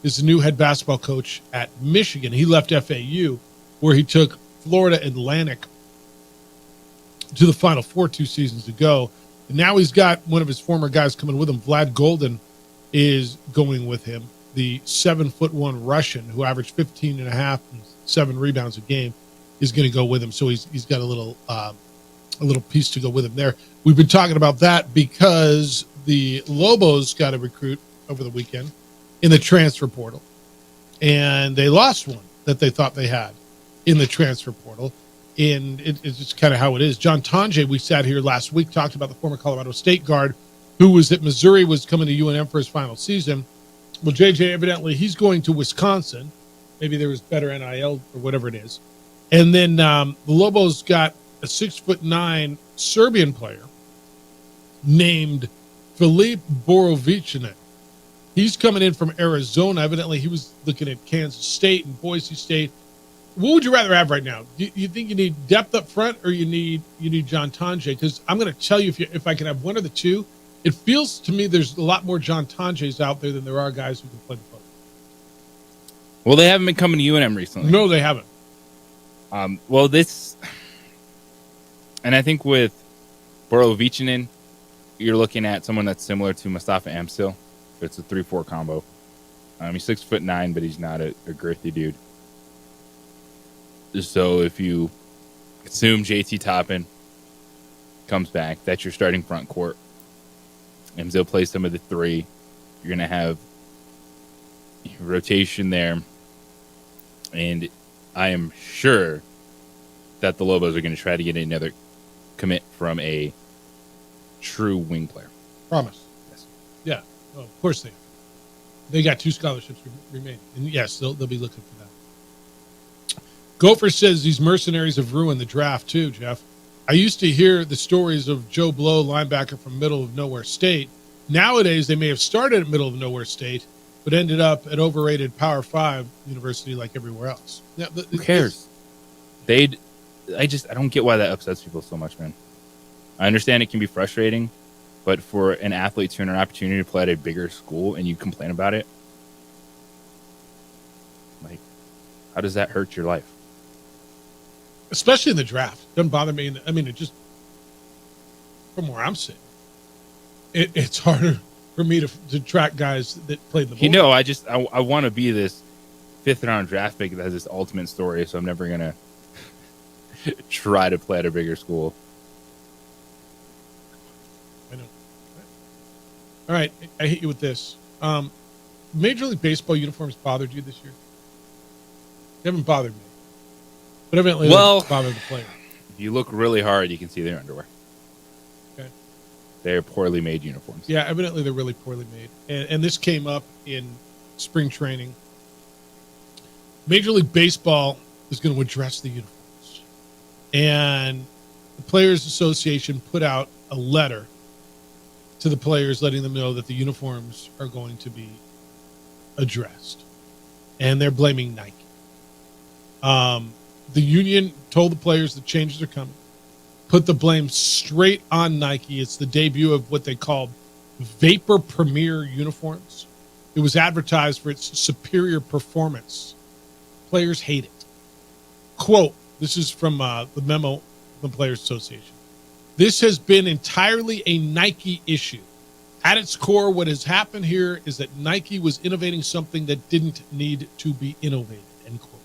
is the new head basketball coach at Michigan. He left FAU where he took Florida Atlantic to the Final Four 2 seasons ago. And now he's got one of his former guys coming with him. Vlad Golden is going with him, the 7'1" Russian who averaged 15 and a half and 7 rebounds a game is going to go with him. So he's got a little piece to go with him there. We've been talking about that because the Lobos got a recruit over the weekend in the transfer portal, and they lost one that they thought they had in the transfer portal. And it's just kind of how it is. John Tonje, we sat here last week, talked about the former Colorado State guard who was at Missouri, was coming to UNM for his final season. Well, JJ, evidently, he's going to Wisconsin. Maybe there was better NIL or whatever it is. And then the Lobos got a 6'9" Serbian player named Filip Borovichinen. He's coming in from Arizona. Evidently, he was looking at Kansas State and Boise State. What would you rather have right now? Do you think you need depth up front, or you need John Tonje? Because I'm going to tell you, if I can have one of the two, it feels to me there's a lot more John Tonjes out there than there are guys who can play the foot. Well, they haven't been coming to UNM recently. No, they haven't. Well, this, and I think with Borovichinen, you're looking at someone that's similar to Mustafa Amsil. It's a 3-4 combo. He's 6'9", but he's not a girthy dude. So if you assume JT Toppin comes back, that's your starting front court. Amsil plays some of the 3. You're going to have rotation there. And I am sure that the Lobos are going to try to get another commit from a true wing player. Promise. Yes. Yeah. Oh, of course they are. They got 2 scholarships remaining. And yes, they'll be looking for that. Gopher says these mercenaries have ruined the draft too, Jeff. I used to hear the stories of Joe Blow, linebacker from Middle of Nowhere State. Nowadays, they may have started at Middle of Nowhere State, but ended up at overrated Power 5 university like everywhere else. Now, who cares? I don't get why that upsets people so much, man. I understand it can be frustrating, but for an athlete to earn an opportunity to play at a bigger school and you complain about it, like, how does that hurt your life? Especially in the draft. Doesn't bother me. It just, from where I'm sitting, it's harder for me to track guys that played the ball. I want to be this 5th round draft pick that has this ultimate story, so I'm never going to try to play at a bigger school. I know. All right, I hit you with this. Major League Baseball uniforms bothered you this year? They haven't bothered me. But evidently they bothered the player. If you look really hard, you can see their underwear. Okay. They're poorly made uniforms. Yeah, evidently they're really poorly made. And this came up in spring training. Major League Baseball is going to address the uniforms. And the Players Association put out a letter to the players letting them know that the uniforms are going to be addressed. And they're blaming Nike. The union told the players the changes are coming. Put the blame straight on Nike. It's the debut of what they called Vapor Premier uniforms. It was advertised for its superior performance. Players hate it. Quote, this is from the memo from the Players Association. This has been entirely a Nike issue. At its core, what has happened here is that Nike was innovating something that didn't need to be innovated, end quote.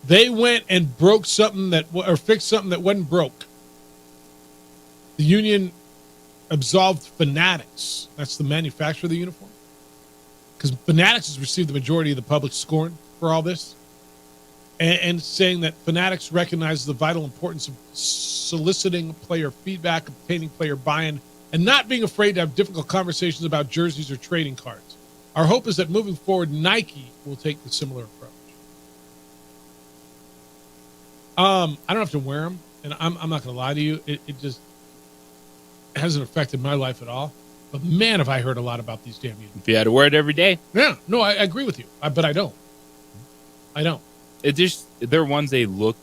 They went and broke something or fixed something that wasn't broke. The union absolved Fanatics. That's the manufacturer of the uniform. Because Fanatics has received the majority of the public scorn for all this. And saying that Fanatics recognizes the vital importance of soliciting player feedback, obtaining player buy-in, and not being afraid to have difficult conversations about jerseys or trading cards. Our hope is that moving forward, Nike will take a similar approach. I don't have to wear them, and I'm not going to lie to you. It just hasn't affected my life at all. But man, have I heard a lot about these damn uniforms. If you had to wear it every day. Yeah, no, I agree with you, but I don't. They're ones they look.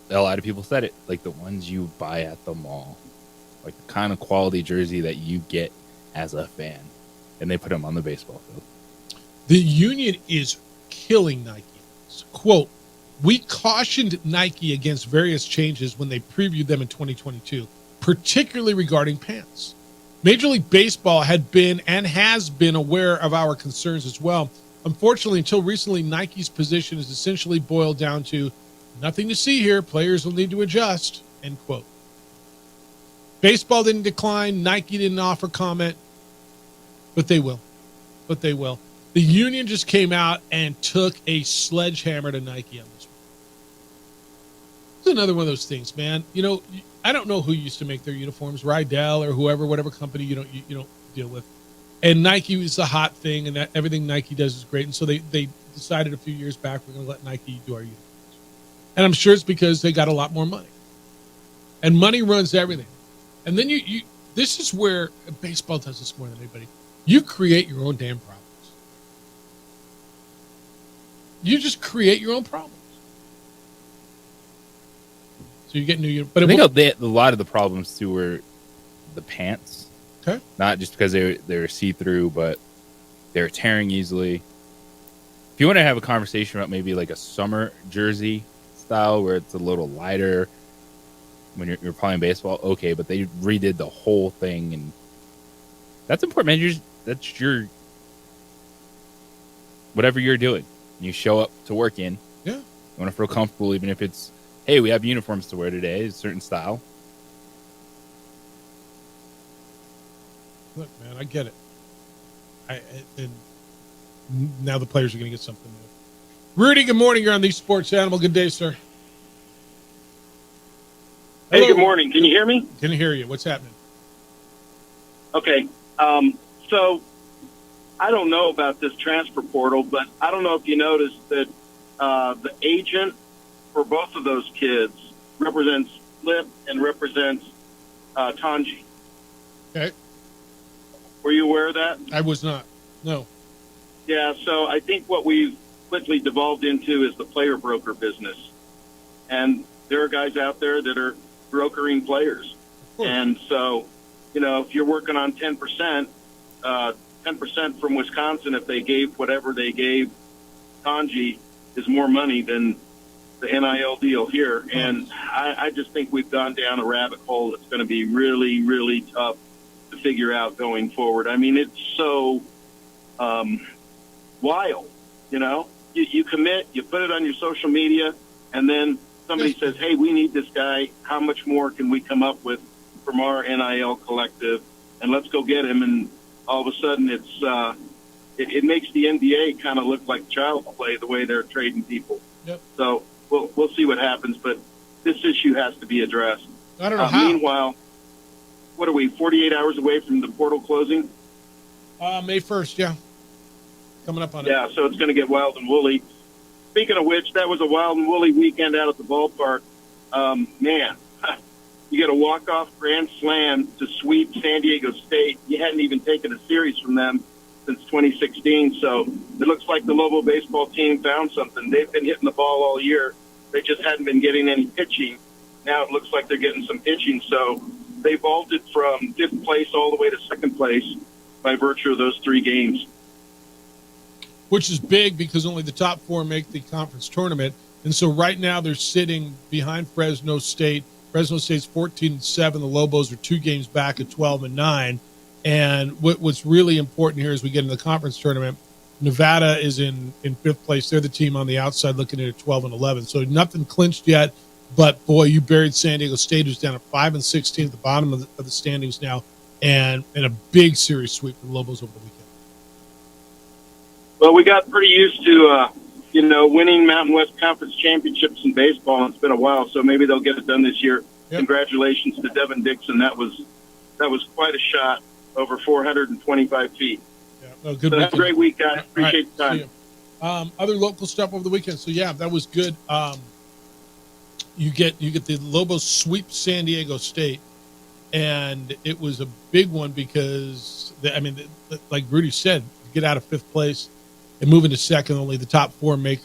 A lot of people said it, like the ones you buy at the mall, like the kind of quality jersey that you get as a fan, and they put them on the baseball field. The union is killing Nike. Quote, we cautioned Nike against various changes when they previewed them in 2022, particularly regarding pants. Major League Baseball had been and has been aware of our concerns as well. Unfortunately, until recently, Nike's position is essentially boiled down to nothing to see here. Players will need to adjust, end quote. Baseball didn't decline. Nike didn't offer comment, but they will. The union just came out and took a sledgehammer to Nike on this one. It's another one of those things, man. You know, I don't know who used to make their uniforms, Rydell or whoever, whatever company you don't deal with. And Nike is the hot thing, and that everything Nike does is great. And so they decided a few years back, we're going to let Nike do our uniforms. And I'm sure it's because they got a lot more money. And money runs everything. And then you this is where baseball does this more than anybody. You create your own damn problems. You just create your own problems. So you get new, but I think a lot of the problems too were the pants. Okay. Not just because they were see-through, but they were tearing easily. If you want to have a conversation about maybe like a summer jersey style where it's a little lighter when you're playing baseball, okay, but they redid the whole thing, and that's important, man. That's your whatever you're doing. You show up to work in. Yeah. You want to feel comfortable, even if it's, hey, we have uniforms to wear today, a certain style. Look, man, I get it. And now the players are going to get something new. Rudy, good morning. You're on the Sports Animal. Good day, sir. Hey, Hello. good morning. Can you hear me? Can hear you. What's happening? Okay. So I don't know about this transfer portal, but I don't know if you noticed that the agent for both of those kids represents Flip and represents Tanji. Okay. Were you aware of that? I was not. No. Yeah, so I think what we've quickly devolved into is the player broker business. And there are guys out there that are brokering players. And so, if you're working on 10%, 10% from Wisconsin, if they gave whatever they gave Tanji, is more money than the NIL deal here. And I just think we've gone down a rabbit hole that's going to be really, really tough to figure out going forward. I mean, it's so wild, You commit, you put it on your social media, and then somebody says, hey, we need this guy. How much more can we come up with from our NIL collective, and let's go get him. And all of a sudden, it makes the NBA kind of look like child's play the way they're trading people. Yep. So we'll see what happens, but this issue has to be addressed. I don't know how. Meanwhile, what are we, 48 hours away from the portal closing? May 1st, yeah. Coming up on it. Yeah, so it's going to get wild and woolly. Speaking of which, that was a wild and woolly weekend out at the ballpark. Man, you get a walk-off grand slam to sweep San Diego State. You hadn't even taken a series from them since 2016, so it looks like the Lobo baseball team found something. They've been hitting the ball all year. They just hadn't been getting any pitching. Now it looks like they're getting some pitching, so they vaulted from 5th place all the way to 2nd place by virtue of those 3 games. Which is big because only the top 4 make the conference tournament. And so right now they're sitting behind Fresno State. Fresno State's 14-7. The Lobos are 2 games back at 12-9. And what's really important here as we get into the conference tournament, Nevada is in 5th place. They're the team on the outside looking at 12-11. So nothing clinched yet. But, boy, you buried San Diego State, who's down at 5-16 at the bottom of the standings now, and a big series sweep for the Lobos over the weekend. Well, we got pretty used to, winning Mountain West Conference championships in baseball. It's been a while, so maybe they'll get it done this year. Yep. Congratulations to Devin Dixon. That was quite a shot over 425 feet. Yeah, well, good. So have a great week, guys. Appreciate the time. Other local stuff over the weekend. So yeah, that was good. You get the Lobos sweep San Diego State, and it was a big one because like Rudy said, get out of 5th place and move into 2nd. Only the top 4 make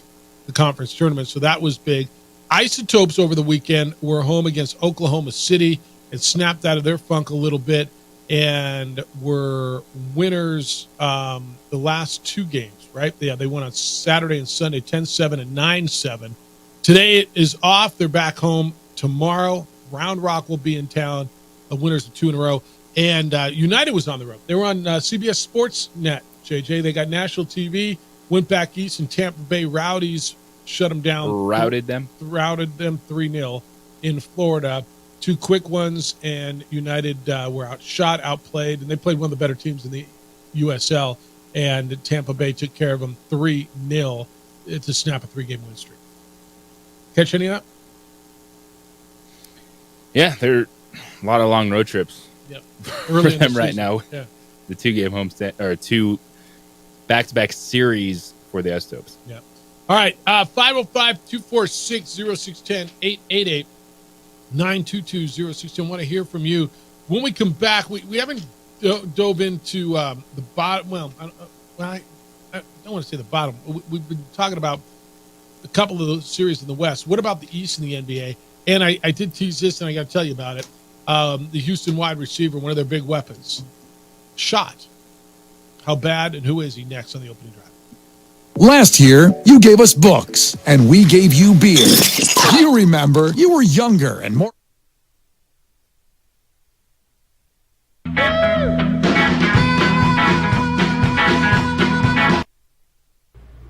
the conference tournament, so that was big. Isotopes over the weekend were home against Oklahoma City and snapped out of their funk a little bit and were winners the last 2 games, right? They won on Saturday and Sunday, 10-7 and 9-7. Today it is off. They're back home tomorrow. Round Rock will be in town. The winners of 2 in a row. And United was on the road. They were on CBS Sports Net, JJ. They got national TV, went back east, and Tampa Bay Rowdies shut them down. Routed them 3-0 in Florida. 2 quick ones, and United were outshot, outplayed, and they played one of the better teams in the USL. And Tampa Bay took care of them 3-0 to snap a 3-game win streak. Catch any of that? Yeah, there are a lot of long road trips. Yep. For them right now. Yeah. The 2-game homestand or 2 back-to-back series for the Isotopes. Yeah. All right. 505-246-0610 888-922-0610. Want to hear from you. When we come back, we haven't dove into the bottom. Well, I don't want to say the bottom. We've been talking about a couple of those series in the West. What about the East in the NBA? And I did tease this, and I got to tell you about it. The Houston wide receiver, one of their big weapons, shot. How bad and who is he? Next on the opening drive. Last year, you gave us books, and we gave you beer. You remember, you were younger and more.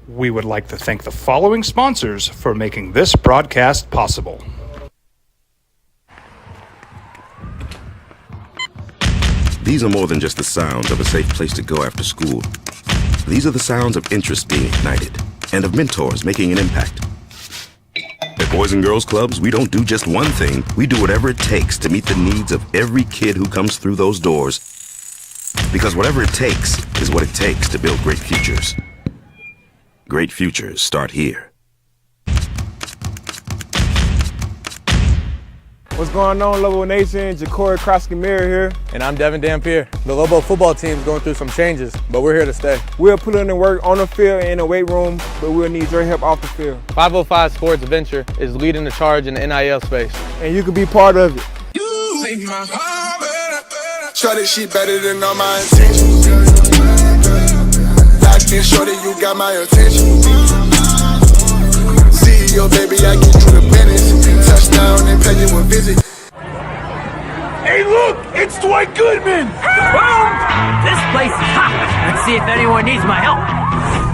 We would like to thank the following sponsors for making this broadcast possible. These are more than just the sounds of a safe place to go after school. These are the sounds of interest being ignited and of mentors making an impact. At Boys and Girls Clubs, we don't do just one thing. We do whatever it takes to meet the needs of every kid who comes through those doors. Because whatever it takes is what it takes to build great futures. Great futures start here. What's going on, Lobo Nation? Ja'Cory Krosky-Miller here. And I'm Devin Dampier. The Lobo football team is going through some changes, but we're here to stay. We'll put in the work on the field and in the weight room, but we'll need your help off the field. 505 Sports Adventure is leading the charge in the NIL space. And you can be part of it. You make my heart better. Shorty, she better than all my intentions. Locked in, shorty, you got my attention. CEO, baby, I get you the business. Touchdown and pay you a visit. Hey, look, it's Dwight Goodman. Boom! This place is hot. Let's see if anyone needs my help.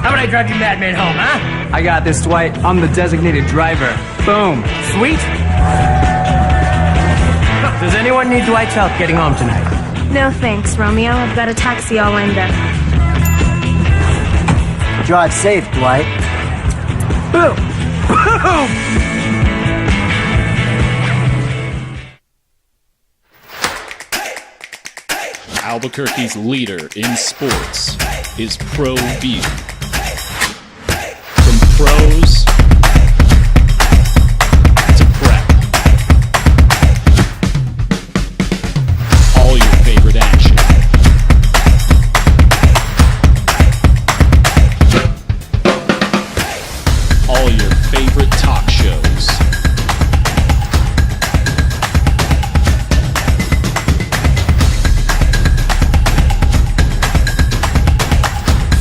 How about I drive you madman home, huh? I got this, Dwight. I'm the designated driver. Boom. Sweet. Does anyone anyone need Dwight's help getting home tonight? No thanks, Romeo. I've got a taxi all lined up. Drive safe, Dwight. Boom! Boom! Albuquerque's leader in sports is ProView. From pros to prep, all your favorite action. All your favorite talk shows.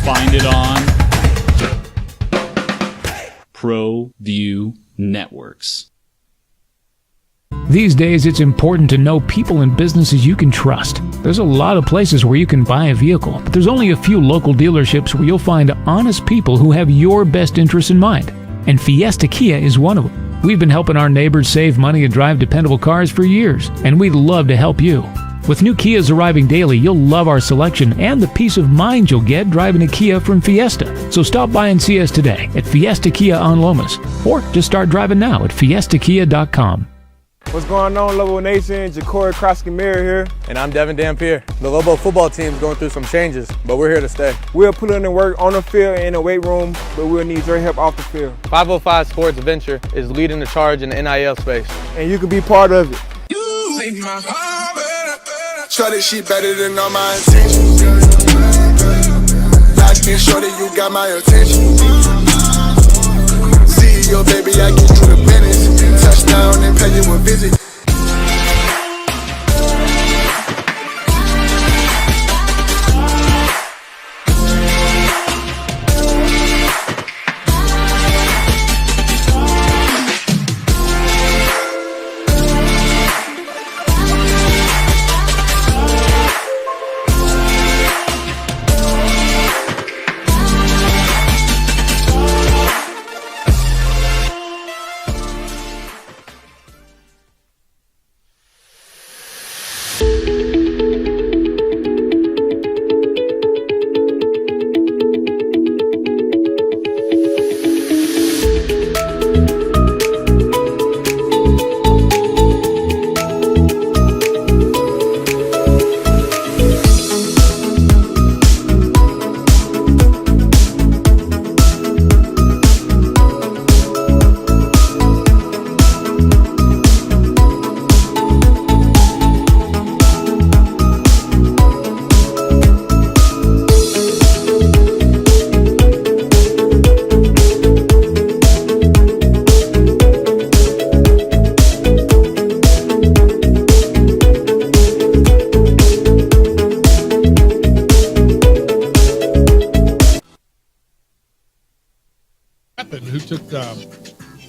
Find it on ProView Networks. These days, it's important to know people and businesses you can trust. There's a lot of places where you can buy a vehicle, but there's only a few local dealerships where you'll find honest people who have your best interests in mind. And Fiesta Kia is one of them. We've been helping our neighbors save money and drive dependable cars for years, and we'd love to help you. With new Kias arriving daily, you'll love our selection and the peace of mind you'll get driving a Kia from Fiesta. So stop by and see us today at Fiesta Kia on Lomas, or just start driving now at fiestakia.com. What's going on, Lobo Nation? Ja'Cory Krosky-Miller here. And I'm Devin Dampier. The Lobo football team is going through some changes, but we're here to stay. We'll put in the work on the field and in the weight room, but we'll need your help off the field. 505 Sports Venture is leading the charge in the NIL space. And you can be part of it. You make my heart better. Shorty, she better than all my intentions. Like me, shorty, you got my attention. CEO, baby, I get you the business. Touchdown and pay you a visit.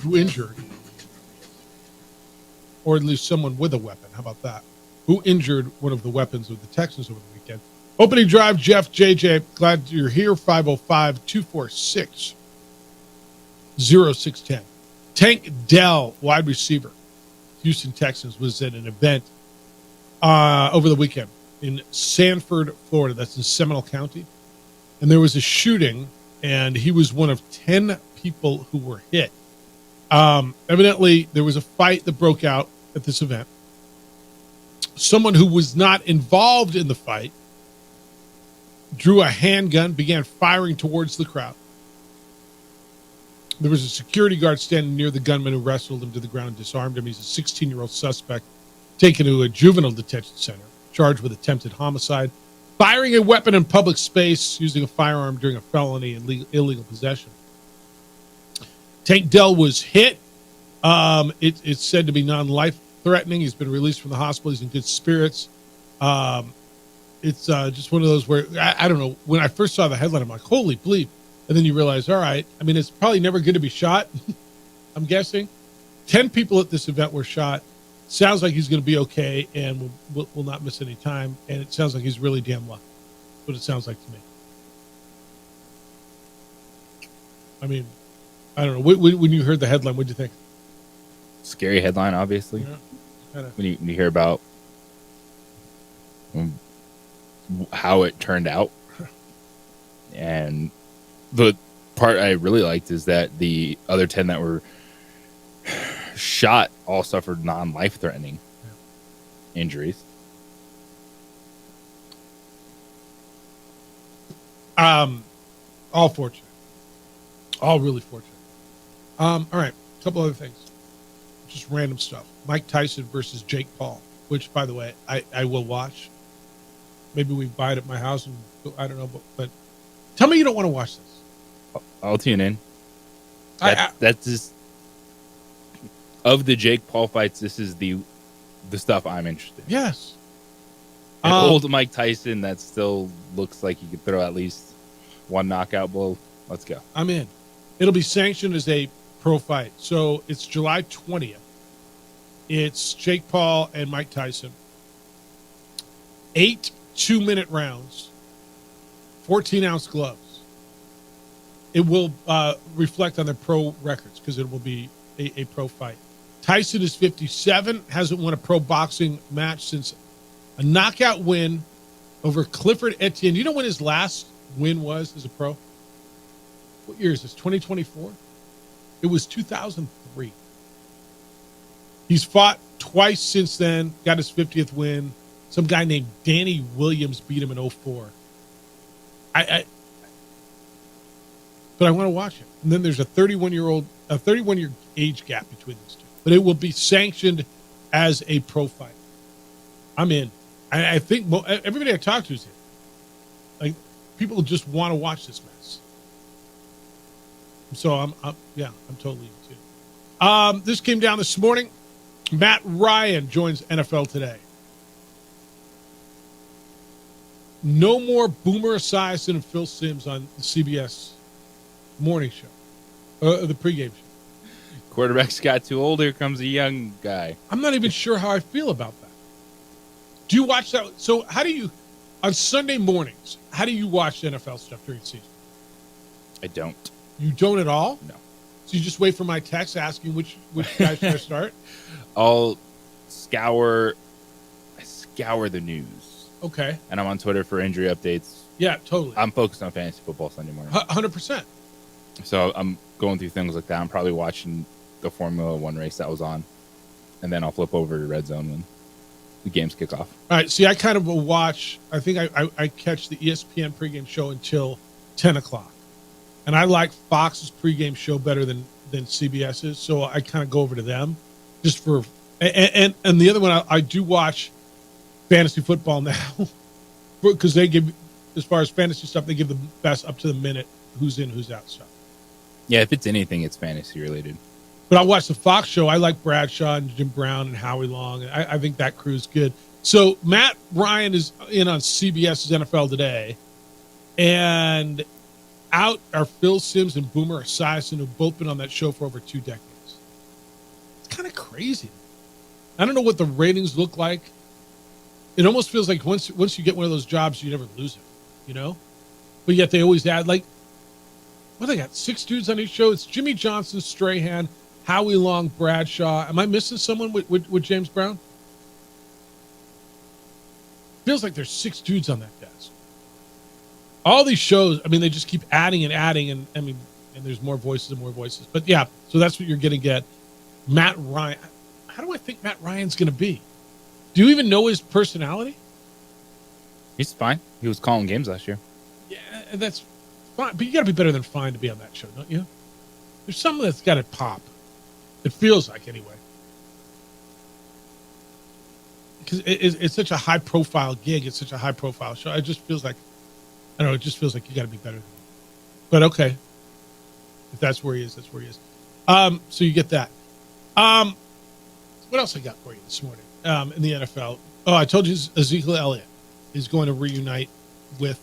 Who injured, or at least someone with a weapon. How about that? Who injured one of the weapons of the Texans over the weekend? Opening drive, Jeff, JJ, glad you're here. 505-246-0610. Tank Dell, wide receiver, Houston Texans, was at an event over the weekend in Sanford, Florida. That's in Seminole County. And there was a shooting, and he was one of 10 people who were hit. Evidently, there was a fight that broke out at this event. Someone who was not involved in the fight drew a handgun, began firing towards the crowd. There was a security guard standing near the gunman who wrestled him to the ground and disarmed him. He's a 16-year-old suspect taken to a juvenile detention center, charged with attempted homicide, firing a weapon in public space, using a firearm during a felony and illegal possession. Tank Dell was hit. It's said to be non-life-threatening. He's been released from the hospital. He's in good spirits. It's just one of those where, I don't know, when I first saw the headline, I'm like, holy bleep. And then you realize, all right, I mean, it's probably never good to be shot, I'm guessing. 10 people at this event were shot. Sounds like he's going to be okay and will not miss any time. And it sounds like he's really damn lucky. That's what it sounds like to me. I mean, I don't know. When you heard the headline, what did you think? Scary headline, obviously. Yeah. When you hear about how it turned out. And the part I really liked is that the other 10 that were shot all suffered non-life-threatening injuries. All fortunate. All really fortunate. All right, a couple other things. Just random stuff. Mike Tyson versus Jake Paul, which, by the way, I will watch. Maybe we buy it at my house, and I don't know, but tell me you don't want to watch this. I'll tune in. That's just of the Jake Paul fights. This is the stuff I'm interested in. Yes. And old Mike Tyson that still looks like he could throw at least one knockout blow. Let's go. I'm in. It'll be sanctioned as a pro fight. So it's July 20th. It's Jake Paul and Mike Tyson. 8 2-minute rounds, 14-ounce gloves. It will reflect on their pro records because it will be a pro fight. Tyson is 57, hasn't won a pro boxing match since a knockout win over Clifford Etienne. You know when his last win was as a pro? What year is this, 2024? It was 2003. He's fought twice since then, got his 50th win. Some guy named Danny Williams beat him in 2004. But I want to watch it. And then there's a 31-year age gap between these two. But it will be sanctioned as a pro fight. I'm in. I think everybody I talk to is in. Like, people just want to watch this mess. So I'm totally in too. This came down this morning. Matt Ryan joins NFL Today. No more Boomer Esiason and Phil Simms on the CBS morning show, the pregame show. Quarterbacks got too old. Here comes a young guy. I'm not even sure how I feel about that. Do you watch that? So how do you, on Sunday mornings, how do you watch NFL stuff during the season? I don't. You don't at all? No. So you just wait for my text asking which guy should I start? I'll scour the news. Okay. And I'm on Twitter for injury updates. Yeah, totally. I'm focused on fantasy football Sunday morning. 100%. So I'm going through things like that. I'm probably watching the Formula One race that was on. And then I'll flip over to Red Zone when the games kick off. All right. See, I kind of will watch. I think I catch the ESPN pregame show until 10 o'clock. And I like Fox's pregame show better than CBS's. So I kind of go over to them just for. And the other one, I do watch fantasy football now because they give, as far as fantasy stuff, they give the best up to the minute who's in, who's out stuff. Yeah, if it's anything, it's fantasy related. But I watch the Fox show. I like Bradshaw and Jim Brown and Howie Long. I think that crew's good. So Matt Ryan is in on CBS's NFL Today, and out are Phil Simms and Boomer Esiason, who've both been on that show for over 2 decades. It's kind of crazy. I don't know what the ratings look like. It almost feels like once you get one of those jobs, you never lose it, you know? But yet they always add, like, what they got? 6 dudes on each show. It's Jimmy Johnson, Strahan, Howie Long, Bradshaw. Am I missing someone with James Brown? Feels like there's 6 dudes on that desk. All these shows, I mean, they just keep adding and adding, and I mean, and there's more voices and more voices. But yeah, so that's what you're going to get. Matt Ryan. How do I think Matt Ryan's going to be? Do you even know his personality? He's fine. He was calling games last year. Yeah, that's fine. But you got to be better than fine to be on that show, don't you? There's someone that's got to pop. It feels like, anyway. Because it's such a high-profile gig. It's such a high-profile show. It just feels like, I don't know, it just feels like you got to be better than him. But okay. If that's where he is, that's where he is. So you get that. What else I got for you this morning in the NFL? Oh, I told you Ezekiel Elliott is going to reunite with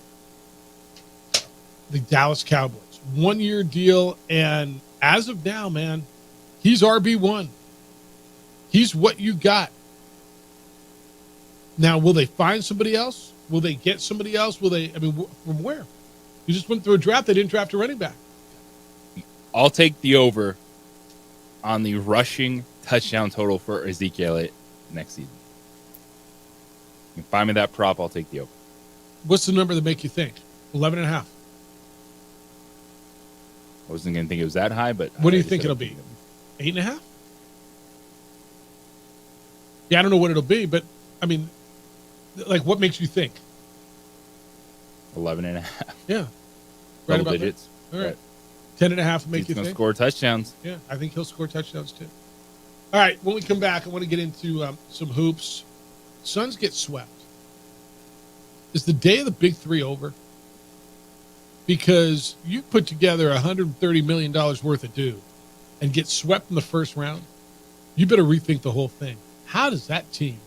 the Dallas Cowboys. 1-year deal, and as of now, man, he's RB1. He's what you got. Now, will they find somebody else? Will they get somebody else? Will they, I mean, from where? You just went through a draft. They didn't draft a running back. I'll take the over on the rushing touchdown total for Ezekiel Elliott next season. You find me that prop, I'll take the over. What's the number that make you think? 11.5. I wasn't going to think it was that high, but What do you think it'll be? 8.5? Yeah, I don't know what it'll be, but I mean, like, what makes you think? 11.5. Yeah. Double about digits. that? All right. 10.5 make He's you going to think? score touchdowns. Yeah, I think he'll score touchdowns too. All right, when we come back, I want to get into some hoops. Suns get swept. Is the day of the big three over? Because you put together $130 million worth of due and get swept in the first round, you better rethink the whole thing. How does that team,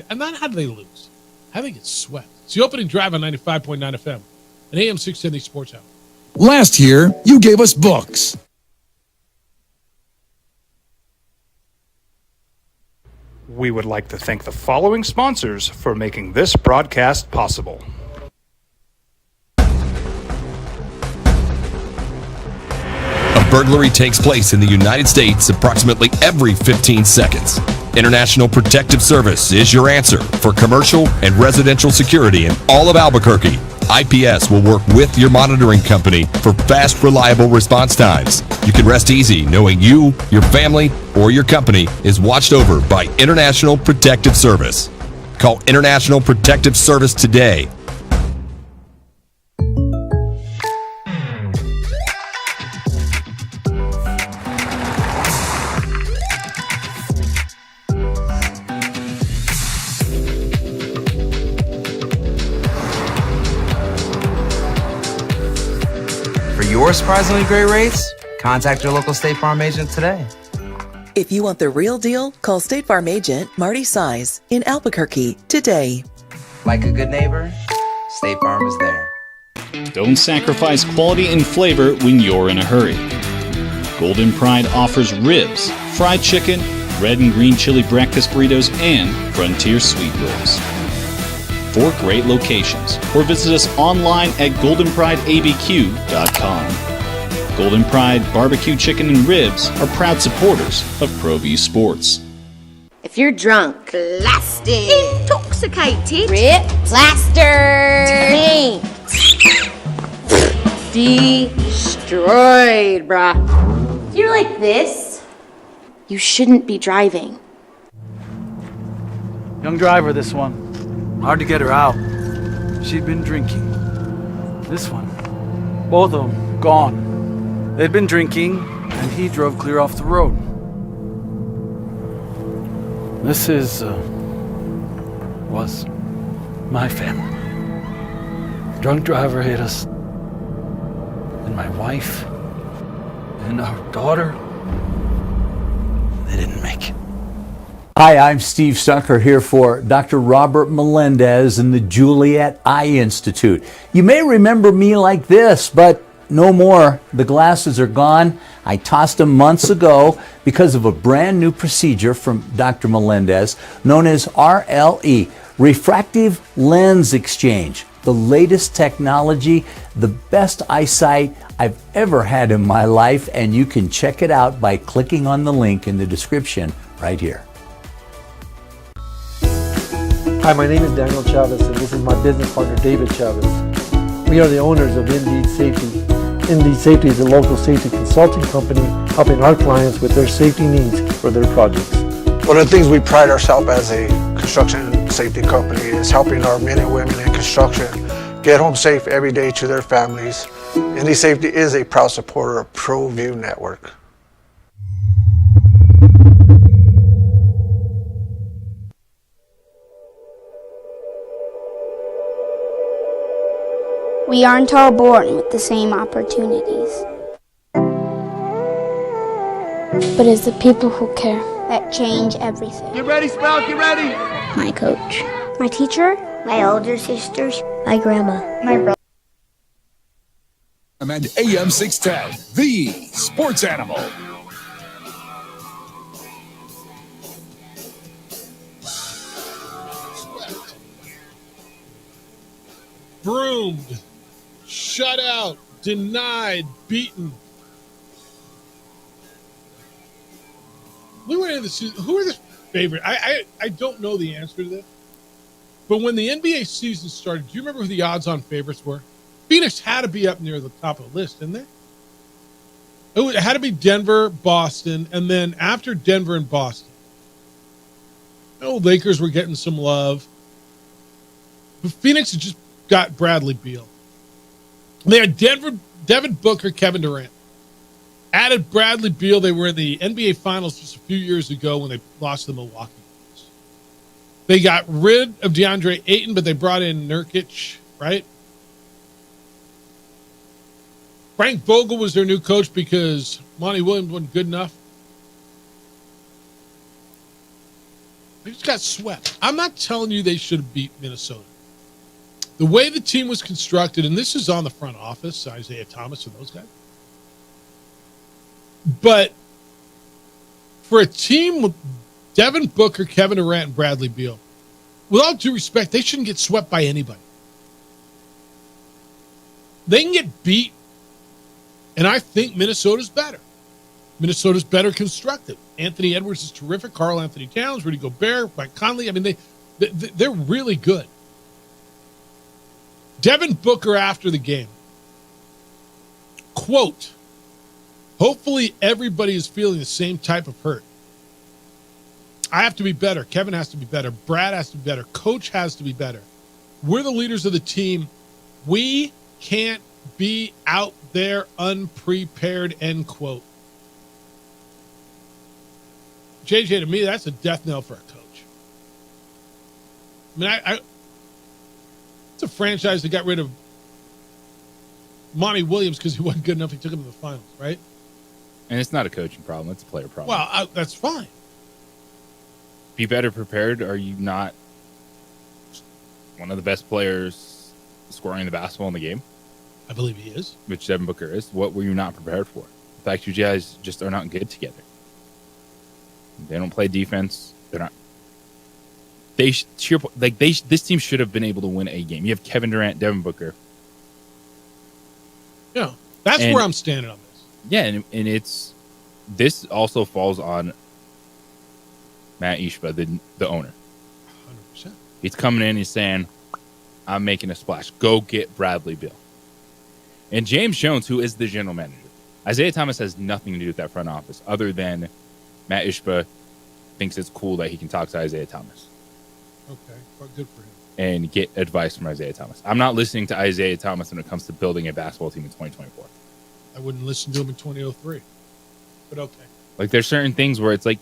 and not how do they lose, how do they get swept? It's the opening drive on 95.9 FM, an AM 670 Sports Hour. Last year, you gave us books. We would like to thank the following sponsors for making this broadcast possible. A burglary takes place in the United States approximately every 15 seconds. International Protective Service is your answer for commercial and residential security in all of Albuquerque. IPS will work with your monitoring company for fast, reliable response times. You can rest easy knowing you, your family, or your company is watched over by International Protective Service. Call International Protective Service today. For your surprisingly great rates, contact your local State Farm agent today. If you want the real deal, call State Farm agent Marty Size in Albuquerque today. Like a good neighbor, State Farm is there. Don't sacrifice quality and flavor when you're in a hurry. Golden Pride offers ribs, fried chicken, red and green chili breakfast burritos, and Frontier sweet rolls. 4 great locations, or visit us online at goldenprideabq.com. Golden Pride Barbecue Chicken and Ribs are proud supporters of ProView Sports. If you're drunk, blasted, intoxicated, ripped, plastered, taint, destroyed, bruh. If you're like this, you shouldn't be driving. Young driver, this one. Hard to get her out. She'd been drinking. This one. Both of them gone. They'd been drinking, and he drove clear off the road. This was my family. Drunk driver hit us. And my wife and our daughter, they didn't make it. Hi, I'm Steve Stucker here for Dr. Robert Melendez and the Juliet Eye Institute. You may remember me like this, but no more. The glasses are gone. I tossed them months ago because of a brand new procedure from Dr. Melendez known as RLE, Refractive Lens Exchange. The latest technology, the best eyesight I've ever had in my life, and you can check it out by clicking on the link in the description right here. Hi, my name is Daniel Chavez, and this is my business partner, David Chavez. We are the owners of Indeed Safety. Indeed Safety is a local safety consulting company helping our clients with their safety needs for their projects. One of the things we pride ourselves as a construction safety company is helping our men and women in construction get home safe every day to their families. Indeed Safety is a proud supporter of ProView Network. We aren't all born with the same opportunities. But it's the people who care that change everything. Get ready, Spell, get ready! My coach, my teacher, my older sisters, my grandma, my brother. And AM 610, the sports animal. Broomed, shut out, denied, beaten. We went into the season. Who are the favorite? I don't know the answer to this. But when the NBA season started, do you remember who the odds-on favorites were? Phoenix had to be up near the top of the list, didn't they? It had to be Denver, Boston, and then after Denver and Boston, Lakers were getting some love. But Phoenix had just got Bradley Beal. They had Devin Booker, Kevin Durant. Added Bradley Beal. They were in the NBA Finals just a few years ago when they lost to the Milwaukee Bucks. They got rid of DeAndre Ayton, but they brought in Nurkic, right? Frank Vogel was their new coach because Monty Williams wasn't good enough. They just got swept. I'm not telling you they should have beat Minnesota. The way the team was constructed, and this is on the front office, Isaiah Thomas and those guys. But for a team with Devin Booker, Kevin Durant, and Bradley Beal, with all due respect, they shouldn't get swept by anybody. They can get beat, and I think Minnesota's better. Minnesota's better constructed. Anthony Edwards is terrific. Karl Anthony Towns, Rudy Gobert, Mike Conley. I mean, they're really good. Devin Booker after the game, quote, hopefully everybody is feeling the same type of hurt. I have to be better. Kevin has to be better. Brad has to be better. Coach has to be better. We're the leaders of the team. We can't be out there unprepared, end quote. JJ, to me, that's a death knell for a coach. I mean, it's a franchise that got rid of Monty Williams because he wasn't good enough. He took him to the finals, right? And it's not a coaching problem. It's a player problem. Well, that's fine. Be better prepared. Are you not one of the best players scoring the basketball in the game? I believe he is. Which Devin Booker is. What were you not prepared for? The fact you guys just are not good together. They don't play defense. They're not. This team should have been able to win a game. You have Kevin Durant, Devin Booker. Yeah, that's where I'm standing on this. Yeah, and this also falls on Matt Ishbia, the owner. 100%. He's coming in. He's saying, "I'm making a splash. Go get Bradley Beal." And James Jones, who is the general manager, Isaiah Thomas has nothing to do with that front office other than Matt Ishbia thinks it's cool that he can talk to Isaiah Thomas. Okay, well, good for him. And get advice from Isaiah Thomas. I'm not listening to Isaiah Thomas when it comes to building a basketball team in 2024. I wouldn't listen to him in 2003, but okay. Like, there's certain things where it's like,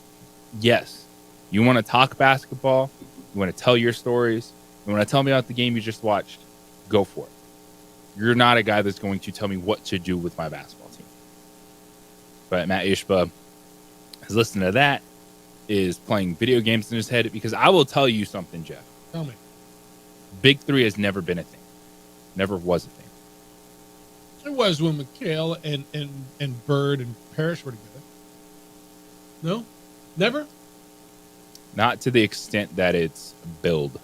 yes, you want to talk basketball, you want to tell your stories, you want to tell me about the game you just watched, go for it. You're not a guy that's going to tell me what to do with my basketball team. But Matt Ishbia is listening to that, is playing video games in his head, because I will tell you something, Jeff. Tell me. Big three has never been a thing. Never was a thing. It was when McHale and Bird and Parrish were together. No? Never? Not to the extent that it's build.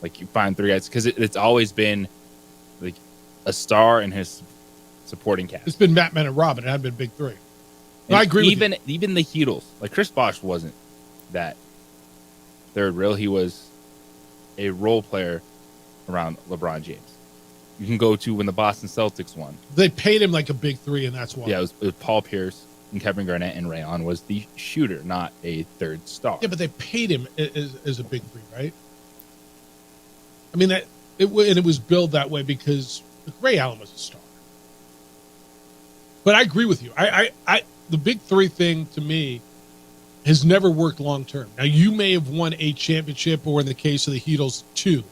Like, you find three guys, because it's always been like a star and his supporting cast. It's been Batman and Robin. It hadn't been Big Three. No, I agree with you. Even the Heatles. Like, Chris Bosh wasn't that third rail. He was a role player around LeBron James. You can go to when the Boston Celtics won. They paid him like a Big Three, and that's why. Yeah, it was Paul Pierce and Kevin Garnett, and Rayon was the shooter, not a third star. Yeah, but they paid him as a Big Three, right? I mean, it was billed that way because Ray Allen was a star. But I agree with you. The Big Three thing, to me, has never worked long term. Now, you may have won a championship, or in the case of the Heatles, 2.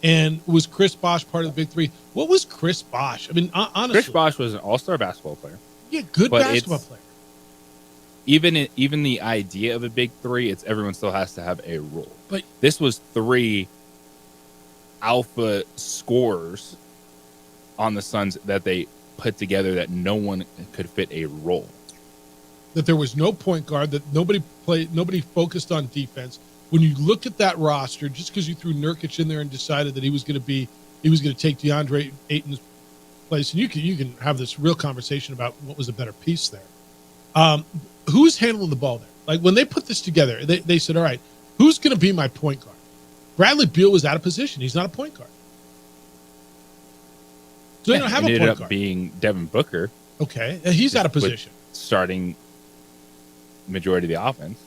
And was Chris Bosh part of the Big Three? What was Chris Bosh? I mean, honestly, Chris Bosh was an all-star basketball player. Yeah, good basketball player. Even the idea of a Big Three, it's everyone still has to have a role. But this was 3 alpha scorers on the Suns that they put together that no one could fit a role. That there was no point guard, that nobody focused on defense. When you look at that roster, just because you threw Nurkic in there and decided that he was going to take DeAndre Ayton's place, and you can have this real conversation about what was a better piece there. Who's handling the ball there? Like, when they put this together, they said, all right, who's going to be my point guard? Bradley Beal was out of position. He's not a point guard. So they don't have a ended point up guard. being Devin Booker. Okay, and he's out of position. Starting majority of the offense.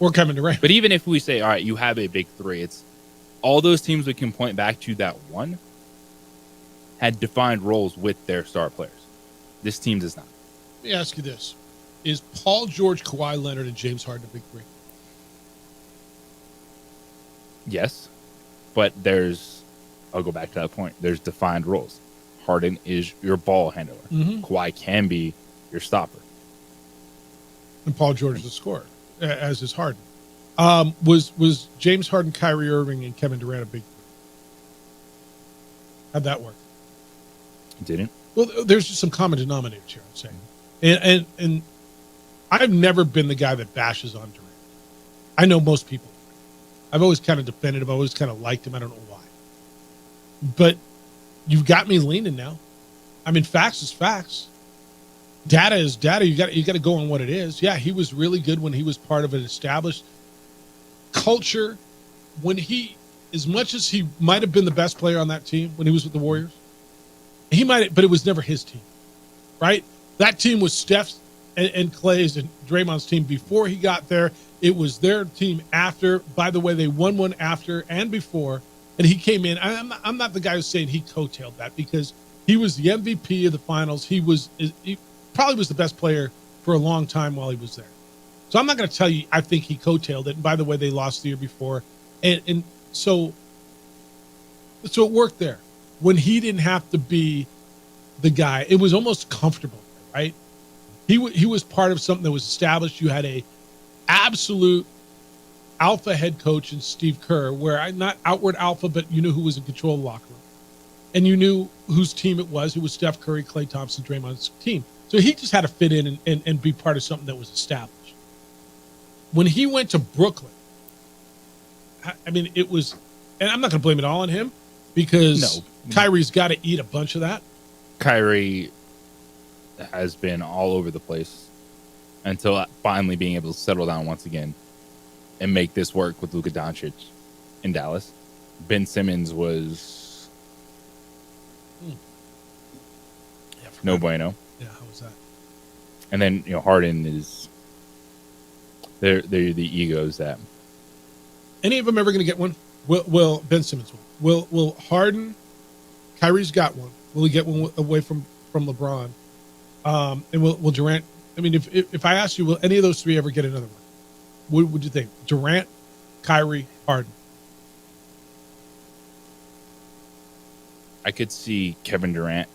Or Kevin Durant. But even if we say, all right, you have a big three, it's all those teams we can point back to that one had defined roles with their star players. This team does not. Let me ask you this. Is Paul George, Kawhi Leonard, and James Harden a big three? Yes. But I'll go back to that point. There's defined roles. Harden is your ball handler. Mhm. Kawhi can be your stopper. And Paul George is the scorer, as is Harden. Was James Harden, Kyrie Irving, and Kevin Durant a big three? How'd that work? Didn't. Well, there's just some common denominators here, I'm saying. And I've never been the guy that bashes on Durant. I know most people. I've always kind of defended him. I've always kind of liked him. I don't know why. But you've got me leaning now. I mean, facts is facts. Data is data. You got to go on what it is. Yeah, he was really good when he was part of an established culture. When as much as he might have been the best player on that team when he was with the Warriors, but it was never his team, right? That team was Steph's and Clay's and Draymond's team before he got there. It was their team after. By the way, they won one after and before, and he came in. I'm not the guy who's saying he coattailed that, because he was the MVP of the finals. He probably was the best player for a long time while he was there. So I'm not going to tell you I think he coattailed it. And by the way, they lost the year before, and so it worked there. When he didn't have to be the guy, it was almost comfortable, right? He was part of something that was established. You had a absolute alpha head coach in Steve Kerr, where not outward alpha, but you knew who was in control of the locker room. And you knew whose team it was. It was Steph Curry, Klay Thompson, Draymond's team. So he just had to fit in and be part of something that was established. When he went to Brooklyn, I mean, it was, and I'm not going to blame it all on him, because Kyrie's got to eat a bunch of that. Kyrie has been all over the place until finally being able to settle down once again and make this work with Luka Doncic in Dallas. Ben Simmons was no bueno. Yeah, how was that? And then, Harden is they're the egos that. Any of them ever going to get one? Will Ben Simmons one? Will Harden? Kyrie's got one. Will he get one away from LeBron? And will Durant? I mean, if I ask you, will any of those three ever get another one? What would you think? Durant, Kyrie, Harden. I could see Kevin Durant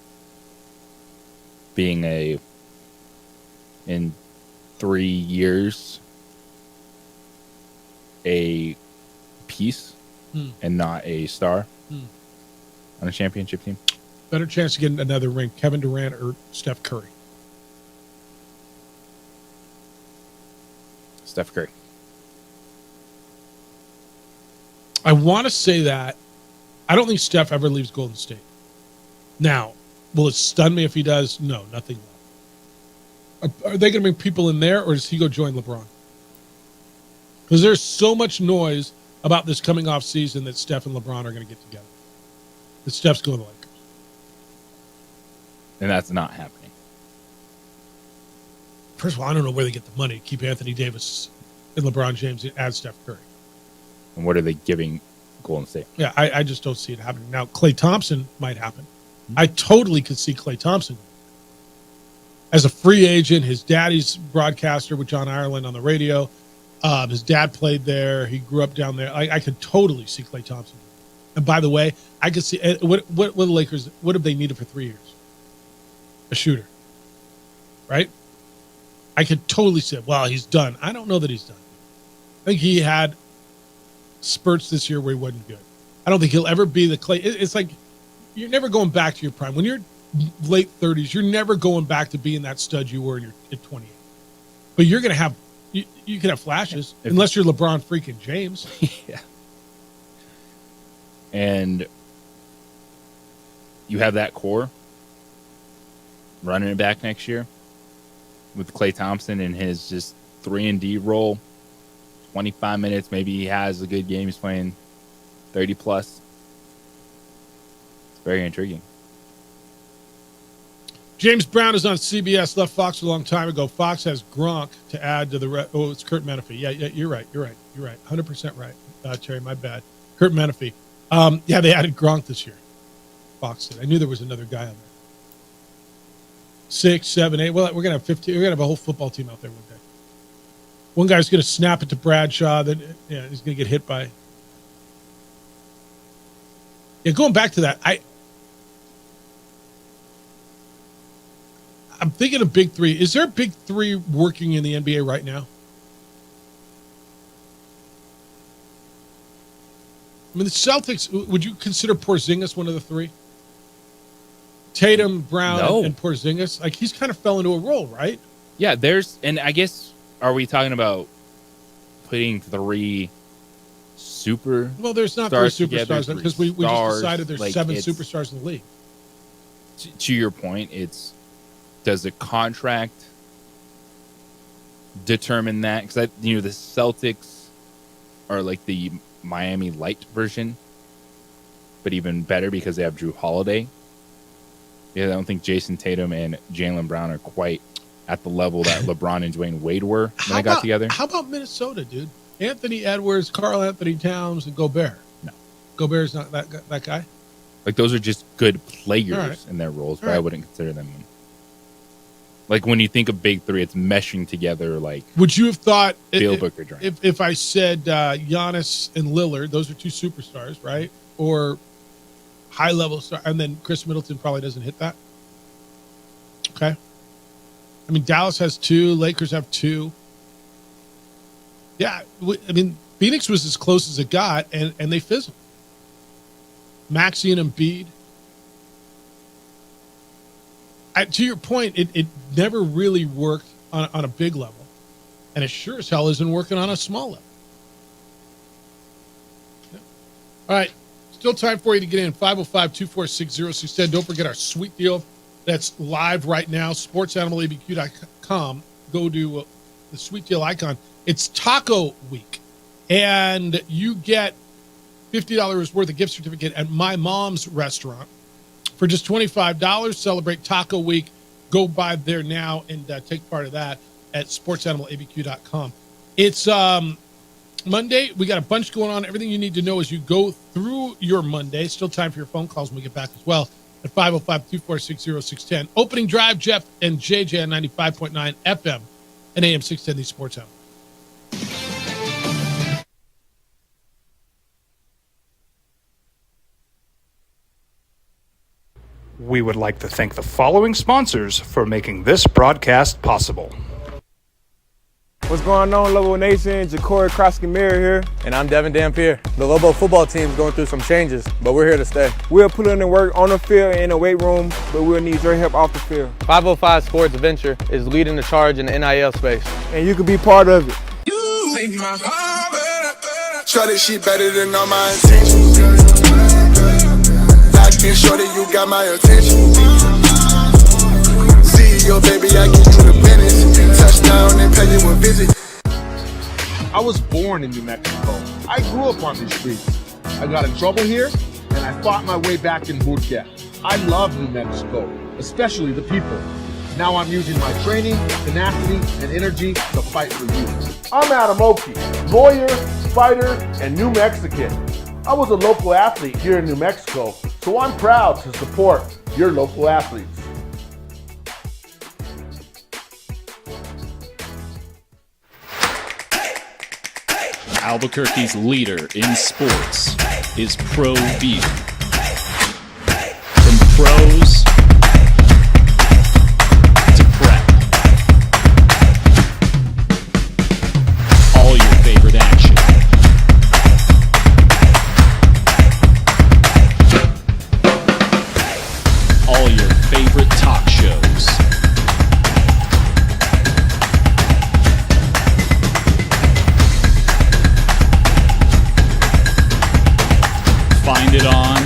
being in 3 years, a piece and not a star on a championship team. Better chance to get another ring, Kevin Durant or Steph Curry? Steph Curry. I want to say that I don't think Steph ever leaves Golden State. Now, will it stun me if he does? No, nothing will. Are they going to bring people in there, or does he go join LeBron? Because there's so much noise about this coming off season that Steph and LeBron are going to get together. That Steph's going to the Lakers. And that's not happening. First of all, I don't know where they get the money to keep Anthony Davis and LeBron James and add Steph Curry. And what are they giving Golden State? Yeah, I just don't see it happening. Now, Klay Thompson might happen. I totally could see Klay Thompson as a free agent. His daddy's broadcaster with John Ireland on the radio. His dad played there. He grew up down there. I could totally see Klay Thompson. And by the way, I could see what the Lakers, what have they needed for 3 years? A shooter, right? I could totally say, well, he's done. I don't know that he's done. I think he had spurts this year where he wasn't good. I don't think he'll ever be the Klay. It's like you're never going back to your prime. When you're late 30s, you're never going back to being that stud you were at 28. But you're going to have, you can have flashes, unless you're LeBron freaking James. Yeah. And you have that core running it back next year with Klay Thompson and his just 3-and-D role 25 minutes. Maybe he has a good game. He's playing 30 plus. It's very intriguing. James Brown is on CBS, left Fox a long time ago. Fox has Gronk to add to the it's Kurt Menefee. Yeah, you're right. 100% right. Terry, my bad. Kurt Menefee. Yeah, they added Gronk this year. Fox did. I knew there was another guy on there. 6, 7, 8. Well, we're gonna have 15. We're gonna have a whole football team out there one day. One guy's gonna snap it to Bradshaw. Then he's gonna get hit by. Yeah, going back to that, I'm thinking of big three. Is there a big three working in the NBA right now? I mean, the Celtics, would you consider Porzingis one of the three? Tatum, Brown, and Porzingis? Like, he's kind of fell into a role, right? Yeah, and I guess, are we talking about putting 3 super? Well, there's not 3 superstars because we just decided there's like 7 superstars in the league. To your point, does the contract determine that? Because the Celtics are like the Miami Light version, but even better because they have Drew Holiday. Yeah, I don't think Jason Tatum and Jaylen Brown are quite at the level that LeBron and Dwayne Wade were when they got together. How about Minnesota, dude? Anthony Edwards, Karl Anthony Towns, and Gobert. No, Gobert's not that guy. Like, those are just good players in their roles, but I wouldn't consider them. Like, when you think of big three, it's meshing together. Like, would you have thought Booker Durant? If I said Giannis and Lillard, those are 2 superstars, right? Or high level star, and then Chris Middleton probably doesn't hit that. Okay. I mean, Dallas has 2, Lakers have 2. Yeah, I mean, Phoenix was as close as it got, and they fizzled. Maxey and Embiid. To your point, it never really worked on a big level, and it sure as hell isn't working on a small level. Yeah. All right, still time for you to get in. 505-246-0610. Don't forget our sweet deal that's live right now. SportsAnimalABQ.com. Go to the sweet deal icon. It's Taco Week, and you get $50 worth of gift certificate at My Mom's Restaurant. For just $25, celebrate Taco Week. Go by there now and take part of that at sportsanimalaBQ.com. It's Monday. We got a bunch going on. Everything you need to know as you go through your Monday. Still time for your phone calls when we get back as well at 505-246-0610. Opening drive, Jeff and JJ on 95.9 FM and AM 610, the Sports Animal. We would like to thank the following sponsors for making this broadcast possible. What's going on, Lobo Nation? Ja'Cory Krosky-Miller here. And I'm Devin Dampier. The Lobo football team is going through some changes, but we're here to stay. We'll put in the work on the field and in the weight room, but we'll need your help off the field. 505 Sports Venture is leading the charge in the NIL space. And you can be part of it. You make my heart better. Shorty, she better than all my intentions. Locked in, shorty, you got my attention. CEO, baby, I give you the business. Touchdown and pay you a visit. I was born in New Mexico. I grew up on these streets. I got in trouble here, and I fought my way back in boot camp. I love New Mexico, especially the people. Now I'm using my training, tenacity, and energy to fight for you. I'm Adam Oki, lawyer, fighter, and New Mexican. I was a local athlete here in New Mexico, so I'm proud to support your local athletes. Albuquerque's leader in sports is Pro View. From pros to prep, all your favorite action. All your favorite talk shows. Find it on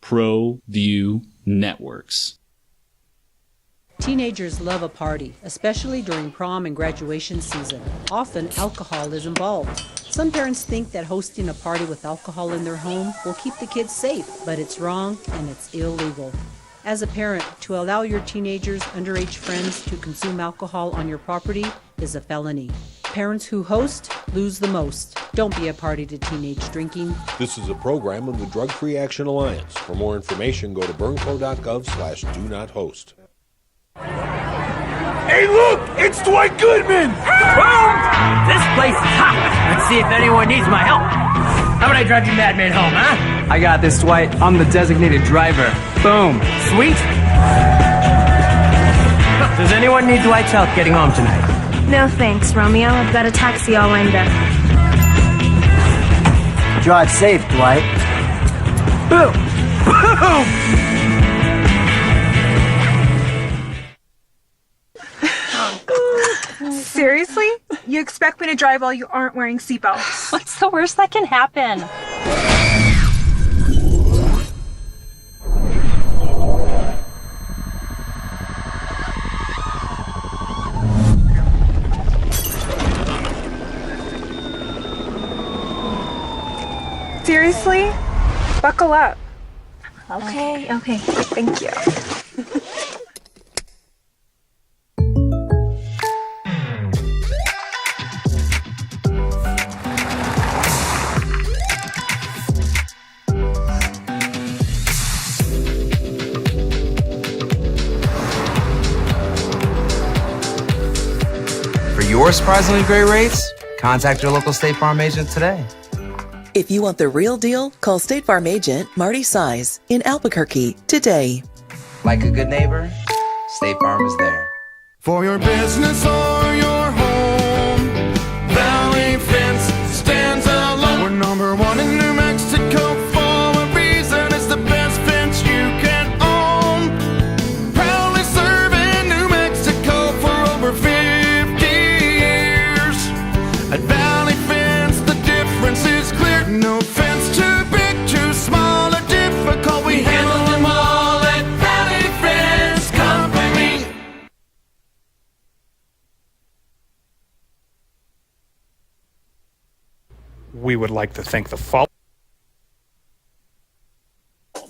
Pro View Networks. Teenagers love a party, especially during prom and graduation season. Often, alcohol is involved. Some parents think that hosting a party with alcohol in their home will keep the kids safe, but it's wrong and it's illegal. As a parent, to allow your teenagers' underage friends to consume alcohol on your property is a felony. Parents who host lose the most. Don't be a party to teenage drinking. This is a program of the Drug Free Action Alliance. For more information, go to burnco.gov/do-not-host. Hey, look! It's Dwight Goodman! Boom! This place is hot. Let's see if anyone needs my help. How about I drive you madman home, huh? I got this, Dwight. I'm the designated driver. Boom. Sweet. Does anyone need Dwight's help getting home tonight? No thanks, Romeo. I've got a taxi all lined up. Drive safe, Dwight. Boom! Boom! Seriously? You expect me to drive while you aren't wearing seatbelts? What's the worst that can happen? Seriously? Buckle up. Okay. Thank you. For your surprisingly great rates, contact your local State Farm agent today. If you want the real deal, call State Farm agent Marty Size in Albuquerque today. Like a good neighbor, State Farm is there. For your business or your home, Valley Fence stands alone. We're number one in New Mexico for a reason. It's the best fence you can own. Proudly serving New Mexico for over 50 years. At Valley Fence, the difference is clear. No fence too big, too small, or difficult. We handle them all at Valley Fence Company. We would like to thank the following. All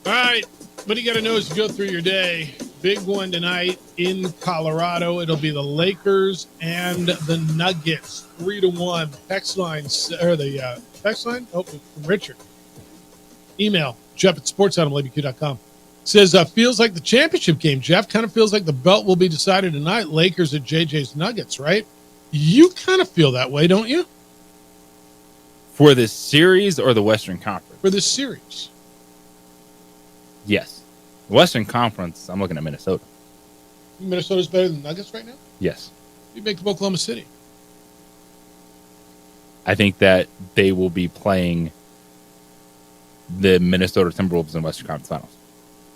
right. What you got to know as you go through your day. Big one tonight in Colorado. It'll be the Lakers and the Nuggets. 3-1. Text line, or the text line? Oh, from Richard. Email, Jeff@sports.com. Says, feels like the championship game, Jeff. Kind of feels like the belt will be decided tonight. Lakers at JJ's Nuggets, right? You kind of feel that way, don't you? For the series or the Western Conference? For the series. Yes. Western Conference, I'm looking at Minnesota. Minnesota's better than Nuggets right now? Yes. You make them Oklahoma City. I think that they will be playing the Minnesota Timberwolves in the Western Conference Finals.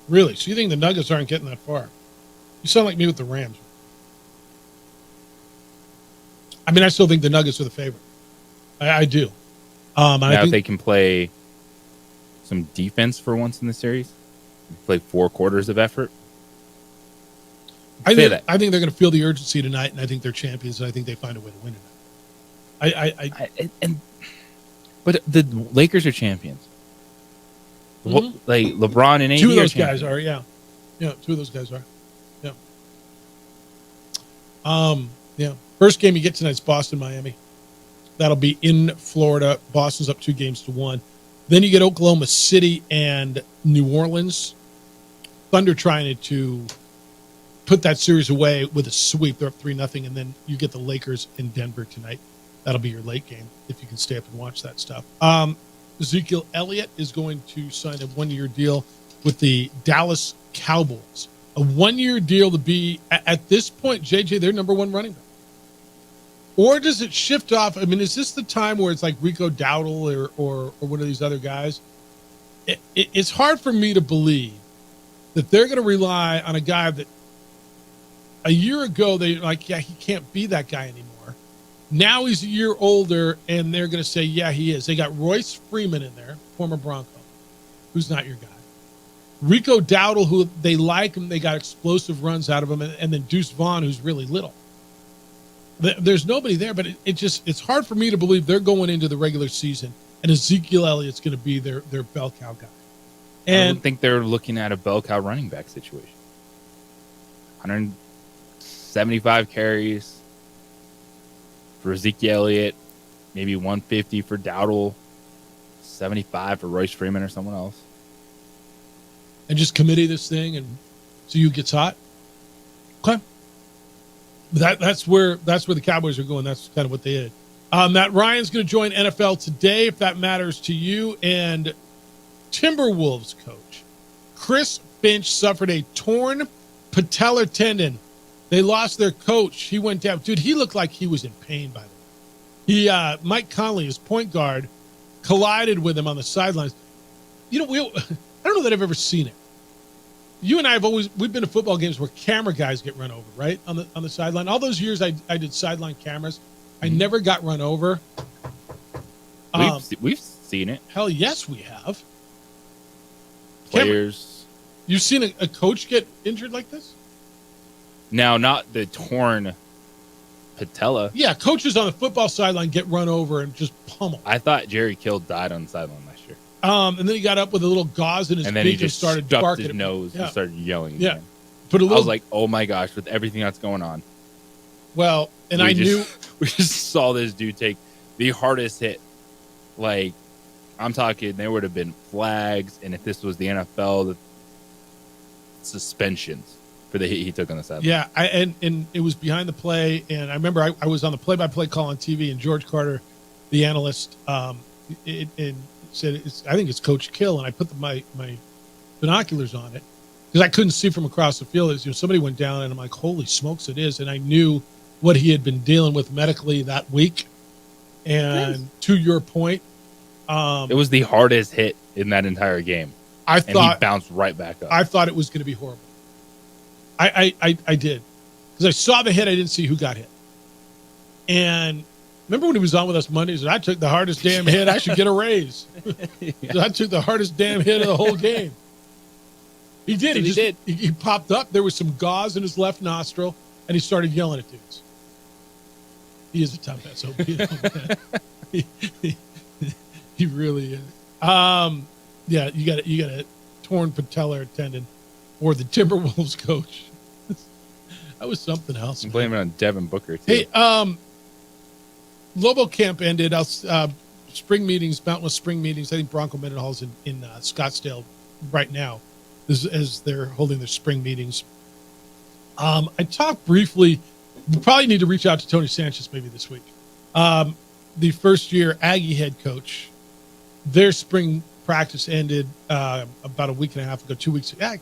Really? So you think the Nuggets aren't getting that far? You sound like me with the Rams. I mean, I still think the Nuggets are the favorite. I do. Now, if they can play some defense for once in the series, play 4 quarters of effort. I think they're going to feel the urgency tonight, and I think they're champions, and I think they find a way to win tonight. But the Lakers are champions. Mhm. Like LeBron and AD 2 of those champions. guys are, yeah. Yeah, 2 of those guys are. Yeah. Yeah. First game you get tonight's Boston, Miami. That'll be in Florida. Boston's up 2-1. Then you get Oklahoma City and New Orleans. Thunder trying to put that series away with a sweep. They're up 3-0, and then you get the Lakers in Denver tonight. That'll be your late game if you can stay up and watch that stuff. Ezekiel Elliott is going to sign a 1-year deal with the Dallas Cowboys. A 1-year deal to be, at this point, JJ, their number 1 running back. Or does it shift off? I mean, is this the time where it's like Rico Dowdle or one of these other guys? It's hard for me to believe that they're going to rely on a guy that a year ago they like, yeah, he can't be that guy anymore. Now he's a year older, and they're going to say, yeah, he is. They got Royce Freeman in there, former Bronco, who's not your guy. Rico Dowdle, who they like him, they got explosive runs out of him, and then Deuce Vaughn, who's really little. There's nobody there, but it's hard for me to believe they're going into the regular season and Ezekiel Elliott's going to be their bell cow guy. And I don't think they're looking at a bell cow running back situation. 175 carries for Ezekiel Elliott, maybe 150 for Dowdle, 75 for Royce Freeman or someone else. And just committee this thing and see who gets hot. Okay. That's where the Cowboys are going. That's kind of what they did. Matt Ryan's going to join NFL Today, if that matters to you. And Timberwolves coach Chris Finch suffered a torn patellar tendon. They lost their coach. He went down. Dude, he looked like he was in pain, by the way. Mike Conley, his point guard, collided with him on the sidelines. I don't know that I've ever seen it. You and I we've been to football games where camera guys get run over, right? On the sideline. All those years I did sideline cameras. I never got run over. We've seen it. Hell yes, we have. Players. You've seen a coach get injured like this? Now, not the torn patella. Yeah, coaches on the football sideline get run over and just pummeled. I thought Jerry Kill died on the sideline last year. And then he got up with a little gauze in his and then beak he just and started stuffed barking his at nose and started yelling. Yeah. I was like, oh my gosh, with everything that's going on. Well, and we we just saw this dude take the hardest hit. Like, I'm talking, there would have been flags, and if this was the NFL, the suspensions for the hit he took on the sideline. Yeah, and it was behind the play, and I remember I was on the play-by-play call on TV, and George Carter, the analyst, said, I think it's Coach Kill, and I put my binoculars on it because I couldn't see from across the field. Somebody went down, and I'm like, holy smokes, it is. And I knew what he had been dealing with medically that week. And to your point, it was the hardest hit in that entire game. And he bounced right back up. I thought it was going to be horrible. I did, because I saw the hit. I didn't see who got hit. And remember when he was on with us Mondays, and I took the hardest damn hit. I should get a raise. So I took the hardest damn hit of the whole game. He did. He popped up. There was some gauze in his left nostril, and he started yelling at dudes. He is a tough SOB. He really is. Yeah, you got a torn patellar tendon, or the Timberwolves coach. That was something else. I'm blaming it on Devin Booker too. Hey, Lobo camp ended. Spring meetings, Mountain West spring meetings. I think Bronco Mendenhall's in Scottsdale right now, as they're holding their spring meetings. I talked briefly. We probably need to reach out to Tony Sanchez maybe this week. The first year Aggie head coach, their spring practice ended about a week and a half ago, 2 weeks ago.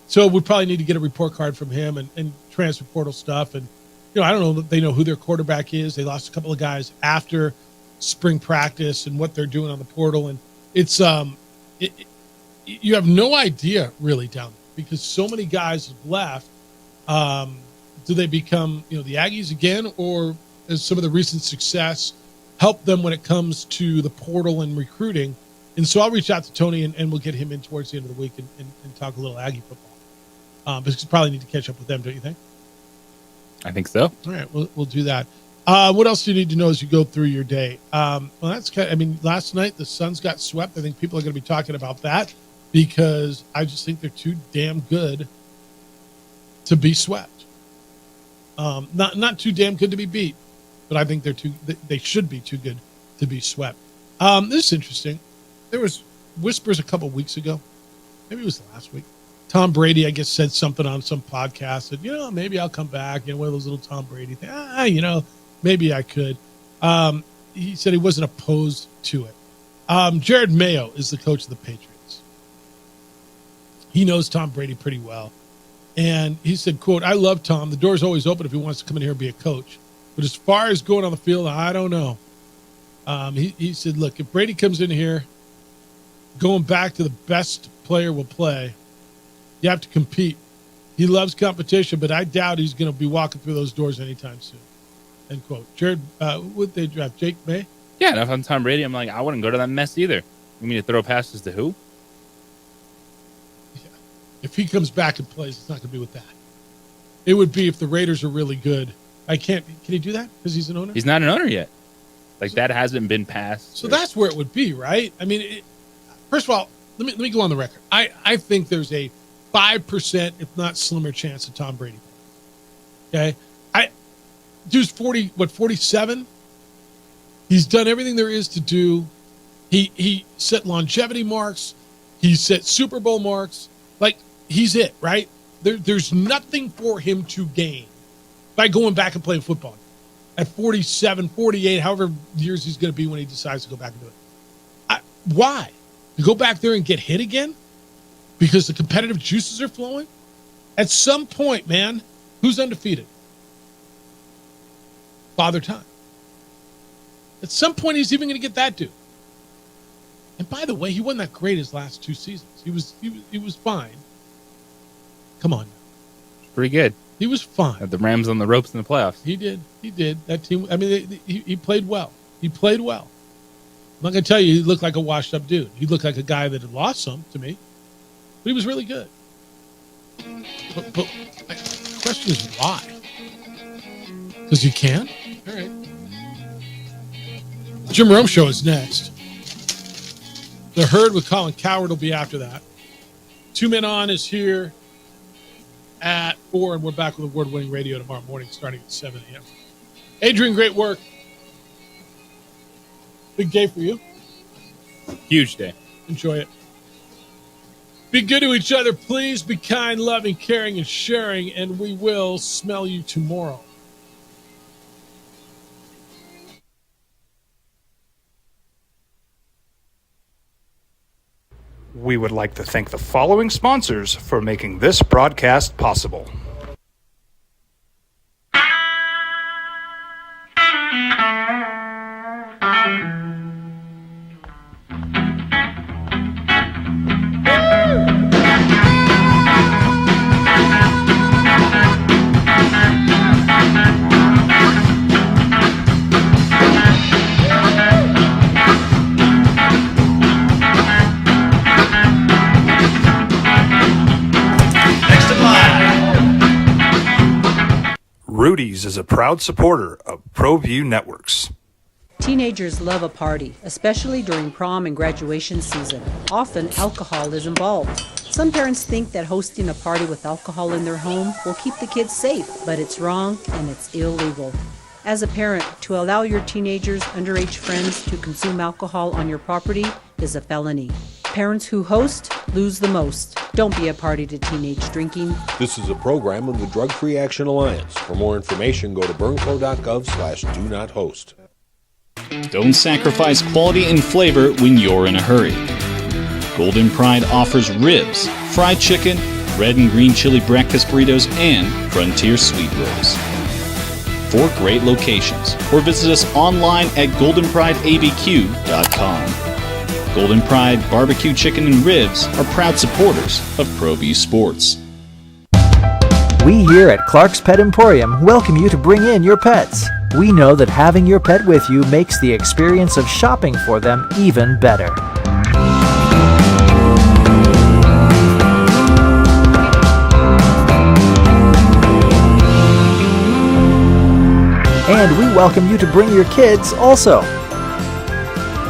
So we probably need to get a report card from him and transfer portal stuff. And, I don't know that they know who their quarterback is. They lost a couple of guys after spring practice and what they're doing on the portal. And it's, you have no idea really down there because so many guys have left. Do they become, the Aggies again, or has some of the recent success helped them when it comes to the portal and recruiting? And so I'll reach out to Tony and we'll get him in towards the end of the week and talk a little Aggie football. Because we probably need to catch up with them, don't you think? I think so. All right, we'll do that. What else do you need to know as you go through your day? Last night the Suns got swept. I think people are going to be talking about that because I just think they're too damn good to be swept. Not too damn good to be beat, but I think they should be too good to be swept. This is interesting. There was whispers a couple weeks ago, maybe it was last week. Tom Brady, I guess, said something on some podcast that, maybe I'll come back, one of those little Tom Brady things. Maybe I could. He said he wasn't opposed to it. Jared Mayo is the coach of the Patriots. He knows Tom Brady pretty well. And he said, quote, I love Tom. The door's always open if he wants to come in here and be a coach. But as far as going on the field, I don't know. He said, look, if Brady comes in here, going back to the best player will play, you have to compete. He loves competition, but I doubt he's going to be walking through those doors anytime soon. End quote. Jared, would they draft Jake May? Yeah, and if I'm Tom Brady, I'm like, I wouldn't go to that mess either. You mean to throw passes to who? If he comes back and plays, it's not going to be with that. It would be if the Raiders are really good. Can he do that because he's an owner? He's not an owner yet. That hasn't been passed. So that's where it would be, right? I mean, first of all, let me go on the record. I think there's a 5%, if not slimmer, chance of Tom Brady. Okay, dude's 47. He's done everything there is to do. He set longevity marks. He set Super Bowl marks. He's it, right? There's nothing for him to gain by going back and playing football at 47, 48, however years he's going to be when he decides to go back and do it. Why? To go back there and get hit again? Because the competitive juices are flowing? At some point, man, who's undefeated? Father Time. At some point, he's even going to get that dude. And by the way, he wasn't that great his last 2 seasons. He was fine. Come on. Pretty good. He was fine. Had the Rams on the ropes in the playoffs. He did. That team, I mean, he played well. He played well. I'm not going to tell you he looked like a washed-up dude. He looked like a guy that had lost some to me. But he was really good. But the question is why? Because you can? All right. Jim Rome Show is next. The Herd with Colin Cowherd will be after that. 2 Men On is here at 4, and we're back with award-winning radio tomorrow morning starting at 7 a.m. Adrian, great work. Big day for you. Huge day. Enjoy it. Be good to each other, please. Be kind, loving, caring, and sharing, and we will smell you tomorrow. We would like to thank the following sponsors for making this broadcast possible. Rudy's is a proud supporter of ProView Networks. Teenagers love a party, especially during prom and graduation season. Often, alcohol is involved. Some parents think that hosting a party with alcohol in their home will keep the kids safe, but it's wrong and it's illegal. As a parent, to allow your teenagers' underage friends to consume alcohol on your property is a felony. Parents who host lose the most. Don't be a party to teenage drinking. This is a program of the Drug Free Action Alliance. For more information, go to burnco.gov/do-not-host. Don't sacrifice quality and flavor when you're in a hurry. Golden Pride offers ribs, fried chicken, red and green chili breakfast burritos, and Frontier sweet rolls. 4 great locations, or visit us online at goldenprideabq.com. Golden Pride Barbecue Chicken and Ribs are proud supporters of ProView Sports. We here at Clark's Pet Emporium welcome you to bring in your pets. We know that having your pet with you makes the experience of shopping for them even better. And we welcome you to bring your kids also.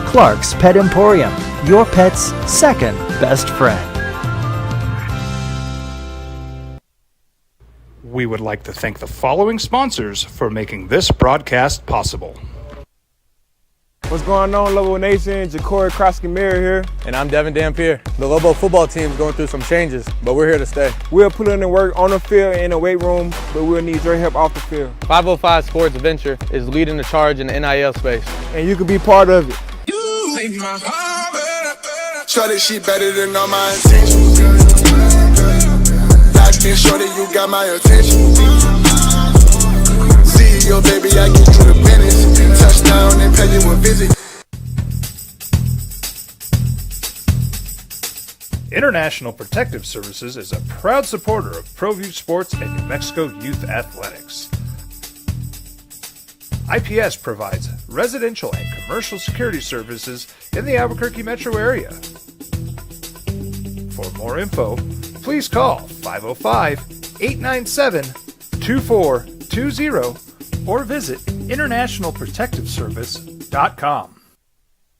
Clark's Pet Emporium, your pet's second best friend. We would like to thank the following sponsors for making this broadcast possible. What's going on, Lobo Nation? Ja'Cory Krosky-Miller here. And I'm Devin Dampier. The Lobo football team is going through some changes, but we're here to stay. We'll put in the work on the field and in the weight room, but we'll need your help off the field. 505 Sports Venture is leading the charge in the NIL space, and you can be part of it. Shorty, she better than all my intentions. Locked in, shorty, you got my attention. CEO, baby, I get you the business. Touchdown and pay you a visit. International Protective Services is a proud supporter of ProView Sports and New Mexico Youth Athletics. IPS provides residential and commercial security services in the Albuquerque metro area. For more info, please call 505-897-2420 or visit internationalprotectiveservice.com.